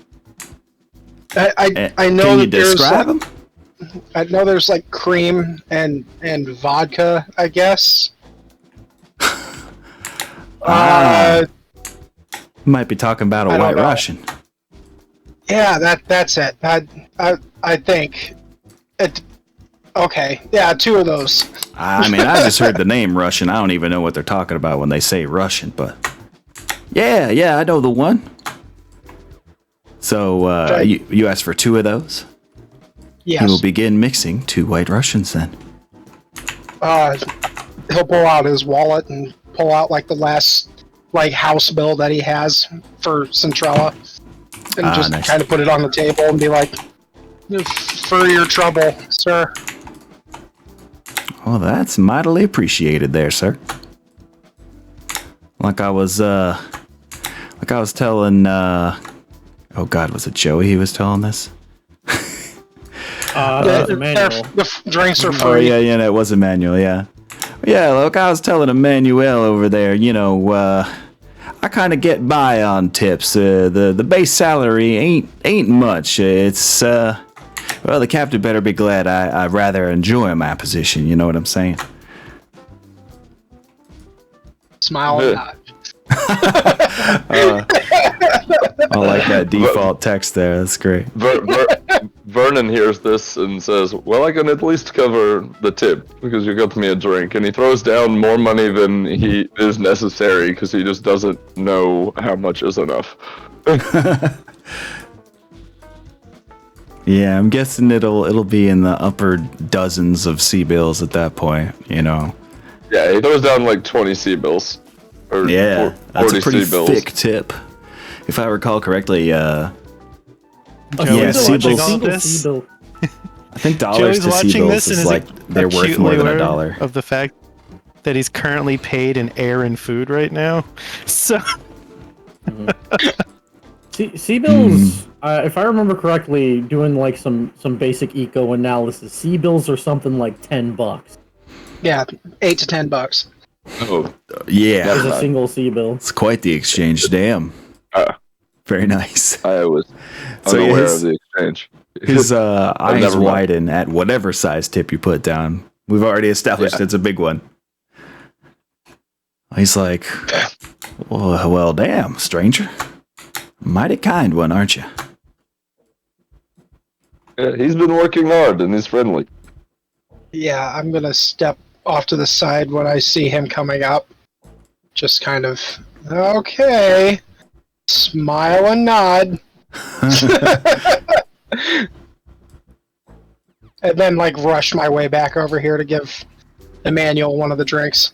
[SPEAKER 4] I know
[SPEAKER 1] Can you
[SPEAKER 4] that there's
[SPEAKER 1] describe them?
[SPEAKER 4] I know there's like cream and vodka, I guess.
[SPEAKER 1] Might be talking about
[SPEAKER 4] I
[SPEAKER 1] a
[SPEAKER 4] don't
[SPEAKER 1] White
[SPEAKER 4] know.
[SPEAKER 1] Russian.
[SPEAKER 4] Yeah, that's it. I think it. Okay, yeah, two of those.
[SPEAKER 1] I mean, I just heard the name Russian. I don't even know what they're talking about when they say Russian, but yeah, I know the one. So
[SPEAKER 4] Okay.
[SPEAKER 1] you asked for two of those.
[SPEAKER 4] Yes.
[SPEAKER 1] He will begin mixing two White Russians then.
[SPEAKER 4] He'll pull out his wallet and pull out like the last house bill that he has for Centrella. and just
[SPEAKER 1] nice.
[SPEAKER 4] kind of put it on the table and be like, "For your trouble, sir."
[SPEAKER 1] Well, that's mightily appreciated there, sir. Like I was telling, oh God, was it Joey he was telling this?
[SPEAKER 5] Emmanuel.
[SPEAKER 4] The drinks are free.
[SPEAKER 1] Oh, yeah, that was Emmanuel, yeah. Yeah, look, I was telling Emmanuel over there, I kind of get by on tips. The base salary ain't much. It's, well, the captain better be glad I rather enjoy my position, you know what I'm saying?
[SPEAKER 4] Smile and nod.
[SPEAKER 1] I like that default text there. That's great.
[SPEAKER 2] Vernon hears this and says, "Well, I can at least cover the tip because you got me a drink." And he throws down more money than he is necessary because he just doesn't know how much is enough.
[SPEAKER 1] Yeah, I'm guessing it'll be in the upper dozens of sea bills at that point.
[SPEAKER 2] Yeah, he throws down like 20 sea bills. Or
[SPEAKER 1] Yeah,
[SPEAKER 2] 40
[SPEAKER 1] that's a pretty
[SPEAKER 2] sea bills.
[SPEAKER 1] thick tip. If I recall correctly,
[SPEAKER 3] Joey's
[SPEAKER 1] yeah, sea
[SPEAKER 3] watching
[SPEAKER 1] bills.
[SPEAKER 3] all this.
[SPEAKER 1] I think dollars
[SPEAKER 3] Joey's
[SPEAKER 1] to sea
[SPEAKER 3] watching
[SPEAKER 1] bills
[SPEAKER 3] this and
[SPEAKER 1] is
[SPEAKER 3] is
[SPEAKER 1] like they're worth more than $1.
[SPEAKER 3] of the fact that he's currently paid in air and food right now. So
[SPEAKER 5] Sea bills, if I remember correctly, doing like some basic eco analysis, sea bills are something like $10.
[SPEAKER 4] Yeah, $8 to $10.
[SPEAKER 2] Oh,
[SPEAKER 1] Yeah,
[SPEAKER 5] There's a single sea bill.
[SPEAKER 1] it's quite the exchange. Damn,
[SPEAKER 2] uh,
[SPEAKER 1] very nice.
[SPEAKER 2] I was
[SPEAKER 1] So
[SPEAKER 2] unaware
[SPEAKER 1] his-
[SPEAKER 2] of the exchange.
[SPEAKER 1] His eyes
[SPEAKER 2] never mind.
[SPEAKER 1] widen at whatever size tip you put down. We've already established it's a big one. He's like, well, damn, stranger. Mighty kind one, aren't you?
[SPEAKER 2] Yeah, he's been working hard and he's friendly.
[SPEAKER 4] Yeah, I'm gonna step off to the side when I see him coming up. Just kind of, okay, smile and nod. And then like rush my way back over here to give Emmanuel one of the drinks.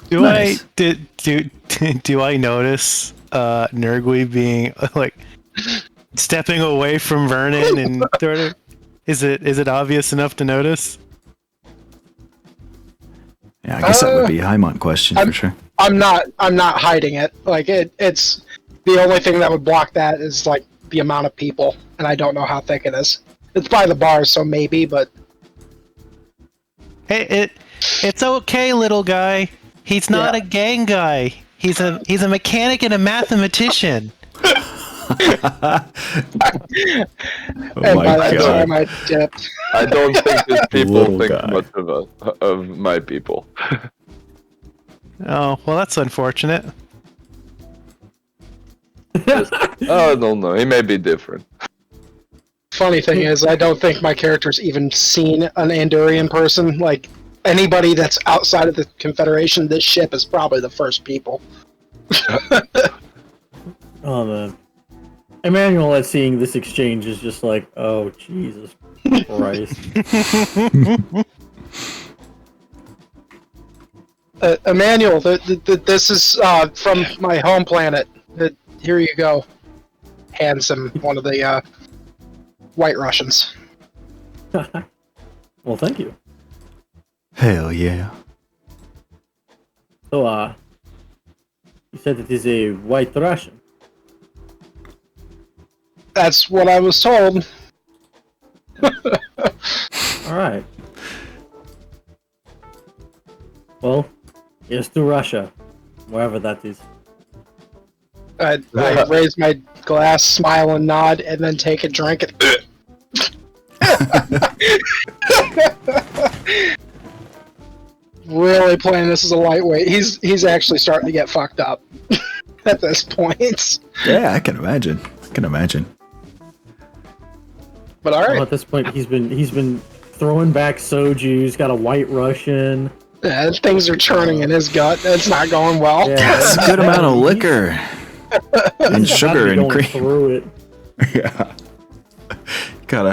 [SPEAKER 3] do
[SPEAKER 1] Nice.
[SPEAKER 3] do I notice Nergui being like stepping away from Vernon and sort of is it obvious enough to notice?
[SPEAKER 1] Yeah, I guess that would be a Highmont question for sure.
[SPEAKER 4] I'm not hiding it. Like it's the only thing that would block that is like the amount of people, and I don't know how thick it is. It's by the bar, so maybe, but
[SPEAKER 3] Hey, it's okay, little guy. He's not a gang guy. He's a mechanic and a mathematician.
[SPEAKER 4] and by that time I dipped.
[SPEAKER 2] I don't think these people
[SPEAKER 1] Little
[SPEAKER 2] think
[SPEAKER 1] guy.
[SPEAKER 2] much of my people.
[SPEAKER 3] Oh, well, that's unfortunate.
[SPEAKER 2] Oh, no, he may be different.
[SPEAKER 4] Funny thing is, I don't think my character's even seen an Andorian person. Like, anybody that's outside of the Confederation, this ship is probably the first people.
[SPEAKER 5] Oh man, Emmanuel at seeing this exchange is just like, oh Jesus Christ.
[SPEAKER 4] Emmanuel, this is from my home planet. Here you go. Hands him one of the White Russians.
[SPEAKER 5] Well, thank you.
[SPEAKER 1] Hell yeah.
[SPEAKER 5] So, you said it is a White Russian.
[SPEAKER 4] That's what I was told.
[SPEAKER 5] All right. Well, here's to Russia, wherever that is.
[SPEAKER 4] I raise my glass, smile and nod, and then take a drink. Really playing this as a lightweight. He's actually starting to get fucked up at this point.
[SPEAKER 1] Yeah, I can imagine.
[SPEAKER 4] But all
[SPEAKER 5] Well,
[SPEAKER 4] right,
[SPEAKER 5] at this point, he's been throwing back soju. He's got a White Russian.
[SPEAKER 4] things are churning in his gut. It's not going well.
[SPEAKER 5] Yeah.
[SPEAKER 1] That's a good amount of liquor and
[SPEAKER 5] He's
[SPEAKER 1] sugar
[SPEAKER 5] about to be
[SPEAKER 1] and
[SPEAKER 5] going
[SPEAKER 1] cream.
[SPEAKER 5] through it.
[SPEAKER 1] Yeah.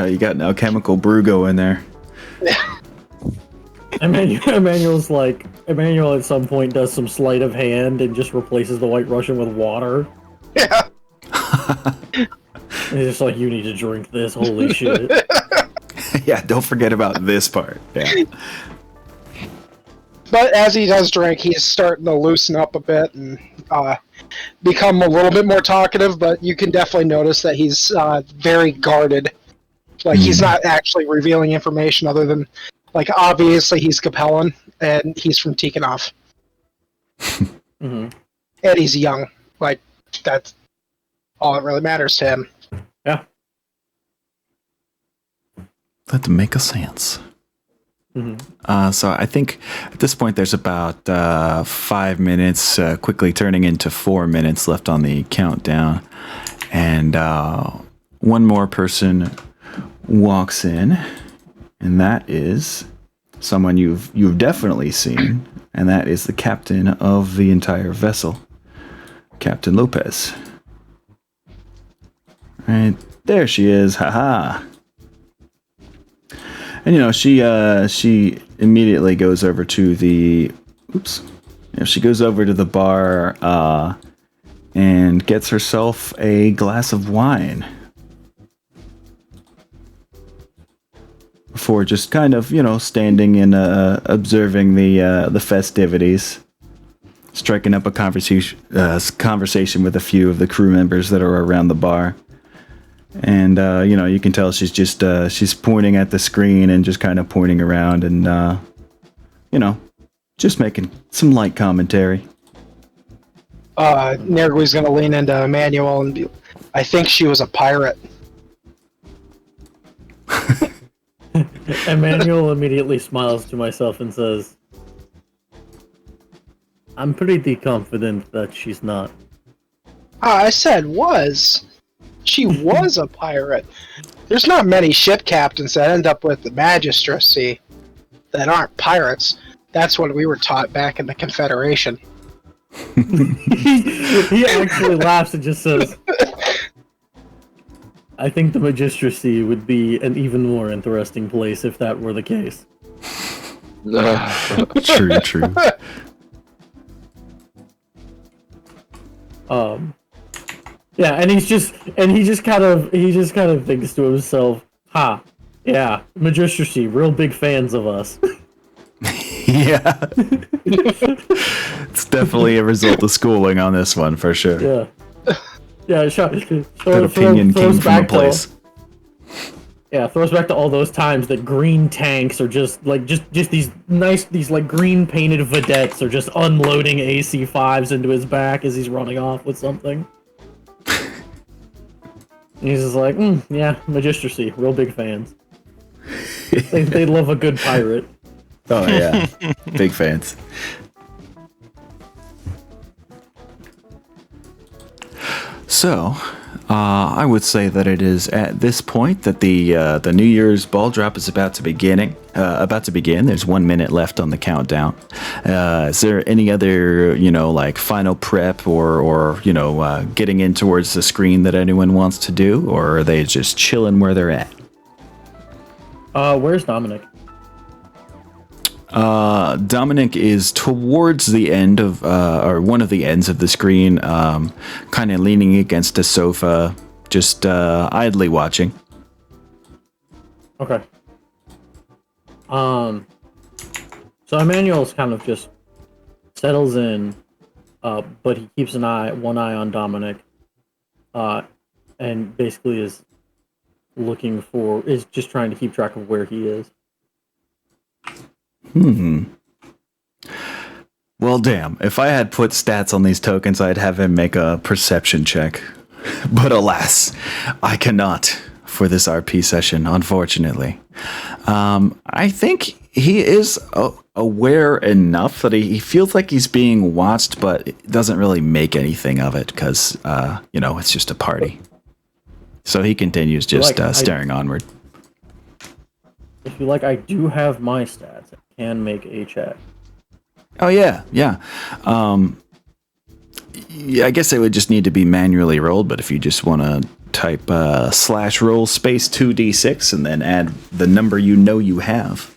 [SPEAKER 1] You got an alchemical brew going there.
[SPEAKER 5] Emmanuel's like, Emmanuel at some point does some sleight of hand and just replaces the White Russian with water.
[SPEAKER 4] Yeah.
[SPEAKER 5] It's just like, you need to drink this. Holy shit.
[SPEAKER 1] Yeah, don't forget about this part. Yeah.
[SPEAKER 4] But as he does drink, he's starting to loosen up a bit and become a little bit more talkative, but you can definitely notice that he's very guarded. Like, he's not actually revealing information other than, like, obviously he's Capellan, and he's from Tikhonov.
[SPEAKER 5] Mm-hmm.
[SPEAKER 4] And he's young. Like, that's all that really matters to him.
[SPEAKER 5] Yeah.
[SPEAKER 1] That makes sense.
[SPEAKER 5] Mm-hmm.
[SPEAKER 1] So I think at this point there's about 5 minutes, quickly turning into 4 minutes left on the countdown, and one more person walks in, and that is someone you've definitely seen, and that is the captain of the entire vessel, Captain Lopez. Right there she is, haha. And she immediately goes over to the she goes over to the bar and gets herself a glass of wine before just kind of standing and observing the festivities, striking up a conversation with a few of the crew members that are around the bar. And, you can tell she's just, she's pointing at the screen and just kind of pointing around and, just making some light commentary.
[SPEAKER 4] Nergui's going to lean into Emmanuel and be, I think she was a pirate.
[SPEAKER 5] Emmanuel immediately smiles to myself and says, I'm pretty confident that she's not.
[SPEAKER 4] I said was. She was a pirate. There's not many ship captains that end up with the magistracy that aren't pirates. That's what we were taught back in the Confederation.
[SPEAKER 5] He actually laughs and just says, I think the magistracy would be an even more interesting place if that were the case.
[SPEAKER 1] True.
[SPEAKER 5] Yeah, and he just kind of thinks to himself, "Ha, yeah, magistracy, real big fans of us."
[SPEAKER 1] Yeah, it's definitely a result of schooling on this one for sure.
[SPEAKER 5] Yeah.
[SPEAKER 1] That opinion came from a place.
[SPEAKER 5] Throws back to all those times that green tanks are just these green painted vedettes are just unloading AC-5s into his back as he's running off with something. And he's just like, yeah, magistracy, real big fans. They love a good pirate.
[SPEAKER 1] Oh yeah, big fans. So, I would say that it is at this point that the New Year's ball drop is about to begin. There's 1 minute left on the countdown. Is there any other, final prep or getting in towards the screen that anyone wants to do, or are they just chilling where they're at?
[SPEAKER 5] Where's Dominic?
[SPEAKER 1] Dominic is towards the end of, or one of the ends of the screen, kind of leaning against a sofa, just idly watching.
[SPEAKER 5] Okay. So Emmanuel's kind of just settles in, but he keeps one eye on Dominic, and basically is just trying to keep track of where he is.
[SPEAKER 1] Well, damn. If I had put stats on these tokens, I'd have him make a perception check. But alas, I cannot for this RP session, unfortunately. I think he is aware enough that he feels like he's being watched, but doesn't really make anything of it because, it's just a party. So he continues just staring onward.
[SPEAKER 5] If you like, I do have my stats. I can make a check.
[SPEAKER 1] Oh, yeah. I guess it would just need to be manually rolled, but if you just want to type /roll space 2d6 and then add the number you have,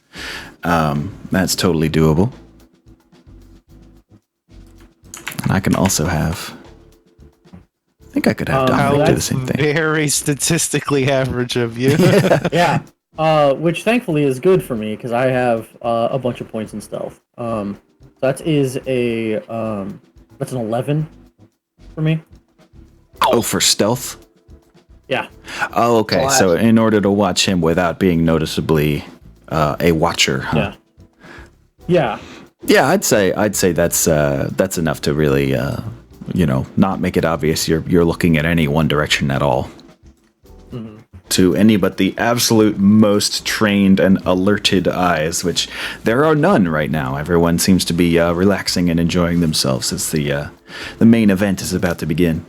[SPEAKER 1] that's totally doable. And I can also have I think I could have Dominic do the same thing.
[SPEAKER 3] Very statistically average of you.
[SPEAKER 5] Yeah. Which thankfully is good for me because I have a bunch of points in stealth. That is that's an 11 for me.
[SPEAKER 1] Oh, for stealth?
[SPEAKER 5] Yeah.
[SPEAKER 1] Oh, okay. So in order to watch him without being noticeably a watcher, huh?
[SPEAKER 5] Yeah.
[SPEAKER 1] Yeah, I'd say that's enough to really not make it obvious you're looking at any one direction at all.
[SPEAKER 5] Mm-hmm.
[SPEAKER 1] To any but the absolute most trained and alerted eyes, which there are none right now. Everyone seems to be relaxing and enjoying themselves as the main event is about to begin.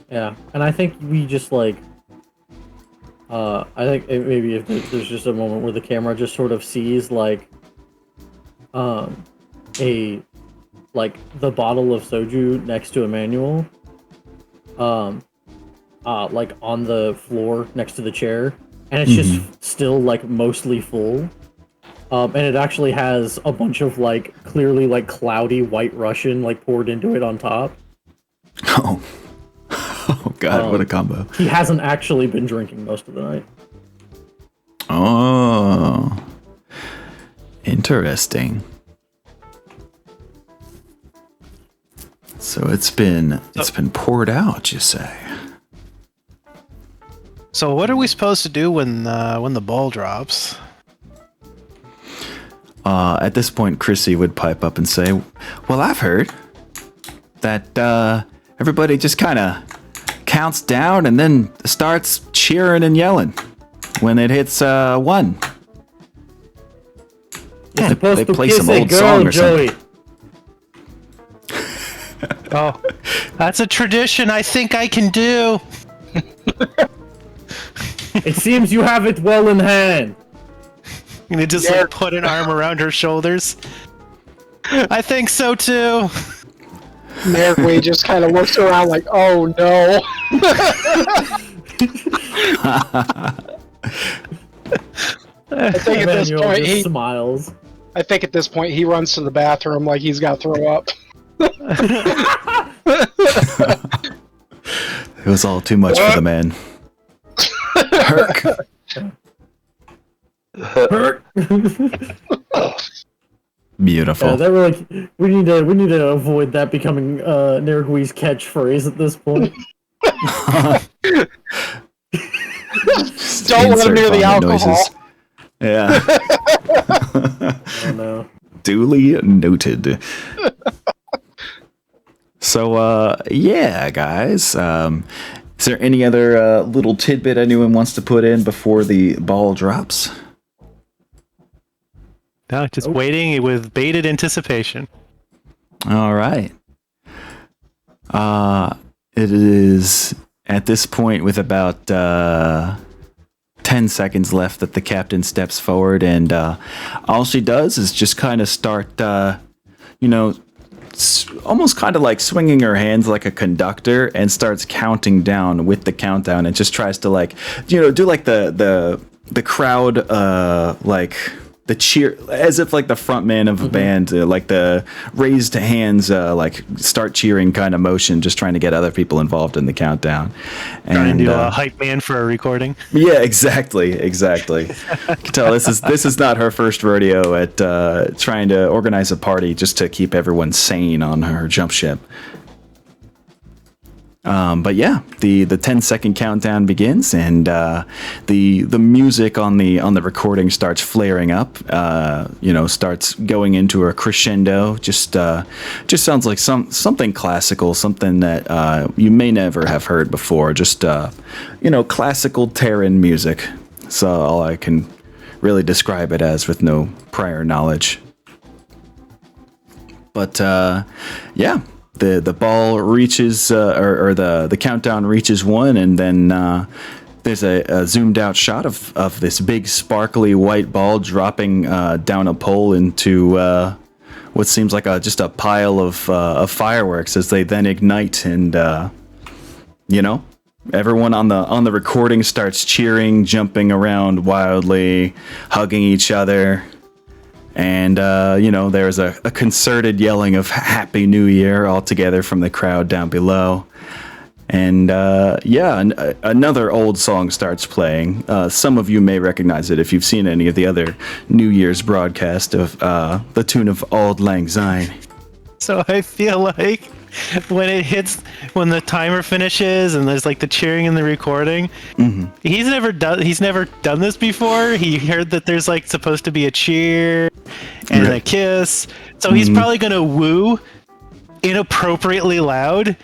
[SPEAKER 5] Yeah, and I think we just I think maybe if there's just a moment where the camera just sort of sees the bottle of soju next to Emmanuel, on the floor next to the chair, and it's just still mostly full, and it actually has a bunch of clearly cloudy white Russian poured into it on top.
[SPEAKER 1] Oh God, what a combo.
[SPEAKER 5] He hasn't actually been drinking most of the night.
[SPEAKER 1] Oh, interesting. So it's been poured out, you say?
[SPEAKER 3] So what are we supposed to do when the ball drops?
[SPEAKER 1] At this point, Chrissy would pipe up and say, "Well, I've heard that everybody just kind of counts down and then starts cheering and yelling when it hits 1.
[SPEAKER 5] You're supposed
[SPEAKER 1] they
[SPEAKER 5] to
[SPEAKER 1] play
[SPEAKER 5] kiss
[SPEAKER 1] some
[SPEAKER 5] a
[SPEAKER 1] old
[SPEAKER 5] girl,
[SPEAKER 1] song or
[SPEAKER 5] Joey.
[SPEAKER 1] something."
[SPEAKER 3] Oh, that's a tradition I think I can do.
[SPEAKER 5] It seems you have it well in hand.
[SPEAKER 3] And it just put an arm around her shoulders. I think so too.
[SPEAKER 4] Merrick just kind of looks around like, oh no. I think at this
[SPEAKER 5] Emmanuel
[SPEAKER 4] point
[SPEAKER 5] just smiles.
[SPEAKER 4] I think at this point he runs to the bathroom like he's got to throw up.
[SPEAKER 1] It was all too much for the man. Herc.
[SPEAKER 5] Hurt.
[SPEAKER 1] Beautiful.
[SPEAKER 5] Yeah, that really, we need to avoid that becoming Nergui's catchphrase at this point.
[SPEAKER 4] Don't let him near the alcohol.
[SPEAKER 1] Yeah.
[SPEAKER 5] Oh no.
[SPEAKER 1] Duly noted. So, yeah, guys. Is there any other little tidbit anyone wants to put in before the ball drops?
[SPEAKER 3] No, just waiting with bated anticipation.
[SPEAKER 1] All right. It is at this point with about 10 seconds left that the captain steps forward, and all she does is just kind of start, almost kind of like swinging her hands like a conductor, and starts counting down with the countdown, and just tries to do like the crowd the cheer, as if like the front man of a band, like the raised hands, start cheering kind of motion, just trying to get other people involved in the countdown.
[SPEAKER 3] Trying to do a hype man for a recording.
[SPEAKER 1] Yeah, exactly. You can tell this is not her first rodeo at trying to organize a party just to keep everyone sane on her jump ship. But yeah, the 10-second countdown begins, and the music on the recording starts flaring up. Starts going into a crescendo. Just sounds like something classical, something that you may never have heard before. Just classical Terran music. So all I can really describe it as with no prior knowledge. But yeah. The ball reaches, or the countdown reaches 1, and then there's a zoomed out shot of this big sparkly white ball dropping down a pole into what seems like just a pile of fireworks as they then ignite, and everyone on the recording starts cheering, jumping around wildly, hugging each other. And, there's a concerted yelling of Happy New Year all together from the crowd down below. And another old song starts playing. Some of you may recognize it if you've seen any of the other New Year's broadcast of the tune of Auld Lang Syne.
[SPEAKER 3] So I feel like when it hits, when the timer finishes and there's like the cheering and the recording, he's never done this before. He heard that there's like supposed to be a cheer and a kiss, so he's probably gonna woo inappropriately loud,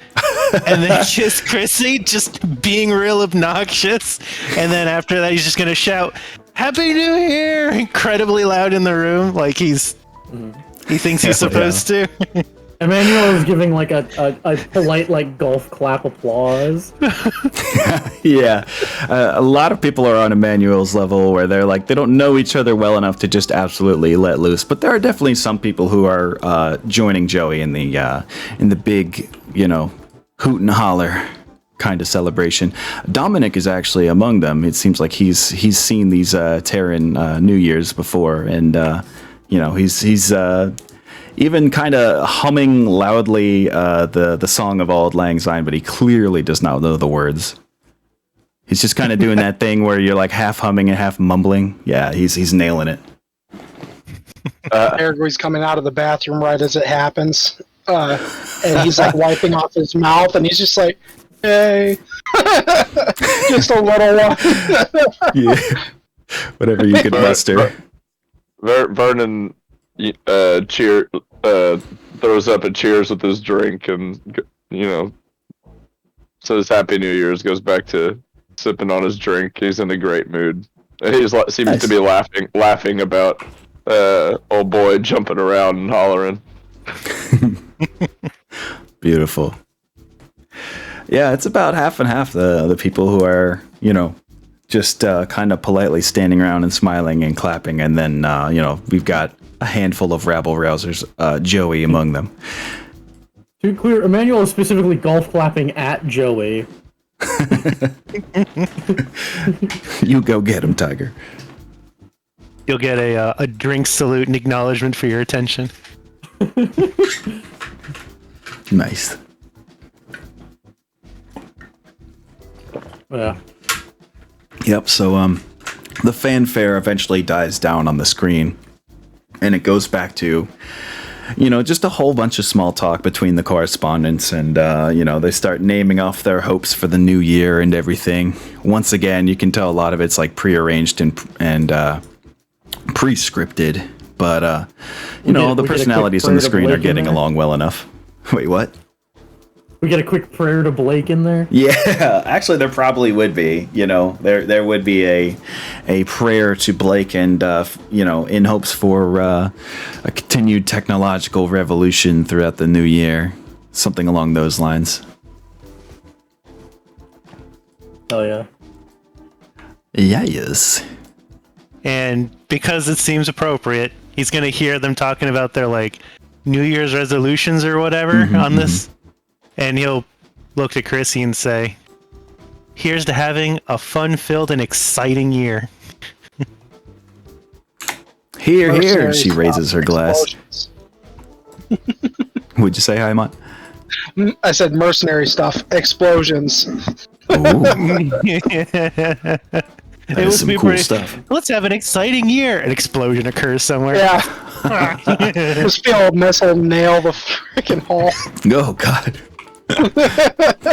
[SPEAKER 3] and then just Chrissy just being real obnoxious, and then after that he's just gonna shout "Happy New Year" incredibly loud in the room, like he thinks he's supposed to.
[SPEAKER 5] Emmanuel is giving like a polite like golf clap applause.
[SPEAKER 1] Yeah, a lot of people are on Emmanuel's level where they're like they don't know each other well enough to just absolutely let loose. But there are definitely some people who are joining Joey in the big, hoot and holler kind of celebration. Dominic is actually among them. It seems like he's seen these Terran New Year's before, and he's even kind of humming loudly the song of Auld Lang Syne, but he clearly does not know the words. He's just kind of doing that thing where you're like half humming and half mumbling. Yeah, he's nailing it.
[SPEAKER 4] Aragorn's coming out of the bathroom right as it happens, and he's like wiping off his mouth, and he's just like, "Hey, just a little one."
[SPEAKER 1] Yeah, whatever you could muster.
[SPEAKER 2] Vernon throws up and cheers with his drink, and says Happy New Year's, goes back to sipping on his drink. He's in a great mood. He seems to be laughing about old boy jumping around and hollering.
[SPEAKER 1] Beautiful. Yeah, it's about half and half the people who are just kind of politely standing around and smiling and clapping, and then we've got a handful of rabble-rousers, Joey among them.
[SPEAKER 5] To be clear, Emmanuel is specifically golf clapping at Joey.
[SPEAKER 1] You go get him, Tiger.
[SPEAKER 3] You'll get a drink salute and acknowledgement for your attention.
[SPEAKER 1] Nice.
[SPEAKER 5] Yeah.
[SPEAKER 1] Yep, so the fanfare eventually dies down on the screen, and it goes back to, just a whole bunch of small talk between the correspondents, and, they start naming off their hopes for the new year and everything. Once again, you can tell a lot of it's like prearranged and pre-scripted, but, the personalities on the screen are getting along well enough. Wait, what?
[SPEAKER 5] We get a quick prayer to Blake in there.
[SPEAKER 1] Yeah, actually, there probably would be. There would be a prayer to Blake, and in hopes for a continued technological revolution throughout the new year, something along those lines.
[SPEAKER 5] Oh yeah.
[SPEAKER 1] Yes.
[SPEAKER 3] And because it seems appropriate, he's gonna hear them talking about their like New Year's resolutions or whatever on this. And he'll look at Chrissy and say, "Here's to having a fun-filled and exciting year."
[SPEAKER 1] Here, here. She raises her glass. Would you say hi, Mont?
[SPEAKER 4] I said mercenary stuff. Explosions.
[SPEAKER 1] That is some cool stuff.
[SPEAKER 3] Let's have an exciting year. An explosion occurs somewhere.
[SPEAKER 4] Yeah. Just feel a missile nail the freaking hall.
[SPEAKER 1] Oh, God.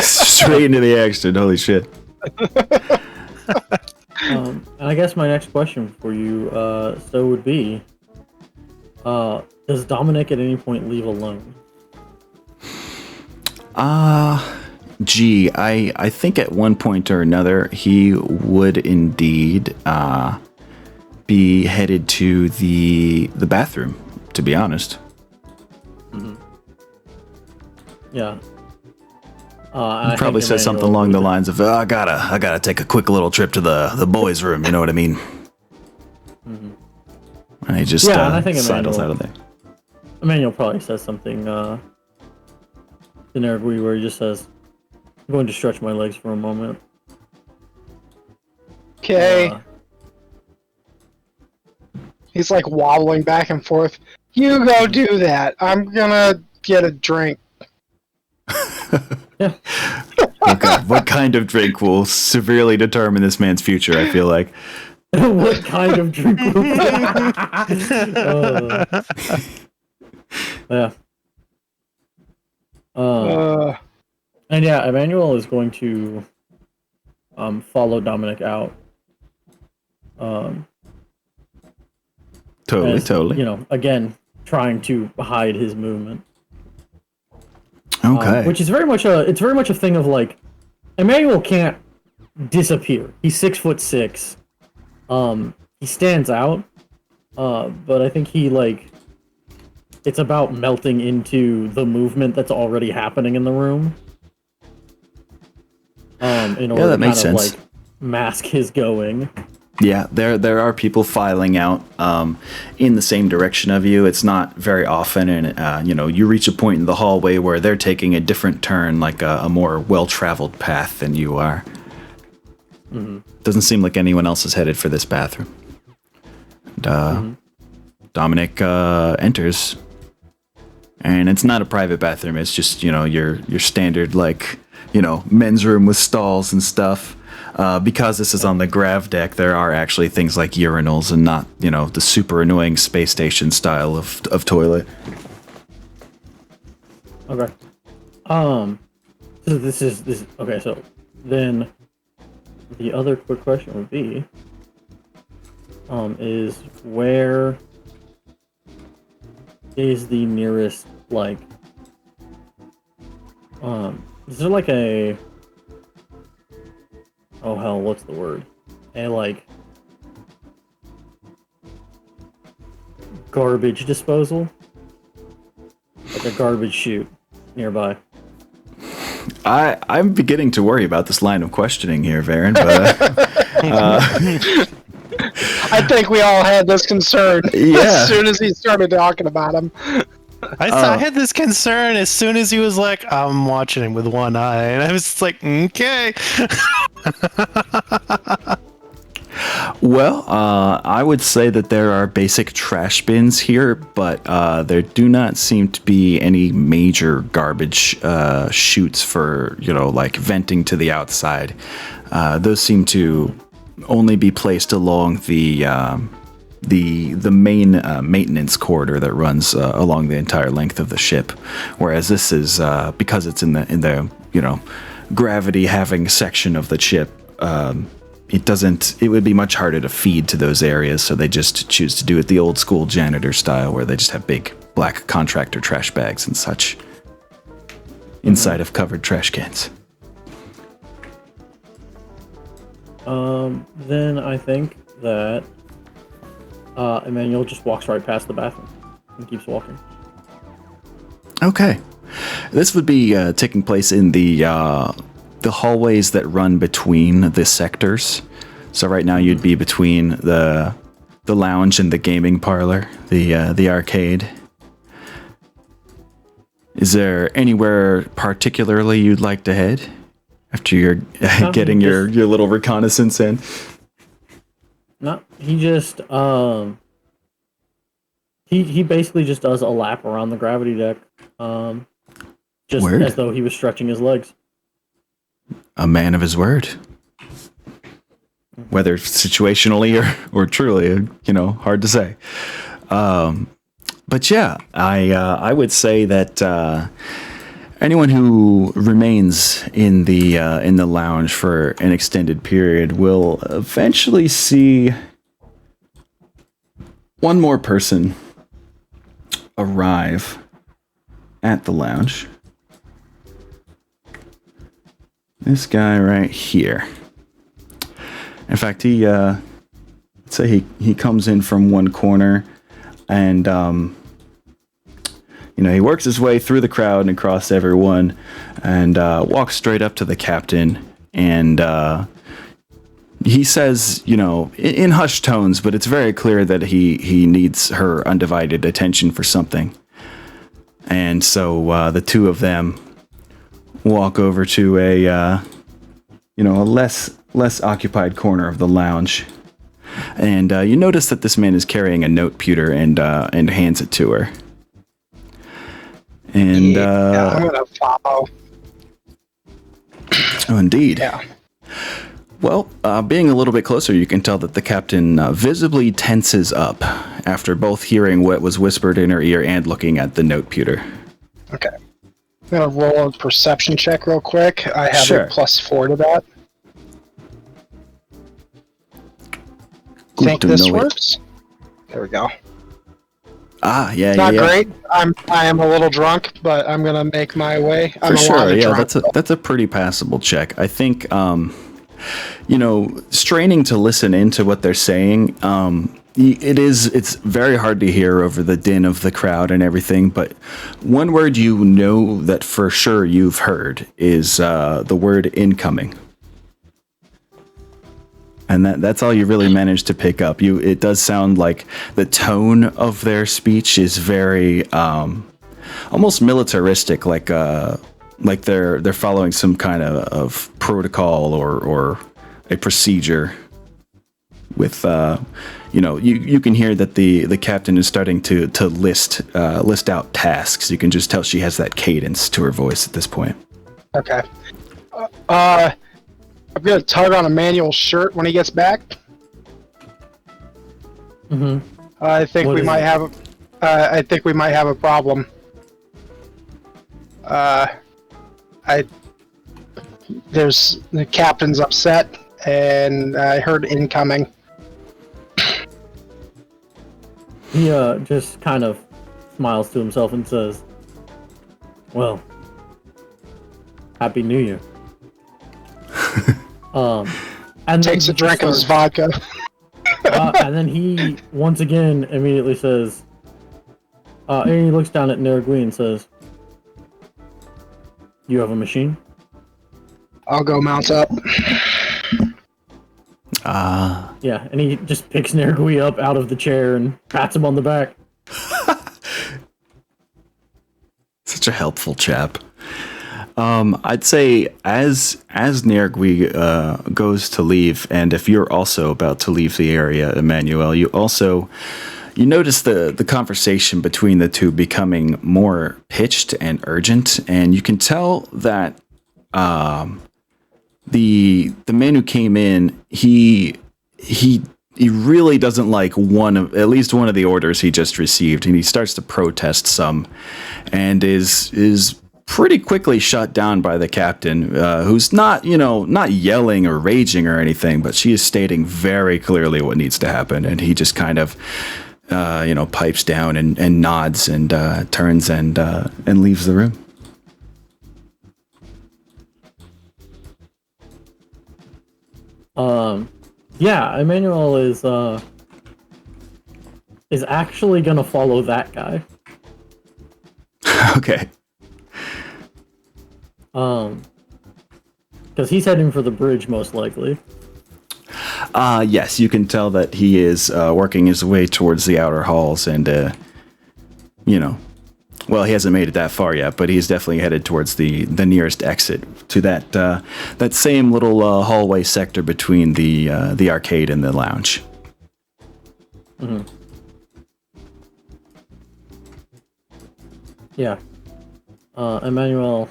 [SPEAKER 1] Straight into the action. Holy shit.
[SPEAKER 5] And I guess my next question for you would be, does Dominic at any point leave alone?
[SPEAKER 1] I think at one point or another he would indeed be headed to the bathroom, to be honest.
[SPEAKER 5] Mm-hmm. Yeah.
[SPEAKER 1] He probably said something along the lines of, I gotta take a quick little trip to the boys' room, you know what I mean?
[SPEAKER 5] Mm-hmm.
[SPEAKER 1] And he just
[SPEAKER 5] I think
[SPEAKER 1] sidles out of there.
[SPEAKER 5] Emmanuel probably says something generic where he just says, "I'm going to stretch my legs for a moment."
[SPEAKER 4] Okay. He's like wobbling back and forth. You go do that. I'm gonna get a drink.
[SPEAKER 5] Yeah.
[SPEAKER 1] Okay, what kind of drink will severely determine this man's future? I feel like.
[SPEAKER 5] What kind of drink? Yeah. And yeah, Emmanuel is going to follow Dominic out.
[SPEAKER 1] Totally.
[SPEAKER 5] You know, again, trying to hide his movement.
[SPEAKER 1] Okay.
[SPEAKER 5] Which is very much a thing of like, Emmanuel can't disappear. He's 6'6". He stands out. But I think it's about melting into the movement that's already happening in the room. In order
[SPEAKER 1] that
[SPEAKER 5] to
[SPEAKER 1] makes
[SPEAKER 5] kind of
[SPEAKER 1] sense.
[SPEAKER 5] like mask his going.
[SPEAKER 1] Yeah, there are people filing out in the same direction of you. It's not very often, and you reach a point in the hallway where they're taking a different turn, like a more well-traveled path than you are.
[SPEAKER 5] Mm-hmm.
[SPEAKER 1] Doesn't seem like anyone else is headed for this bathroom. And, Dominic enters, and it's not a private bathroom. It's just your standard men's room with stalls and stuff. Because this is on the grav deck, there are actually things like urinals and not, the super annoying space station style of toilet.
[SPEAKER 5] Okay. So this is okay. So then, the other quick question would be, is where is the nearest is there like a oh hell, what's the word? A garbage disposal? Like a garbage chute nearby.
[SPEAKER 1] I'm beginning to worry about this line of questioning here, Varen, but
[SPEAKER 4] I think we all had this concern
[SPEAKER 1] Yeah.
[SPEAKER 4] as soon as he started talking about him.
[SPEAKER 3] I had this concern as soon as he was like, I'm watching him with one eye. And I was just like, okay.
[SPEAKER 1] Well, I would say that there are basic trash bins here, but there do not seem to be any major garbage chutes for, venting to the outside. Those seem to only be placed along the main maintenance corridor that runs along the entire length of the ship, whereas this is because it's in the gravity having section of the ship. It would be much harder to feed to those areas, so they just choose to do it the old school janitor style, where they just have big black contractor trash bags and such inside of covered trash cans.
[SPEAKER 5] Then I think that Emmanuel just walks right past the bathroom and keeps walking.
[SPEAKER 1] Okay. This would be taking place in the hallways that run between the sectors. So right now you'd be between the lounge and the gaming parlor, the arcade. Is there anywhere particularly you'd like to head after you're getting your little reconnaissance in?
[SPEAKER 5] No, he just he basically just does a lap around the gravity deck, just
[SPEAKER 1] Word.
[SPEAKER 5] as though he was stretching his legs.
[SPEAKER 1] A man of his word. Whether situationally or truly, hard to say. But yeah, I would say that anyone who remains in the lounge for an extended period will eventually see one more person arrive at the lounge. This guy right here. In fact, he comes in from one corner, and he works his way through the crowd and across everyone, and walks straight up to the captain, and he says, in hushed tones, but it's very clear that he needs her undivided attention for something. And so the two of them walk over to a less occupied corner of the lounge, and you notice that this man is carrying a note pewter and hands it to her. And
[SPEAKER 4] I'm gonna follow.
[SPEAKER 1] Oh, indeed.
[SPEAKER 4] Yeah.
[SPEAKER 1] Well, being a little bit closer, you can tell that the captain visibly tenses up after both hearing what was whispered in her ear and looking at the note pewter.
[SPEAKER 4] Okay. I'm gonna roll a perception check real quick. I have
[SPEAKER 1] Sure.
[SPEAKER 4] a +4 to that.
[SPEAKER 1] Good
[SPEAKER 4] Think
[SPEAKER 1] to
[SPEAKER 4] this
[SPEAKER 1] know it.
[SPEAKER 4] works? There we go.
[SPEAKER 1] Yeah.
[SPEAKER 4] Not great. I am a little drunk, but I'm gonna make my way. I'm
[SPEAKER 1] For sure,
[SPEAKER 4] a
[SPEAKER 1] yeah,
[SPEAKER 4] drunk.
[SPEAKER 1] that's a pretty passable check. I think, straining to listen into what they're saying, it's very hard to hear over the din of the crowd and everything, but one word you know that for sure you've heard is the word incoming. And that's all you really managed to pick up. It does sound like the tone of their speech is very almost militaristic, like they're following some kind of protocol or a procedure. With you can hear that the captain is starting to list out tasks. You can just tell she has that cadence to her voice at this point.
[SPEAKER 4] Okay. I'm gonna tug on Emmanuel's shirt when he gets back.
[SPEAKER 5] Mm-hmm.
[SPEAKER 4] I think
[SPEAKER 5] What
[SPEAKER 4] we
[SPEAKER 5] is
[SPEAKER 4] might
[SPEAKER 5] it?
[SPEAKER 4] have. I think we might have a problem. There's the captain's upset, and I heard incoming.
[SPEAKER 5] He just kind of smiles to himself and says, "Well, Happy New Year." And
[SPEAKER 4] Takes a
[SPEAKER 5] then
[SPEAKER 4] drink of his vodka.
[SPEAKER 5] and then he once again immediately says, and he looks down at Nergui and says, "You have a machine?"
[SPEAKER 4] I'll go mount up.
[SPEAKER 5] Yeah, and he just picks Nergui up out of the chair and pats him on the back.
[SPEAKER 1] Such a helpful chap. I'd say as Nergui goes to leave, and if you're also about to leave the area, Emmanuel, you notice the conversation between the two becoming more pitched and urgent, and you can tell that the man who came in, he really doesn't like at least one of the orders he just received, and he starts to protest some, and is pretty quickly shut down by the captain, who's not yelling or raging or anything, but she is stating very clearly what needs to happen, and he just kind of pipes down and nods and turns and leaves the room.
[SPEAKER 5] Yeah, Emmanuel is actually gonna follow that guy.
[SPEAKER 1] Okay.
[SPEAKER 5] Because he's heading for the bridge most likely.
[SPEAKER 1] Yes, you can tell that he is working his way towards the outer halls, and well, he hasn't made it that far yet, but he's definitely headed towards the nearest exit to that same little hallway sector between the arcade and the lounge.
[SPEAKER 5] Mm-hmm. Yeah. Emmanuel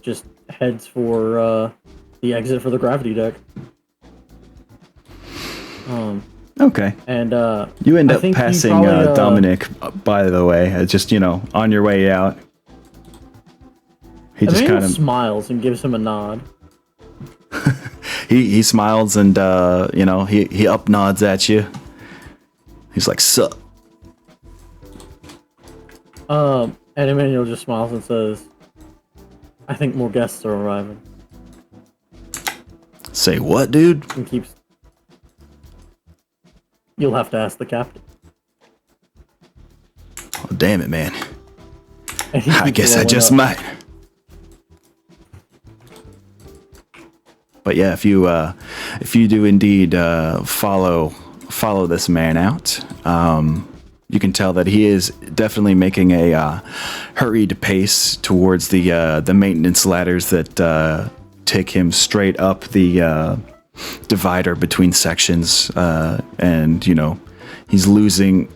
[SPEAKER 5] just heads for the exit for the gravity deck.
[SPEAKER 1] Okay.
[SPEAKER 5] And
[SPEAKER 1] you end
[SPEAKER 5] I
[SPEAKER 1] up
[SPEAKER 5] think he
[SPEAKER 1] passing
[SPEAKER 5] probably,
[SPEAKER 1] Dominic, by the way, just on your way out. He just
[SPEAKER 5] Emmanuel
[SPEAKER 1] kind of
[SPEAKER 5] smiles and gives him a nod.
[SPEAKER 1] he smiles and he up nods at you. He's like, "Sup?"
[SPEAKER 5] And Emmanuel just smiles and says, "I think more guests are arriving."
[SPEAKER 1] Say what, dude?
[SPEAKER 5] And keeps. You'll have to ask the captain.
[SPEAKER 1] Oh, damn it, man.
[SPEAKER 5] And he
[SPEAKER 1] I
[SPEAKER 5] keeps
[SPEAKER 1] guess I
[SPEAKER 5] rolling
[SPEAKER 1] just
[SPEAKER 5] up.
[SPEAKER 1] might. But yeah, if you do indeed follow this man out, you can tell that he is definitely making a hurried pace towards the maintenance ladders that take him straight up the divider between sections, and he's losing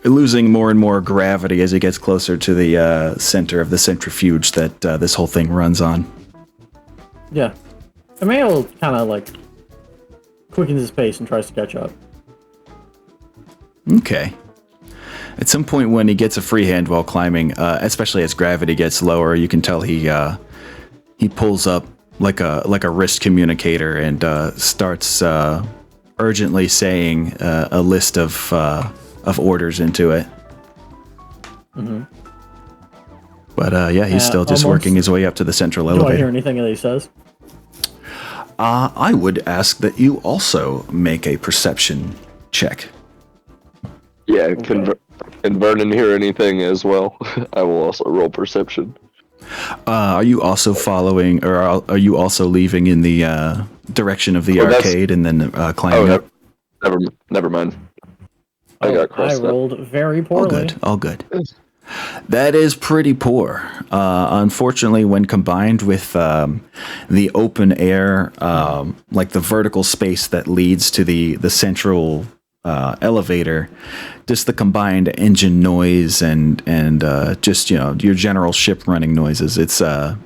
[SPEAKER 1] more and more gravity as he gets closer to the center of the centrifuge that this whole thing runs on.
[SPEAKER 5] Yeah. Emmanuel kind of like quickens his pace and tries to catch up.
[SPEAKER 1] Okay. At some point when he gets a free hand while climbing, especially as gravity gets lower, you can tell he pulls up like a wrist communicator and starts urgently saying a list of orders into it.
[SPEAKER 5] Mm-hmm.
[SPEAKER 1] But yeah, he's still just working his way up to the central elevator.
[SPEAKER 5] Do I hear anything that he says?
[SPEAKER 1] I would ask that you also make a perception check.
[SPEAKER 2] Yeah, can Vernon hear anything as well? I will also roll perception.
[SPEAKER 1] Are you also following, or are you also leaving in the direction of the arcade and then climbing up?
[SPEAKER 2] Never mind. I got crossed
[SPEAKER 5] I rolled very poorly.
[SPEAKER 1] All good. That is pretty poor. Unfortunately, when combined with the open air, like the vertical space that leads to the central elevator, just the combined engine noise and just your general ship running noises, it's a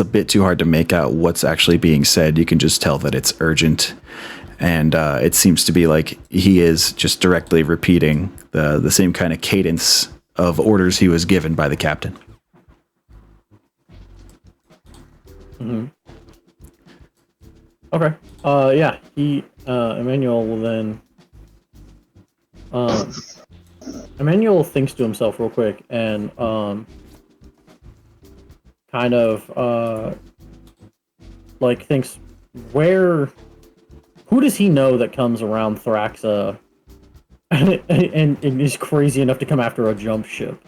[SPEAKER 1] bit too hard to make out what's actually being said. You can just tell that it's urgent, and it seems to be like he is just directly repeating the same kind of cadence of orders he was given by the captain.
[SPEAKER 5] Mm-hmm. Okay. Yeah. Emmanuel will then. Emmanuel thinks to himself real quick and kind of like thinks, who does he know that comes around Thraxa and is crazy enough to come after a jump ship?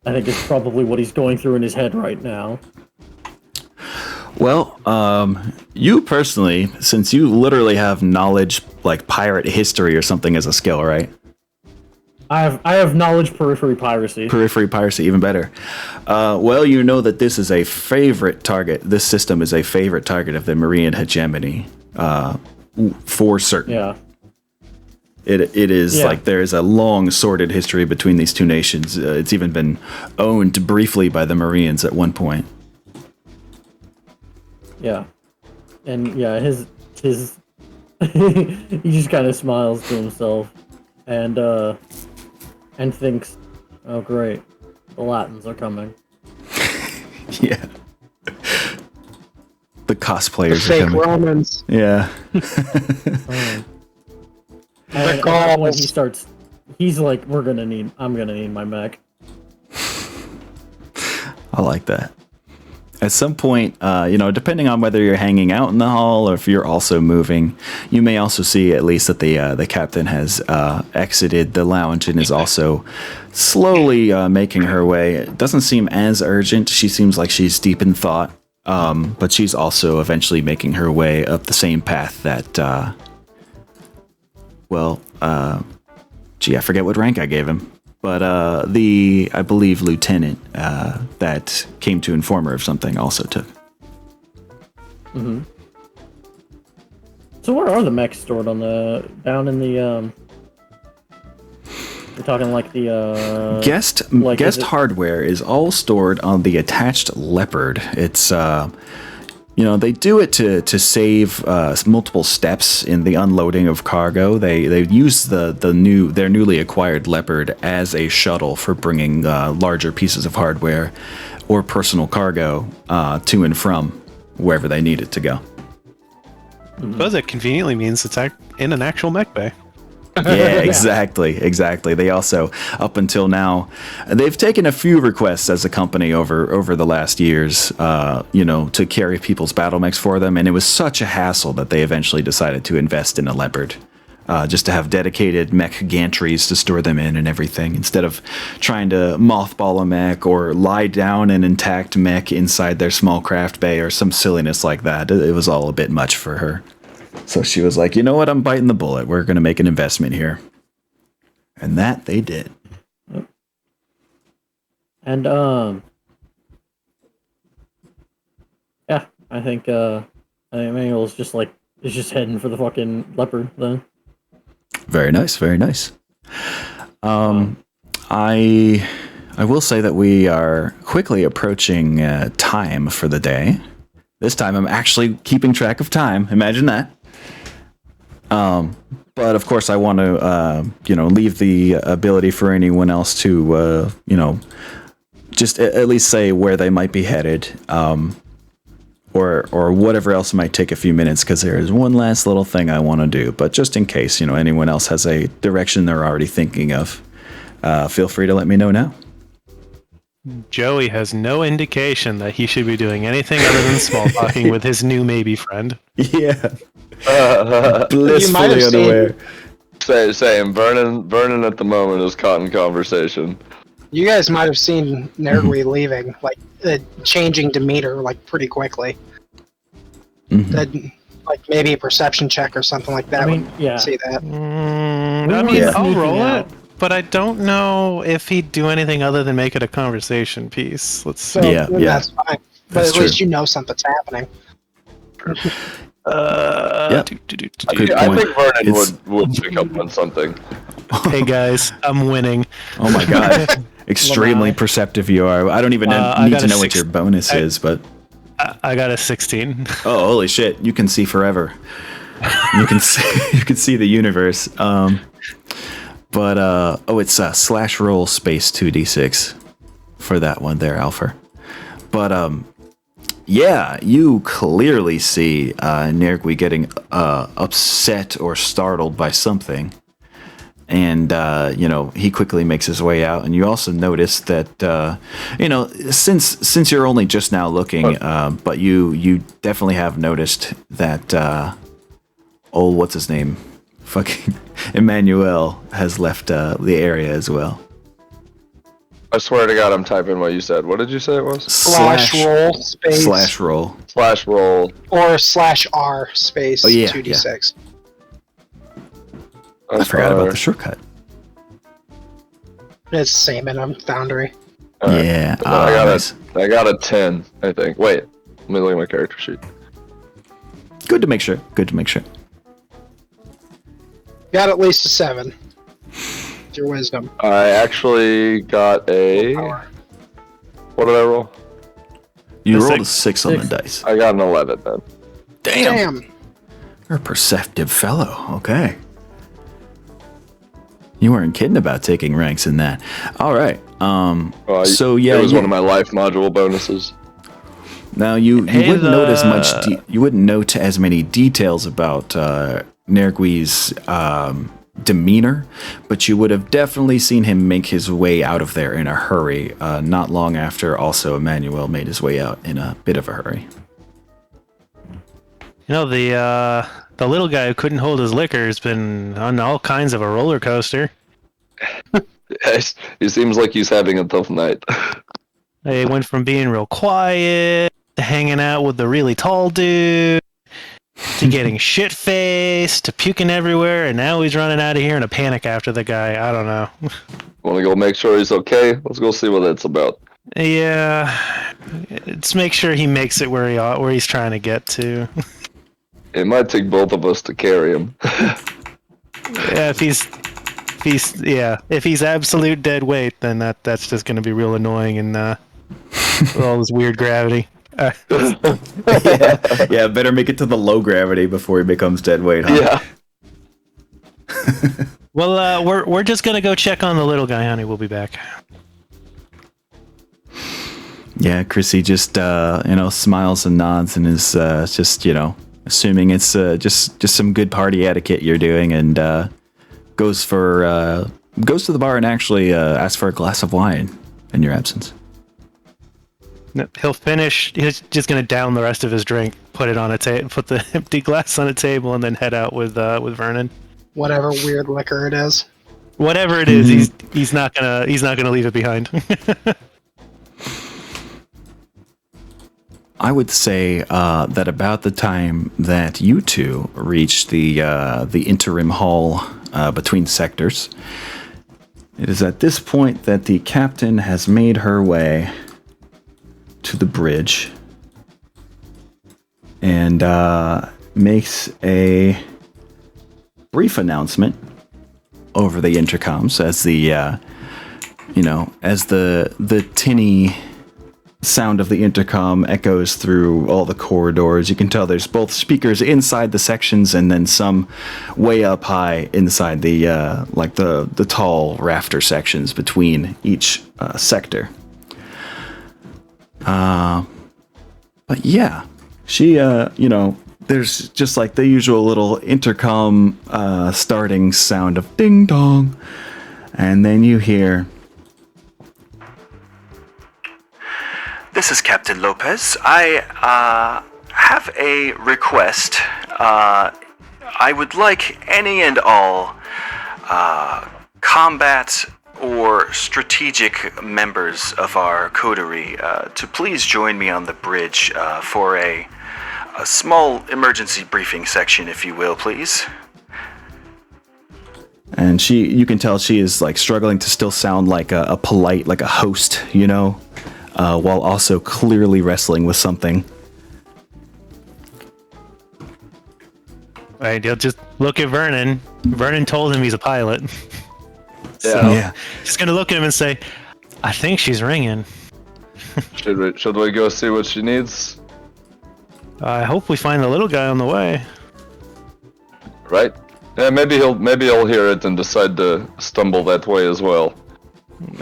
[SPEAKER 5] I think it's probably what he's going through in his head right now.
[SPEAKER 1] Well, you personally, since you literally have knowledge like pirate history or something as a skill, right?
[SPEAKER 5] I have knowledge periphery piracy.
[SPEAKER 1] Periphery piracy, even better. Well, you know that this is a favorite target. This system is a favorite target of the Marian hegemony, for certain.
[SPEAKER 5] Yeah.
[SPEAKER 1] It is like there is a long sordid history between these two nations. It's even been owned briefly by the Marians at one point.
[SPEAKER 5] Yeah, and yeah, his he just kind of smiles to himself, and thinks, "Oh great, the Latins are coming."
[SPEAKER 1] Yeah, the cosplayers
[SPEAKER 4] The
[SPEAKER 1] are
[SPEAKER 4] fake
[SPEAKER 1] coming.
[SPEAKER 4] Romans.
[SPEAKER 1] Yeah.
[SPEAKER 5] And at that point he starts. He's like, I'm gonna need my mech."
[SPEAKER 1] I like that. At some point, depending on whether you're hanging out in the hall or if you're also moving, you may also see at least that the captain has exited the lounge and is also slowly making her way. It doesn't seem as urgent. She seems like she's deep in thought, but she's also eventually making her way up the same path that, I forget what rank I gave him. But I believe, lieutenant that came to inform her of something also took.
[SPEAKER 5] Mm-hmm. So where are the mechs stored down in the We're talking like the
[SPEAKER 1] guest hardware is all stored on the attached Leopard. It's they do it to save multiple steps in the unloading of cargo. They use their newly acquired Leopard as a shuttle for bringing larger pieces of hardware or personal cargo to and from wherever they need it to go.
[SPEAKER 3] I suppose it conveniently means it's in an actual mech bay.
[SPEAKER 1] Yeah, exactly. They also, up until now, they've taken a few requests as a company over the last years, to carry people's battle mechs for them, and it was such a hassle that they eventually decided to invest in a Leopard, just to have dedicated mech gantries to store them in and everything, instead of trying to mothball a mech or lie down an intact mech inside their small craft bay or some silliness like that. It was all a bit much for her. So she was like, you know what, I'm biting the bullet. We're going to make an investment here. And that they did.
[SPEAKER 5] And, yeah, I think Emmanuel's just heading for the fucking Leopard then.
[SPEAKER 1] Very nice, very nice. I will say that we are quickly approaching time for the day. This time I'm actually keeping track of time. Imagine that. But of course I want to, leave the ability for anyone else to, just at least say where they might be headed, or whatever else might take a few minutes, because there is one last little thing I want to do. But just in case, anyone else has a direction they're already thinking of, feel free to let me know now.
[SPEAKER 3] Joey has no indication that he should be doing anything other than small talking with his new maybe friend.
[SPEAKER 1] Yeah.
[SPEAKER 4] You might have
[SPEAKER 1] Blissfully unaware.
[SPEAKER 2] Saying Vernon at the moment is caught in conversation.
[SPEAKER 4] You guys might have seen Nergui leaving, like changing demeanor like pretty quickly.
[SPEAKER 1] Mhm.
[SPEAKER 4] That, like maybe a perception check or something like that.
[SPEAKER 5] I mean,
[SPEAKER 4] would
[SPEAKER 5] yeah.
[SPEAKER 4] see that.
[SPEAKER 3] I mean,
[SPEAKER 1] Yeah.
[SPEAKER 3] I'll roll
[SPEAKER 5] Sneaking
[SPEAKER 3] it,
[SPEAKER 5] out.
[SPEAKER 3] but I don't know if he'd do anything other than make it a conversation piece. Let's see.
[SPEAKER 4] So
[SPEAKER 1] Yeah,
[SPEAKER 4] then
[SPEAKER 1] yeah.
[SPEAKER 4] that's fine. But
[SPEAKER 1] That's
[SPEAKER 4] at least
[SPEAKER 1] true.
[SPEAKER 4] you know something's happening.
[SPEAKER 1] Yep. Good
[SPEAKER 2] I
[SPEAKER 1] point.
[SPEAKER 2] think Vernon
[SPEAKER 1] It's-
[SPEAKER 2] would pick up on something.
[SPEAKER 3] Hey guys, I'm winning.
[SPEAKER 1] Oh my god. Extremely perceptive you are. I don't even
[SPEAKER 3] I
[SPEAKER 1] need
[SPEAKER 3] got
[SPEAKER 1] to
[SPEAKER 3] a
[SPEAKER 1] know what
[SPEAKER 3] six-
[SPEAKER 1] your bonus is, but
[SPEAKER 3] I got a 16.
[SPEAKER 1] oh, holy shit! You can see forever. You can see, you can see the universe. But it's slash roll space 2d6 for that one there, Alpha. But yeah, you clearly see Nergui getting upset or startled by something. And, he quickly makes his way out. And you also notice that, since you're only just now looking, but you definitely have noticed that, what's his name? Fucking Emmanuel has left the area as well.
[SPEAKER 2] I swear to God, I'm typing what you said. What did you say it was?
[SPEAKER 4] Slash roll space
[SPEAKER 1] Slash roll.
[SPEAKER 2] Slash roll.
[SPEAKER 4] or slash R space
[SPEAKER 1] Oh, yeah,
[SPEAKER 4] 2d6.
[SPEAKER 1] I forgot about the shortcut.
[SPEAKER 4] It's the same in a Foundry.
[SPEAKER 2] Alright.
[SPEAKER 1] Yeah.
[SPEAKER 2] I
[SPEAKER 1] Nice.
[SPEAKER 2] got a 10, I think. Wait, let me look at my character sheet.
[SPEAKER 1] Good to make sure. Good to make sure.
[SPEAKER 4] Got at least a 7. With your wisdom.
[SPEAKER 2] I actually got a.
[SPEAKER 4] Power.
[SPEAKER 2] What did I roll?
[SPEAKER 1] You
[SPEAKER 3] A
[SPEAKER 1] rolled a
[SPEAKER 3] six.
[SPEAKER 1] 6 on the dice.
[SPEAKER 2] I got an 11 then.
[SPEAKER 4] Damn.
[SPEAKER 1] You're a perceptive fellow. Okay. You weren't kidding about taking ranks in that. All right. So yeah,
[SPEAKER 2] it was one of my life module bonuses.
[SPEAKER 1] now you
[SPEAKER 3] Hey,
[SPEAKER 1] wouldn't note as
[SPEAKER 3] the-
[SPEAKER 1] much. You wouldn't note as many details about Nergui's demeanor, but you would have definitely seen him make his way out of there in a hurry. Not long after, also Emmanuel made his way out in a bit of a hurry.
[SPEAKER 3] The little guy who couldn't hold his liquor has been on all kinds of a roller coaster.
[SPEAKER 2] Yes, he seems like he's having a tough night.
[SPEAKER 3] He went from being real quiet to hanging out with the really tall dude to getting shit-faced to puking everywhere, and now he's running out of here in a panic after the guy. I don't know.
[SPEAKER 2] Want to go make sure he's okay? Let's go see what that's about.
[SPEAKER 3] Yeah, let's make sure he makes it where he's trying to get to.
[SPEAKER 2] It might take both of us to carry him.
[SPEAKER 3] Yeah, if he's absolute dead weight, then that's just gonna be real annoying and with all this weird gravity.
[SPEAKER 1] Yeah, better make it to the low gravity before he becomes dead weight, huh?
[SPEAKER 2] Yeah.
[SPEAKER 3] Well, we're just gonna go check on the little guy, honey. We'll be back.
[SPEAKER 1] Yeah, Chrissy just smiles and nods and is just assuming it's just some good party etiquette you're doing, and goes to the bar and actually asks for a glass of wine in your absence.
[SPEAKER 3] No, he'll finish. He's just gonna down the rest of his drink, put it on put the empty glass on a table, and then head out with Vernon.
[SPEAKER 4] Whatever weird liquor it is.
[SPEAKER 3] Whatever it is, he's not gonna leave it behind.
[SPEAKER 1] I would say that about the time that you two reach the interim hall between sectors, it is at this point that the captain has made her way to the bridge and makes a brief announcement over the intercoms as the tinny sound of the intercom echoes through all the corridors. You can tell there's both speakers inside the sections and then some way up high inside the the tall rafter sections between each sector. But yeah, she there's just like the usual little intercom starting sound of ding dong, and then you hear, "This is Captain Lopez. I have a request. I would like any and all combat or strategic members of our coterie to please join me on the bridge for a small emergency briefing section, if you will, please." And you can tell she is like struggling to still sound like a polite, like a host, while also clearly wrestling with something.
[SPEAKER 3] Right, you'll just look at Vernon. Vernon told him he's a pilot.
[SPEAKER 2] Yeah.
[SPEAKER 3] He's gonna look at him and say, "I think she's ringing."
[SPEAKER 2] Should we go see what she needs?
[SPEAKER 3] I hope we find the little guy on the way.
[SPEAKER 2] Right? Yeah, maybe he'll hear it and decide to stumble that way as well.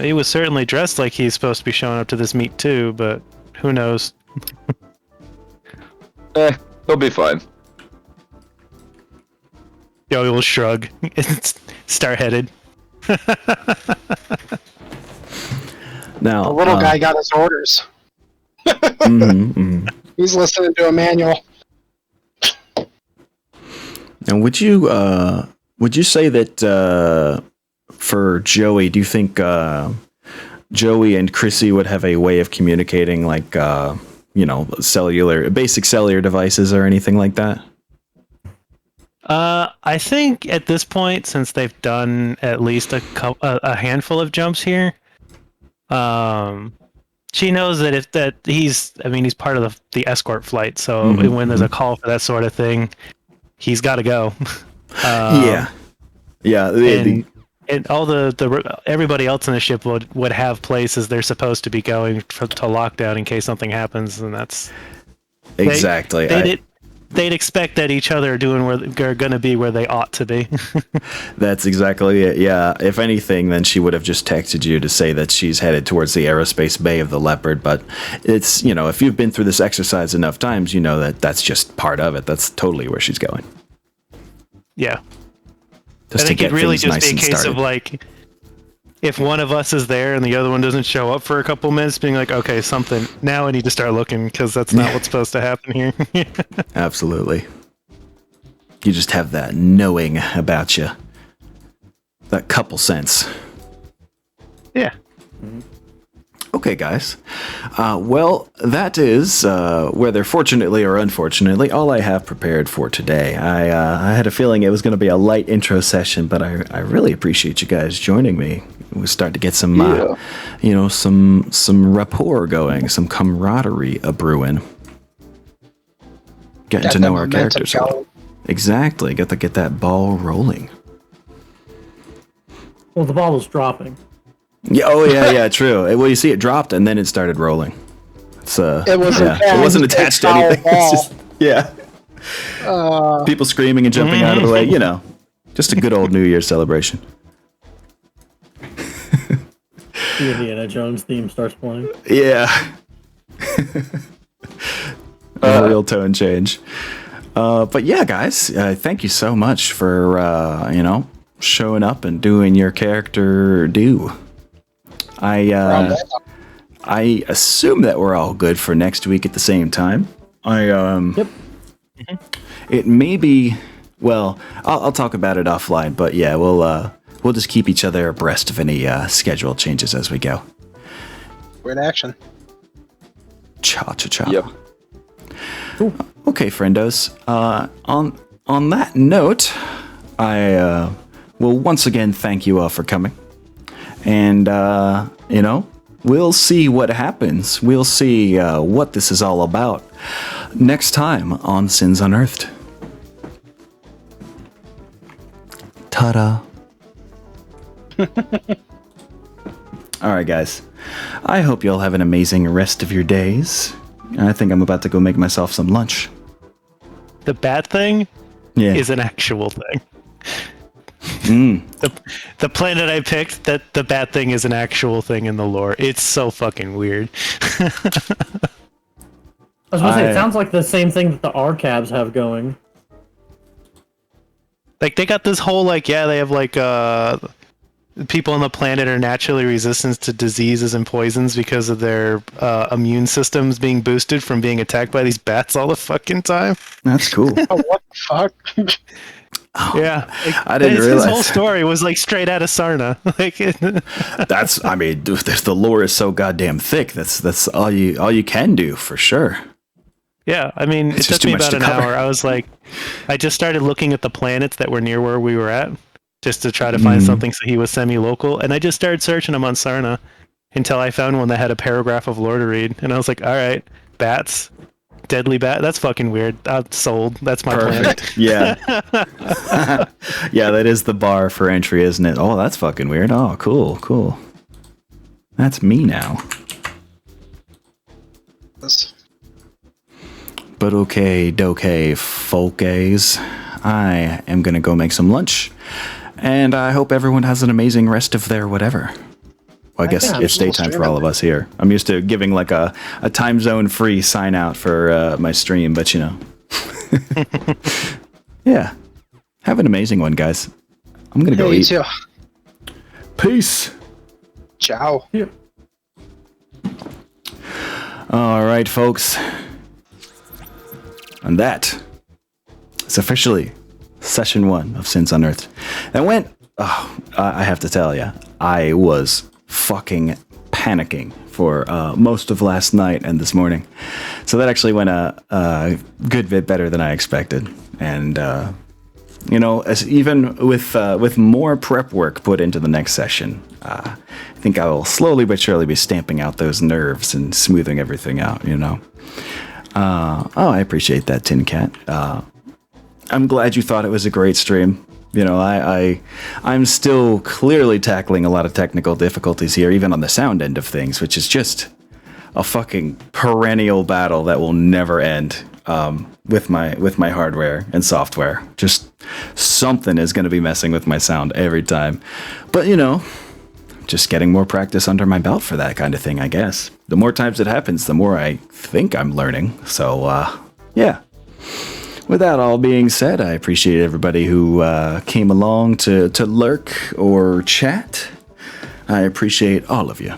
[SPEAKER 3] He was certainly dressed like he's supposed to be showing up to this meet too, but who knows?
[SPEAKER 2] He'll be fine.
[SPEAKER 3] Yo, he'll shrug. Star-headed.
[SPEAKER 1] Now,
[SPEAKER 4] The little guy got his orders. He's listening to a manual.
[SPEAKER 1] And would you say that for Joey, do you think Joey and Chrissy would have a way of communicating, like basic cellular devices or anything like that?
[SPEAKER 3] I think at this point, since they've done at least a handful of jumps here, she knows that he's part of the escort flight. So when there's a call for that sort of thing, he's got to go.
[SPEAKER 1] Yeah.
[SPEAKER 3] And all everybody else in the ship would have places they're supposed to be going to lockdown in case something happens, and that's
[SPEAKER 1] exactly.
[SPEAKER 3] They'd expect that each other are doing where they're going to be where they ought to be.
[SPEAKER 1] That's exactly it. Yeah. If anything, then she would have just texted you to say that she's headed towards the aerospace bay of the Leopard. But it's, if you've been through this exercise enough times, you know that that's just part of it. That's totally where she's going.
[SPEAKER 3] Yeah.
[SPEAKER 1] Just
[SPEAKER 3] I think it'd really just be a case
[SPEAKER 1] started.
[SPEAKER 3] of like, if one of us is there and the other one doesn't show up for a couple minutes, being like, okay, now I need to start looking because that's not what's supposed to happen here.
[SPEAKER 1] Absolutely. You just have that knowing about you. That couple sense.
[SPEAKER 3] Yeah.
[SPEAKER 1] Okay, guys. Well, that is, whether fortunately or unfortunately, all I have prepared for today. I had a feeling it was going to be a light intro session, but I really appreciate you guys joining me. We start to get some, some rapport going, some camaraderie a-brewing. Getting to know our characters a little. Exactly. Got to get that ball rolling.
[SPEAKER 5] Well, the ball was dropping.
[SPEAKER 1] Yeah. Oh, yeah. True. Well, you see, it dropped and then it started rolling. It's
[SPEAKER 4] it wasn't
[SPEAKER 1] attached to anything. It's just people screaming and jumping out of the way. Just a good old New Year's celebration.
[SPEAKER 5] The Indiana Jones theme starts playing.
[SPEAKER 1] Yeah. A real tone change. But yeah, guys, thank you so much for showing up and doing your character due. I assume that we're all good for next week at the same time.
[SPEAKER 5] Yep.
[SPEAKER 1] It may be. Well, I'll talk about it offline. But yeah, we'll just keep each other abreast of any schedule changes as we go.
[SPEAKER 4] We're in action.
[SPEAKER 1] Cha.
[SPEAKER 2] Yep.
[SPEAKER 1] Cool. Okay, friendos. On that note, I will once again thank you all for coming. And, we'll see what happens. We'll see what this is all about next time on Sins Unearthed. Ta-da. All right, guys. I hope you'll have an amazing rest of your days. I think I'm about to go make myself some lunch.
[SPEAKER 3] The bat thing
[SPEAKER 1] Yeah.
[SPEAKER 3] is an actual thing. The planet I picked, that the bat thing is an actual thing in the lore. It's so fucking weird.
[SPEAKER 5] I was gonna say, it sounds like the same thing that the Arcabs have going.
[SPEAKER 3] Like, they got this whole, like, yeah, they have, like, people on the planet are naturally resistant to diseases and poisons because of their immune systems being boosted from being attacked by these bats all the fucking time.
[SPEAKER 1] That's cool.
[SPEAKER 4] Oh, what the fuck?
[SPEAKER 3] Yeah. Like,
[SPEAKER 1] I didn't realize.
[SPEAKER 3] His whole story was, like, straight out of Sarna. Like,
[SPEAKER 1] That's, I mean, dude, the lore is so goddamn thick. That's all you can do for sure.
[SPEAKER 3] yeah, I mean,
[SPEAKER 1] It's
[SPEAKER 3] it
[SPEAKER 1] just
[SPEAKER 3] took me
[SPEAKER 1] too much
[SPEAKER 3] about
[SPEAKER 1] to
[SPEAKER 3] an
[SPEAKER 1] cover.
[SPEAKER 3] hour. I was like, I just started looking at the planets that were near where we were at, just to try to find something so he was semi-local. And I just started searching them on Sarna until I found one that had a paragraph of lore to read. And I was like, all right, bats, deadly bat. That's fucking weird. I'm sold. That's my planet.
[SPEAKER 1] Perfect. Yeah. Yeah, that is the bar for entry, isn't it? Oh, that's fucking weird. Oh, cool. That's me now. But okay, folkies. I am gonna go make some lunch. And I hope everyone has an amazing rest of their whatever. Well, I guess
[SPEAKER 4] Yeah, I'm
[SPEAKER 1] it's
[SPEAKER 4] still
[SPEAKER 1] daytime for
[SPEAKER 4] streaming.
[SPEAKER 1] all of us here. I'm used to giving like a time zone free sign out for my stream, but you know. Yeah. Have an amazing one, guys. I'm gonna go
[SPEAKER 4] You
[SPEAKER 1] eat.
[SPEAKER 4] too.
[SPEAKER 1] Peace.
[SPEAKER 4] Ciao.
[SPEAKER 1] All right, folks. And that is officially session 1 of Sins Unearthed. And went, I have to tell you, I was fucking panicking for most of last night and this morning. So that actually went a good bit better than I expected. And, you know, even with more prep work put into the next session, I think I will slowly but surely be stamping out those nerves and smoothing everything out, you know. I appreciate that, Tin Cat. I'm glad you thought it was a great stream. You know, I'm still clearly tackling a lot of technical difficulties here, even on the sound end of things, which is just a fucking perennial battle that will never end with my hardware and software. Just something is going to be messing with my sound every time. But, you know, just getting more practice under my belt for that kind of thing, I guess. The more times it happens, the more I think I'm learning. So, yeah. With that all being said, I appreciate everybody who came along to lurk or chat. I appreciate all of you.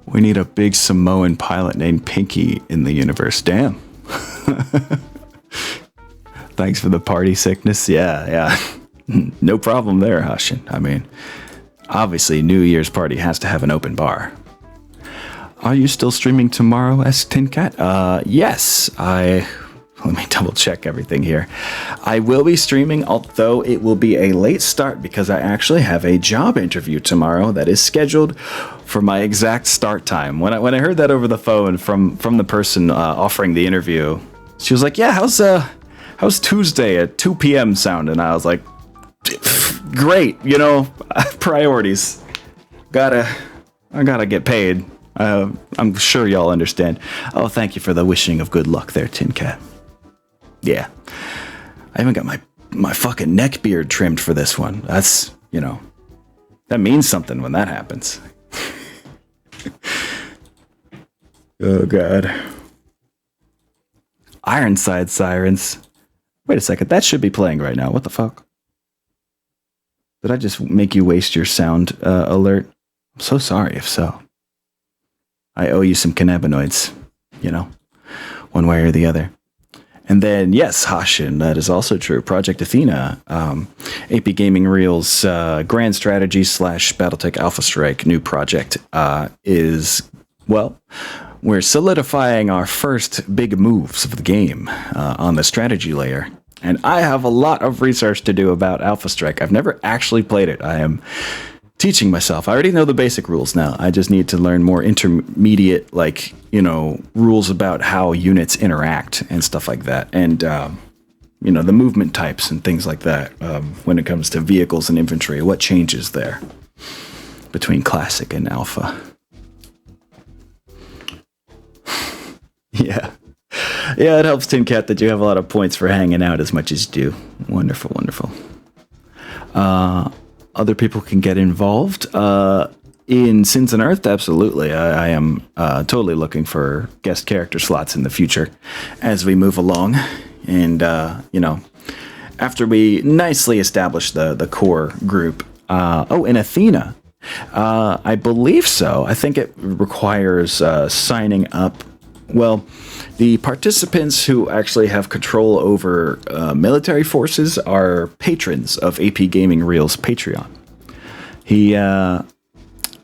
[SPEAKER 1] We need a big Samoan pilot named Pinky in the universe. Damn. Thanks for the party sickness. Yeah. No problem there, Hushin. I mean, obviously New Year's party has to have an open bar. Are you still streaming tomorrow, asked Tin Cat? Yes. Let me double check everything here. I will be streaming, although it will be a late start because I actually have a job interview tomorrow that is scheduled for my exact start time. When I heard that over the phone from the person offering the interview, she was like, "Yeah, how's Tuesday at 2 p.m. sound?" And I was like, "Great, you know, priorities. I gotta get paid." I'm sure y'all understand. Oh, thank you for the wishing of good luck there, Tin Cat. Yeah. I even got my fucking neck beard trimmed for this one. That's, you know, that means something when that happens. Oh, God. Ironside Sirens. Wait a second, that should be playing right now. What the fuck? Did I just make you waste your sound alert? I'm so sorry if so. I owe you some cannabinoids, you know, one way or the other. And then, yes, Hashin, that is also true. Project Athena, AP Gaming Reel's Grand Strategy / BattleTech Alpha Strike new project is, well, we're solidifying our first big moves of the game on the strategy layer. And I have a lot of research to do about Alpha Strike. I've never actually played it. I am teaching myself. I already know the basic rules now. I just need to learn more intermediate, like, you know, rules about how units interact and stuff like that. And, you know, the movement types and things like that when it comes to vehicles and infantry, what changes there. between classic and alpha. Yeah. Yeah, it helps, Tin Cat, that you have a lot of points for hanging out as much as you do. Wonderful, wonderful. Other people can get involved. In Sins Unearthed, absolutely. I am totally looking for guest character slots in the future as we move along. And, after we nicely establish the core group. In Athena. I believe so. I think it requires signing up. Well, the participants who actually have control over military forces are patrons of AP Gaming Real's Patreon.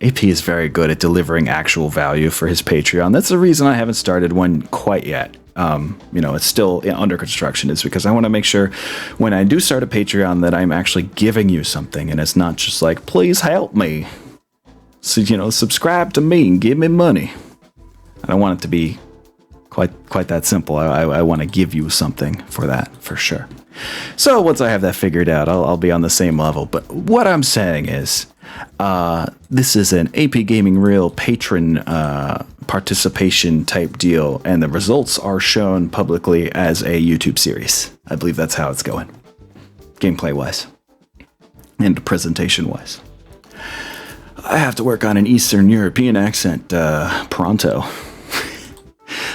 [SPEAKER 1] AP is very good at delivering actual value for his Patreon. That's the reason I haven't started one quite yet. It's still under construction. Is because I want to make sure when I do start a Patreon that I'm actually giving you something, and it's not just like, please help me. So, subscribe to me and give me money. I don't want it to be quite that simple. I want to give you something for that, for sure. So once I have that figured out, I'll be on the same level. But what I'm saying is, this is an AP Gaming Real patron participation type deal, and the results are shown publicly as a YouTube series. I believe that's how it's going, gameplay-wise and presentation-wise. I have to work on an Eastern European accent pronto,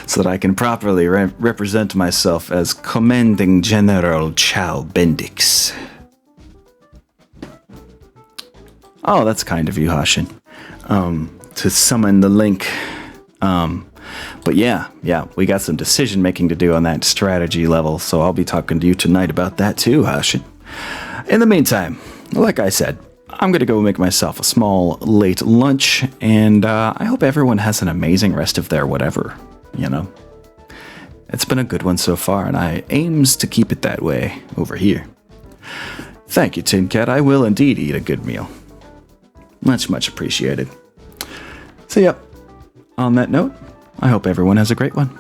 [SPEAKER 1] so that I can properly represent myself as Commanding General Chow Bendix. Oh, that's kind of you, Hashin. To summon the link. But yeah, we got some decision making to do on that strategy level, so I'll be talking to you tonight about that too, Hashin. In the meantime, like I said, I'm gonna go make myself a small late lunch, and I hope everyone has an amazing rest of their whatever, It's been a good one so far, and I aims to keep it that way over here. Thank you, Tin Cat. I will indeed eat a good meal. Much, much appreciated. So, yep. On that note, I hope everyone has a great one.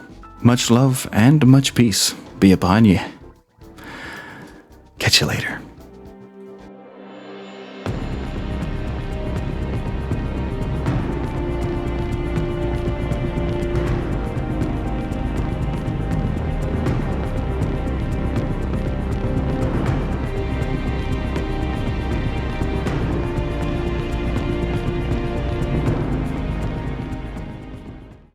[SPEAKER 1] Much love and much peace be upon you. Catch you later.